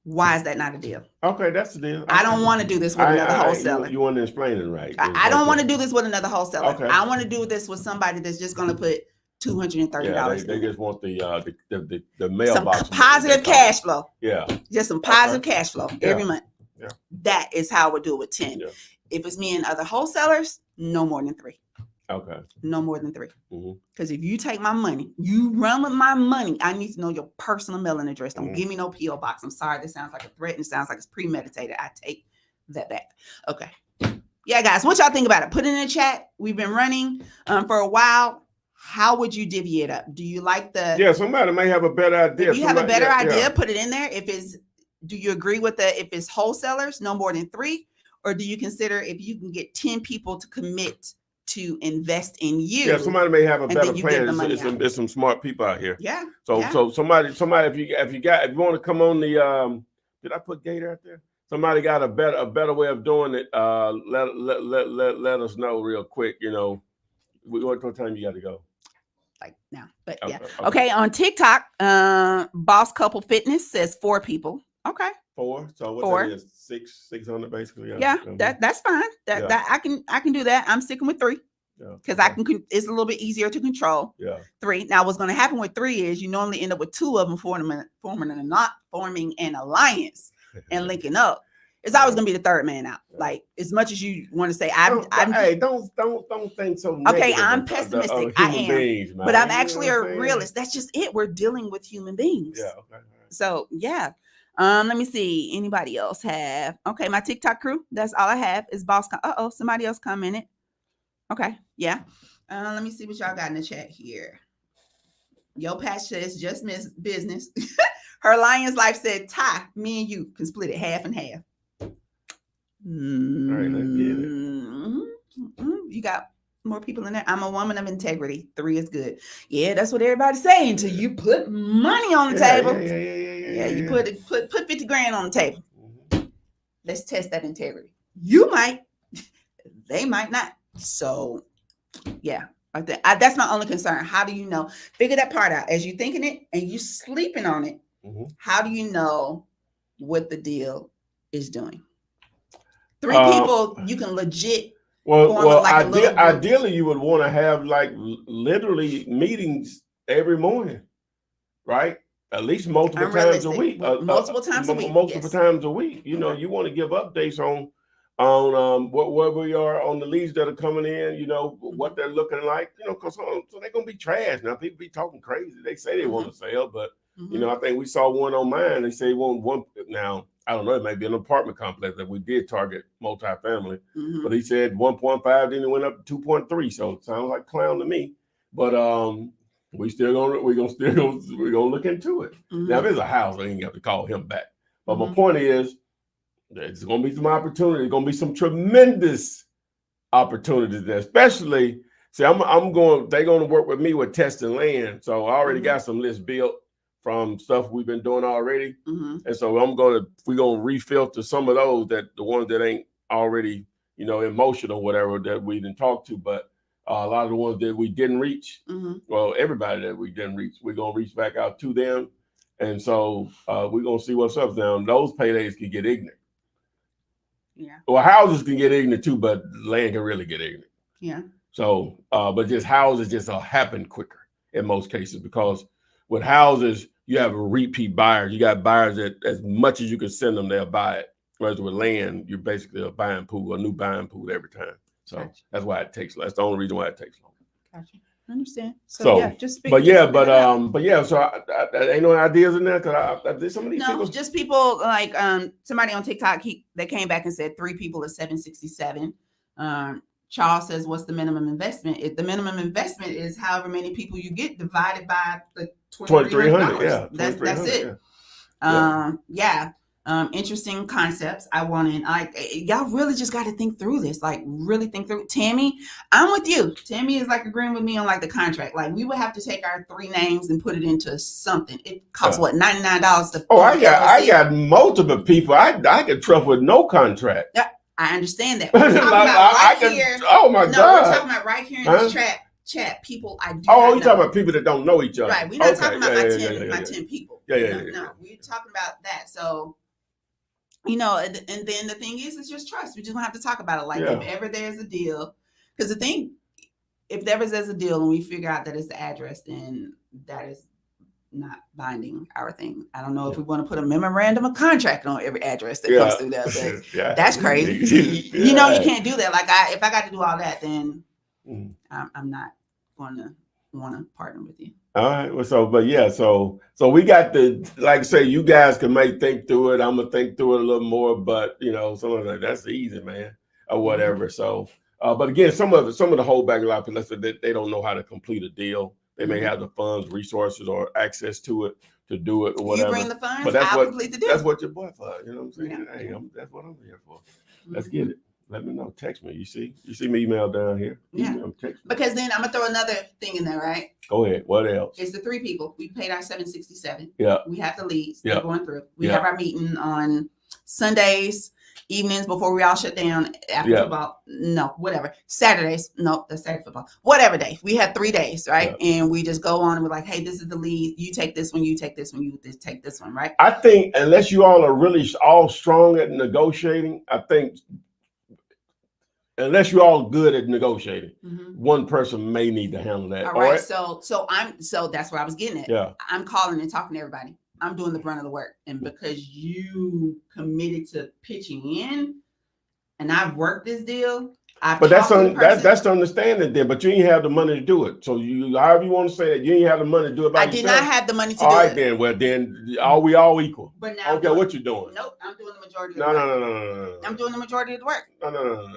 Why is that not a deal? Okay, that's the deal. I don't want to do this with another wholesaler. You want to explain it right. I don't want to do this with another wholesaler. Okay. I want to do this with somebody that's just going to put $230. Yeah, they just want the mailbox. Some positive cash flow. Yeah. Just some positive cash flow every month. Yeah. That is how I would do it with 10. Yeah. If it's me and other wholesalers, no more than 3. Okay. No more than 3. Because if you take my money, you run with my money, I need to know your personal mailing address. Don't give me no P.O. box. I'm sorry. This sounds like a threat and it sounds like it's premeditated. I take that back. Okay. Yeah, guys, what y'all think about it? Put it in the chat. We've been running for a while. How would you divvy it up? Do you like the... Yeah, somebody may have a better idea. If you have a better idea, put it in there. Do you agree with if it's wholesalers, no more than 3? Or do you consider if you can get 10 people to commit to invest in you? Yeah, somebody may have a better plan. There's some smart people out here. Yeah. So somebody, if you want to come on the did I put Gator out there? Somebody got a better way of doing it. Let us know real quick. You know, what time you got to go? Like now, but okay. On TikTok, Boss Couple Fitness says 4 people. Okay. 4. So what that is 600 basically. Yeah, that's fine. That I can do that. I'm sticking with 3 because I can. It's a little bit easier to control. Yeah. 3. Now, what's going to happen with 3 is you normally end up with 2 of them forming an alliance and linking up. It's always going to be the third man out. Like as much as you want to say, hey, don't think so. Okay, I'm pessimistic. I am, beings, but I'm actually a realist. That's just it. We're dealing with human beings. Yeah. Okay. So yeah. Let me see. Anybody else have? Okay, my TikTok crew. That's all I have is Boss. Somebody else commented. Okay, yeah. Let me see what y'all got in the chat here. Yo, Patch says just miss business. Her Lion's Life said, Ty, me and you can split it half and half. All right, let's get it. You got more people in there. I'm a woman of integrity. 3 is good. Yeah, that's what everybody's saying until you put money on the table. Yeah, you put 50 grand on the table. Let's test that integrity. You might, they might not. So yeah, that's my only concern. How do you know? Figure that part out as you thinking it and you sleeping on it. How do you know what the deal is doing? 3 people you can legit. Well, ideally, you would want to have like literally meetings every morning, right? At least multiple times a week. Multiple times a week. Multiple times a week. You know, you want to give updates on where we are on the leads that are coming in. You know what they're looking like. You know, because so they're gonna be trash now. People be talking crazy. They say they want to sell, but you know, I think we saw one on mine. They say they want one now. I don't know, it might be an apartment complex that we did target multifamily, but he said 1.5, then it went up to 2.3. So it sounds like clown to me. But we're gonna look into it. Now, if it's a house, I ain't have to call him back. But my point is, there's gonna be some opportunity. There's gonna be some tremendous opportunities there, especially. See, they're gonna work with me with testing land. So I already got some lists built from stuff we've been doing already. And so we're gonna refilter some of those, that the ones that ain't already, you know, in motion or whatever that we didn't talk to, but a lot of the ones that we didn't reach, well, everybody that we didn't reach, we're gonna reach back out to them. And so we're gonna see what's up now. Those paydays can get ignorant. Yeah. Well, houses can get ignorant too, but land can really get ignorant. Yeah. So, but just houses just happen quicker in most cases, because with houses, you have a repeat buyers. You got buyers that as much as you can send them, they'll buy it. Whereas with land, you're basically a buying pool, a new buying pool every time. So that's why it takes. That's the only reason why it takes long. Gotcha. I understand. So yeah, just So ain't no ideas in there, because I did some of these people. Just people like somebody on TikTok. They came back and said 3 people is 767. Charles says, what's the minimum investment? If the minimum investment is however many people you get divided by the $2,300. Yeah, that's it. Interesting concepts. Y'all really just got to think through this. Like, really think through. Tammy, I'm with you. Tammy is like agreeing with me on like the contract. Like, we would have to take our 3 names and put it into something. It costs what, $99 to. Oh, I got multiple people. I could trust with no contract. Yeah. I understand that. We're talking about here. Oh my God! We're talking about right here in this chat. People I do. Oh, you're talking about people that don't know each other. Right. We're not talking about my 10 people. No, we're talking about that. So, you know, and then the thing is, it's just trust. We just don't have to talk about it. Like, if ever there's a deal, because the thing, if there's a deal and we figure out that it's the address, then that is not binding our thing. I don't know if we want to put a memorandum of contract on every address that comes through there, but that's crazy. You know, you can't do that. Like, if I got to do all that, then I'm not going to want to partner with you. All right. Well, so we got like I say, you guys can think through it. I'm gonna think through it a little more, but you know, someone's like, that's easy, man, or whatever. So, but again, some of the holdback, a lot of people, they don't know how to complete a deal. They may have the funds, resources, or access to it to do it, or whatever. You bring the funds, but I'll complete the deal. That's what your boy for. You know what I'm saying? Yeah. Hey, that's what I'm here for. Let's get it. Let me know. Text me. You see me email down here. Yeah. Text me. Because then I'm gonna throw another thing in there, right? Go ahead. What else? It's the 3 people. We paid our $767. Yeah. We have the leads. They're going through. We have our meeting on Sundays evenings before we all shut down after football. No, whatever. Saturdays. No, that's Saturday football. Whatever day. We had 3 days, right? Yeah. And we just go on and we're like, hey, this is the lead. You take this one. You take this one. You take this one, right? I think unless you all are really all strong at negotiating, I think unless you're all good at negotiating, one person may need to handle that. All right. So that's what I was getting at. Yeah. I'm calling and talking to everybody. I'm doing the brunt of the work. And because you committed to pitching in and I've worked this deal, but that's the understanding there, but you ain't have the money to do it. So you, however you want to say it, you ain't have the money to do it by yourself. I did not have the money to do it. All right, then. Well, then are we all equal? But now I don't care what you're doing. Nope, I'm doing the majority of the work. No. I'm doing the majority of the work. No.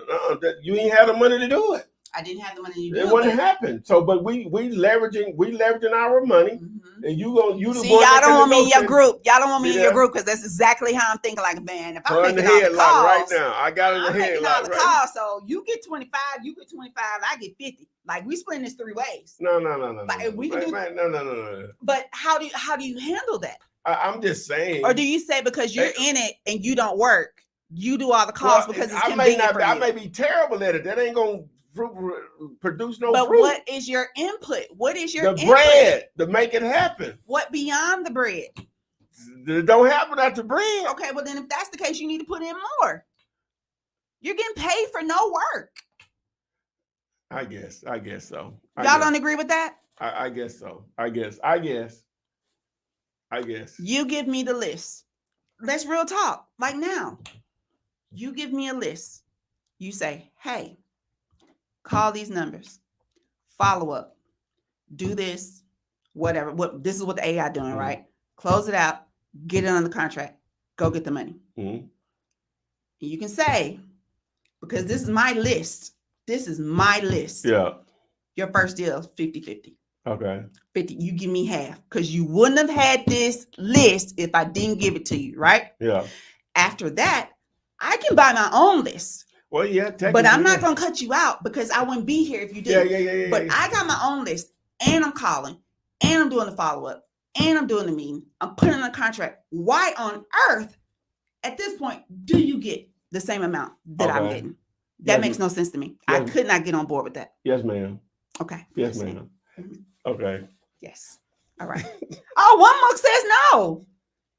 You ain't have the money to do it. I didn't have the money to do it wouldn't happen. So, but we leveraging our money, and you the See, one y'all that don't can want me in your negotiate. group. Y'all don't want me See in your that? group because that's exactly how I'm thinking. Like, man, if I'm Her in the making all the headlock calls right now. I got in the I'm making all headlock the right calls, so you get 25, you get 25, I get 50. Like, we splitting this 3 ways. No. Like, if we can do, No. but how do you handle that? I'm just saying. Or do you say because you're in it and you don't work, you do all the calls because it's convenient for you? I may be terrible at it. That ain't gonna produce no but fruit. what is your input? What is your the bread to make it happen? What beyond the bread? It don't happen without the bread. Okay, well then if that's the case, you need to put in more. You're getting paid for no work. I guess so. Y'all don't agree with that? I guess so. I guess. You give me the list. Let's real talk. Like now, you give me a list. You say, hey, call these numbers, follow up, do this, whatever. This is what the AI doing, right? Close it out, get it on the contract, go get the money. And you can say, because this is my list. This is my list. Yeah. Your first deal is 50-50. Okay. 50. You give me half because you wouldn't have had this list if I didn't give it to you, right? Yeah. After that, I can buy my own list. Well, yeah, but I'm not gonna cut you out because I wouldn't be here if you did. Yeah. But I got my own list, and I'm calling, and I'm doing the follow up, and I'm doing the meeting. I'm putting in a contract. Why on earth, at this point, do you get the same amount that I'm getting? That makes no sense to me. I could not get on board with that. Yes, ma'am. Okay. Yes, ma'am. Okay. Yes. All right. Oh, one mug says no.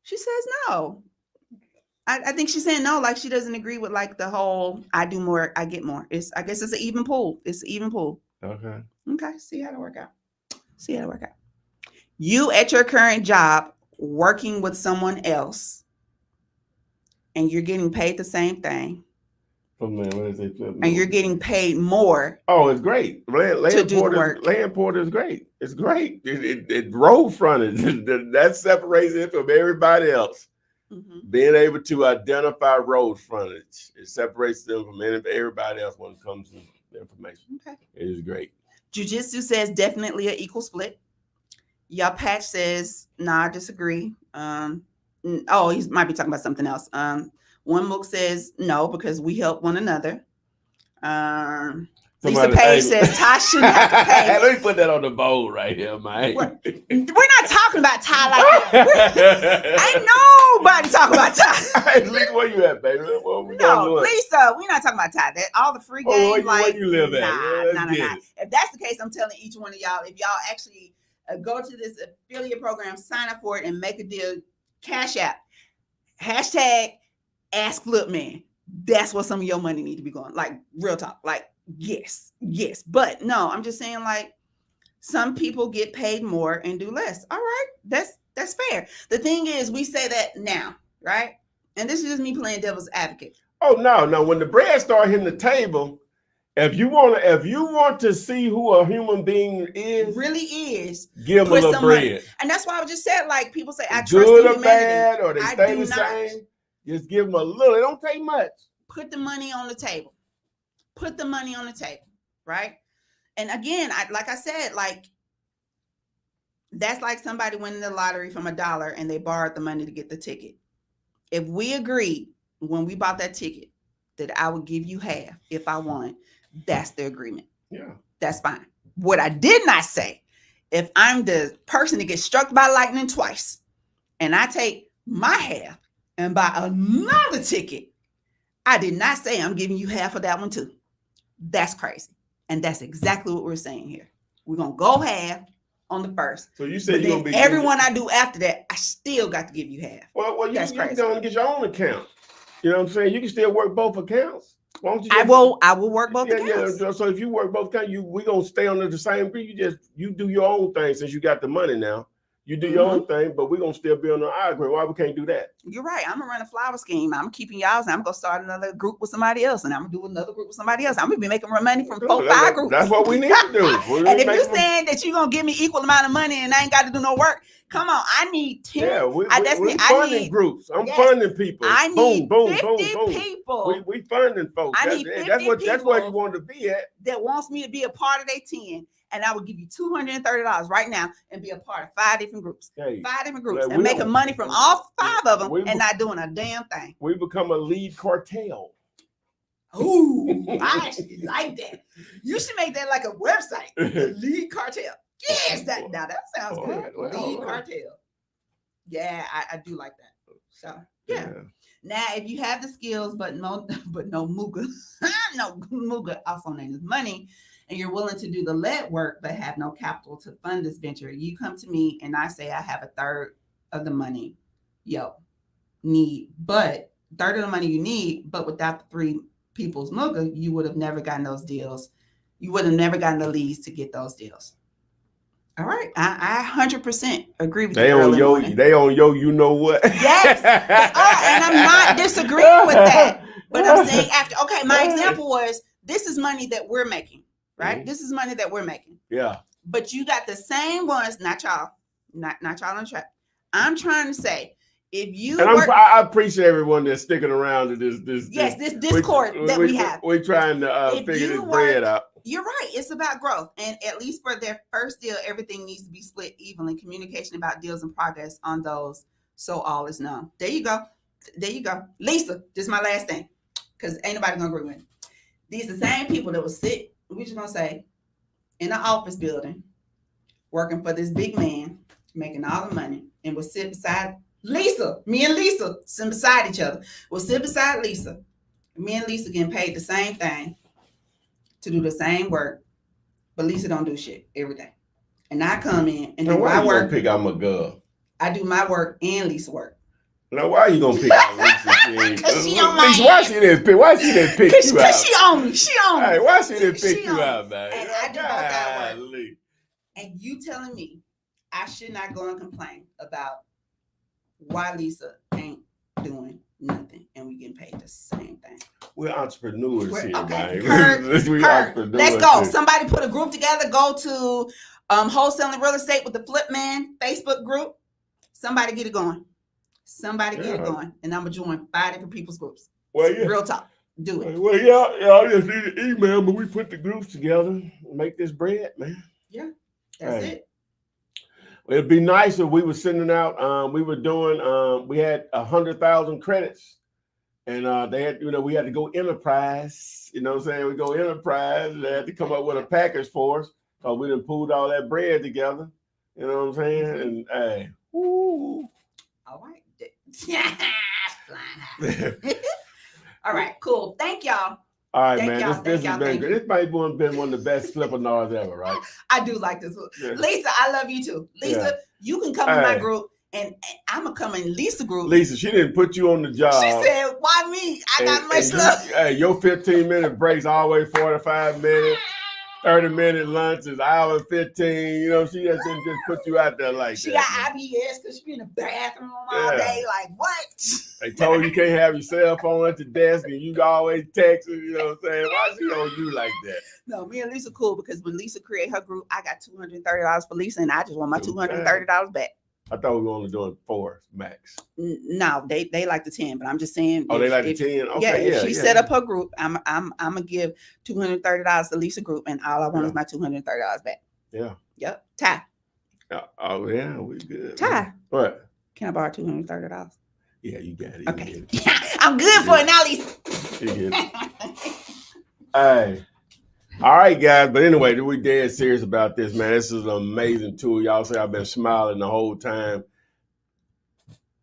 She says no. I think she's saying no, like she doesn't agree with like the whole I do more, I get more. I guess it's an even pool. It's an even pool. Okay. Okay. See how to work out. You at your current job working with someone else and you're getting paid the same thing. Oh man, what is it? And you're getting paid more. Oh, it's great. Land porter is great. It's great. It road frontage. That separates it from everybody else. Being able to identify road frontage, it separates them from everybody else when it comes to the information. Okay. It is great. Jiu-Jitsu says definitely an equal split. Y'all Patch says, nah, I disagree. He might be talking about something else. One Mook says no, because we help one another. Lisa Page says Ty shouldn't have to pay. Let me put that on the bowl right here, man. We're not talking about Ty like that. Ain't nobody talking about Ty. Hey, Lisa, where you at, baby? No, Lisa, we're not talking about Ty. That all the free games, where you live at? Nah. If that's the case, I'm telling each one of y'all, if y'all actually go to this affiliate program, sign up for it, and make a deal, Cash App, hashtag Ask Flipman. That's what some of your money need to be going. Like real talk. Like yes. But no, I'm just saying like some people get paid more and do less. All right, that's fair. The thing is, we say that now, right? And this is just me playing devil's advocate. Oh no. When the bread start hitting the table, if you want to see who a human being is, give them a little bread. Money. And that's why I just said, like people say, I trust good in or bad, or they I stay the same. Just give them a little. It don't take much. Put the money on the table. Right? And again, like I said, like that's like somebody winning the lottery from $1 and they borrowed the money to get the ticket. If we agreed when we bought that ticket that I would give you half if I won, that's the agreement. Yeah. That's fine. What I did not say, if I'm the person that gets struck by lightning twice and I take my half and buy another ticket, I did not say I'm giving you half of that one too. That's crazy. And that's exactly what we're saying here. We're going to go half on the first. So you said you're going to be everyone I do after that, I still got to give you half. Well, you can go and get your own account. You know what I'm saying? You can still work both accounts. Why don't you I will work both accounts. Yeah. So if you work both accounts, we're going to stay under the same group. You do your own thing since you got the money now. You do your own thing, but we're gonna still be on the I agree. Why we can't do that? You're right. I'm gonna run a flower scheme. I'm keeping y'all's, and I'm gonna start another group with somebody else, and I'm gonna do another group with somebody else. I'm gonna be making money from 4-5 groups. That's what we need to do. And if you're saying that you're gonna give me equal amount of money and I ain't got to do no work, come on. I need 10. Yeah, we're funding groups. I'm funding people. I need 50 people. We funding folks. I need 50 people. That's where you want to be at. That wants me to be a part of their 10. And I would give you $230 right now and be a part of 5 different groups. Hey, 5 different groups and making money from all 5 of them and not doing a damn thing. We become a lead cartel. Ooh, I actually like that. You should make that like a website. The lead cartel. Yes, that sounds good. Lead cartel. Yeah, I do like that. So yeah. Now, if you have the skills, but no muga, no muga, also named as money, and you're willing to do the lead work, but have no capital to fund this venture, you come to me and I say I have a third of the money need, but third of the money you need, but without the 3 people's muga, you would have never gotten those deals. You would have never gotten the leads to get those deals. All right, I 100% agree with you. They on yo, you know what? Yes, they are, and I'm not disagreeing with that. But I'm saying after, okay, my example was this is money that we're making, right? Mm-hmm. This is money that we're making. Yeah. But you got the same ones, not y'all on the track. I'm trying to say, if you I appreciate everyone that's sticking around to this Discord that we have. We're trying to figure this bread out. You're right. It's about growth. And at least for their first deal, everything needs to be split evenly. Communication about deals and progress on those. So all is known. There you go. Lisa, this is my last thing. Because ain't nobody going to agree with me. These are the same people that will sit, we're just going to say, in an office building, working for this big man, making all the money, and will sit beside Lisa. Me and Lisa sit beside each other. We'll sit beside Lisa. Me and Lisa getting paid the same thing to do the same work, but Lisa don't do shit every day. And I come in and do my work. Pick out my girl. I do my work and Lisa work. Now, why are you gonna pick out Lisa? Because she on my Lisa, why she didn't pick you out? Because she on me. Hey, why she didn't pick you out, man? And I do both that work. And you telling me I should not go and complain about why Lisa ain't doing nothing and we getting paid the same thing. We're entrepreneurs here, okay. man. Let's go. Somebody put a group together. Go to Wholesaling Real Estate with the Flipman Facebook group. Somebody get it going. Get it going. And I'm going to join 5 different people's groups. Well, yeah. Real talk. Do it. Well, y'all just need an email, but we put the groups together and make this bread, man. Yeah, that's it. It'd be nice if we were sending out, we were doing, we had 100,000 credits and they had, we had to go enterprise, you know what I'm saying? We go enterprise, they had to come up with a package for us because we done pulled all that bread together, you know what I'm saying? And hey, woo. All right. All right, cool. Thank y'all. All right, man. This has been good. This might have been one of the best Flippinars ever, right? I do like this one. Yeah. Lisa, I love you too. Lisa, you can come in my group and I'm going to come in Lisa's group. Lisa, she didn't put you on the job. She said, why me? I got much love. Hey, your 15-minute breaks always 45 minutes. 30-minute lunch is hour 15. You know, she just didn't just put you out there like she that. She got IBS because she be in the bathroom all day. Like, what? They told you can't have your cell phone at the desk and you always text her, you know what I'm saying? Why she on you like that? No, me and Lisa cool because when Lisa create her group, I got $230 for Lisa and I just want my $230 back. I thought we were only doing 4 max. No, they like the 10, but I'm just saying. Oh, they like the 10? Okay, if she set up her group, I'm gonna give $230 to Lisa group, and all I want is my $230 back. Yeah. Yep. Ty. Oh yeah, we good. Ty. What? Can I borrow $230? Yeah, you got it. Okay. I'm good for it now, Lisa. You get it. Hey. All right, guys. But anyway, we dead serious about this, man. This is an amazing tool. Y'all say I've been smiling the whole time.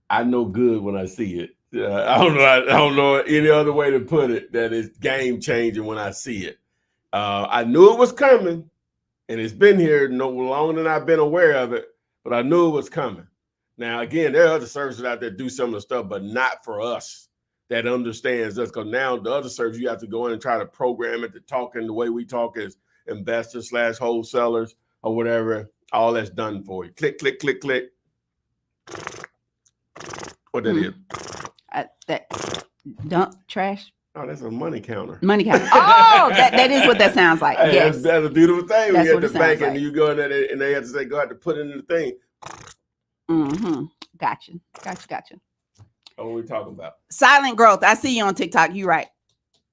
I know good when I see it. I don't know any other way to put it that it's game changing when I see it. I knew it was coming, and it's been here no longer than I've been aware of it. But I knew it was coming. Now, again, there are other services out there that do some of the stuff, but not for us. That understands us, because now the other service you have to go in and try to program it to talk in the way we talk as investors / wholesalers or whatever. All that's done for you. Click, click, click, click. What that is? That dump trash. Oh, that's a money counter. Money counter. Oh, that is what that sounds like. Hey, yes. that's a beautiful thing. That's We what get it the bank sounds and like. you go in there and they have to say, go ahead to put it in the thing. Mm-hmm. Gotcha. Oh, what we talking about? Silent growth. I see you on TikTok. You right.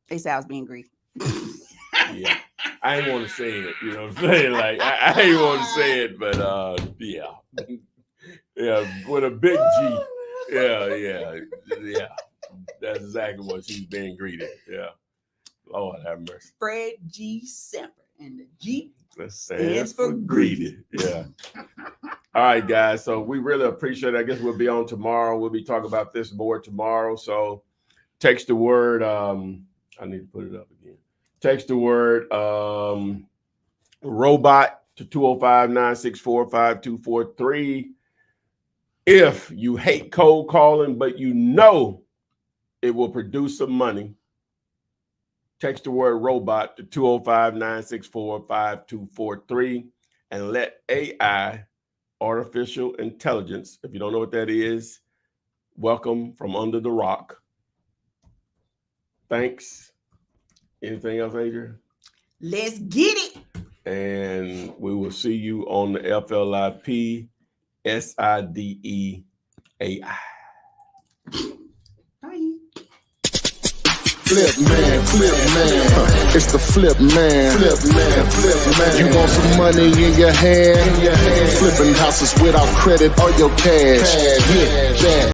They say I was being greedy. Yeah. I ain't want to say it. You know what I'm saying? Like, I ain't want to say it, but yeah. Yeah, with a big G. Yeah. That's exactly what she's being greeted. Yeah. Lord have mercy. Fred G. Semper. And the G stands for greedy. Yeah. All right, guys. So we really appreciate it. I guess we'll be on tomorrow. We'll be talking about this more tomorrow. So text the word. I need to put it up again. Text the word robot to 205-964-5243. If you hate cold calling, but you know it will produce some money, text the word robot to 205-964-5243 and let AI, artificial intelligence, if you don't know what that is, welcome from under the rock. Thanks. Anything else, Adrian? Let's get it. And we will see you on the FLIP SIDE AI. Flip man. It's the flip man. You want some money in your hand? Flipping houses without credit or your cash. Yeah.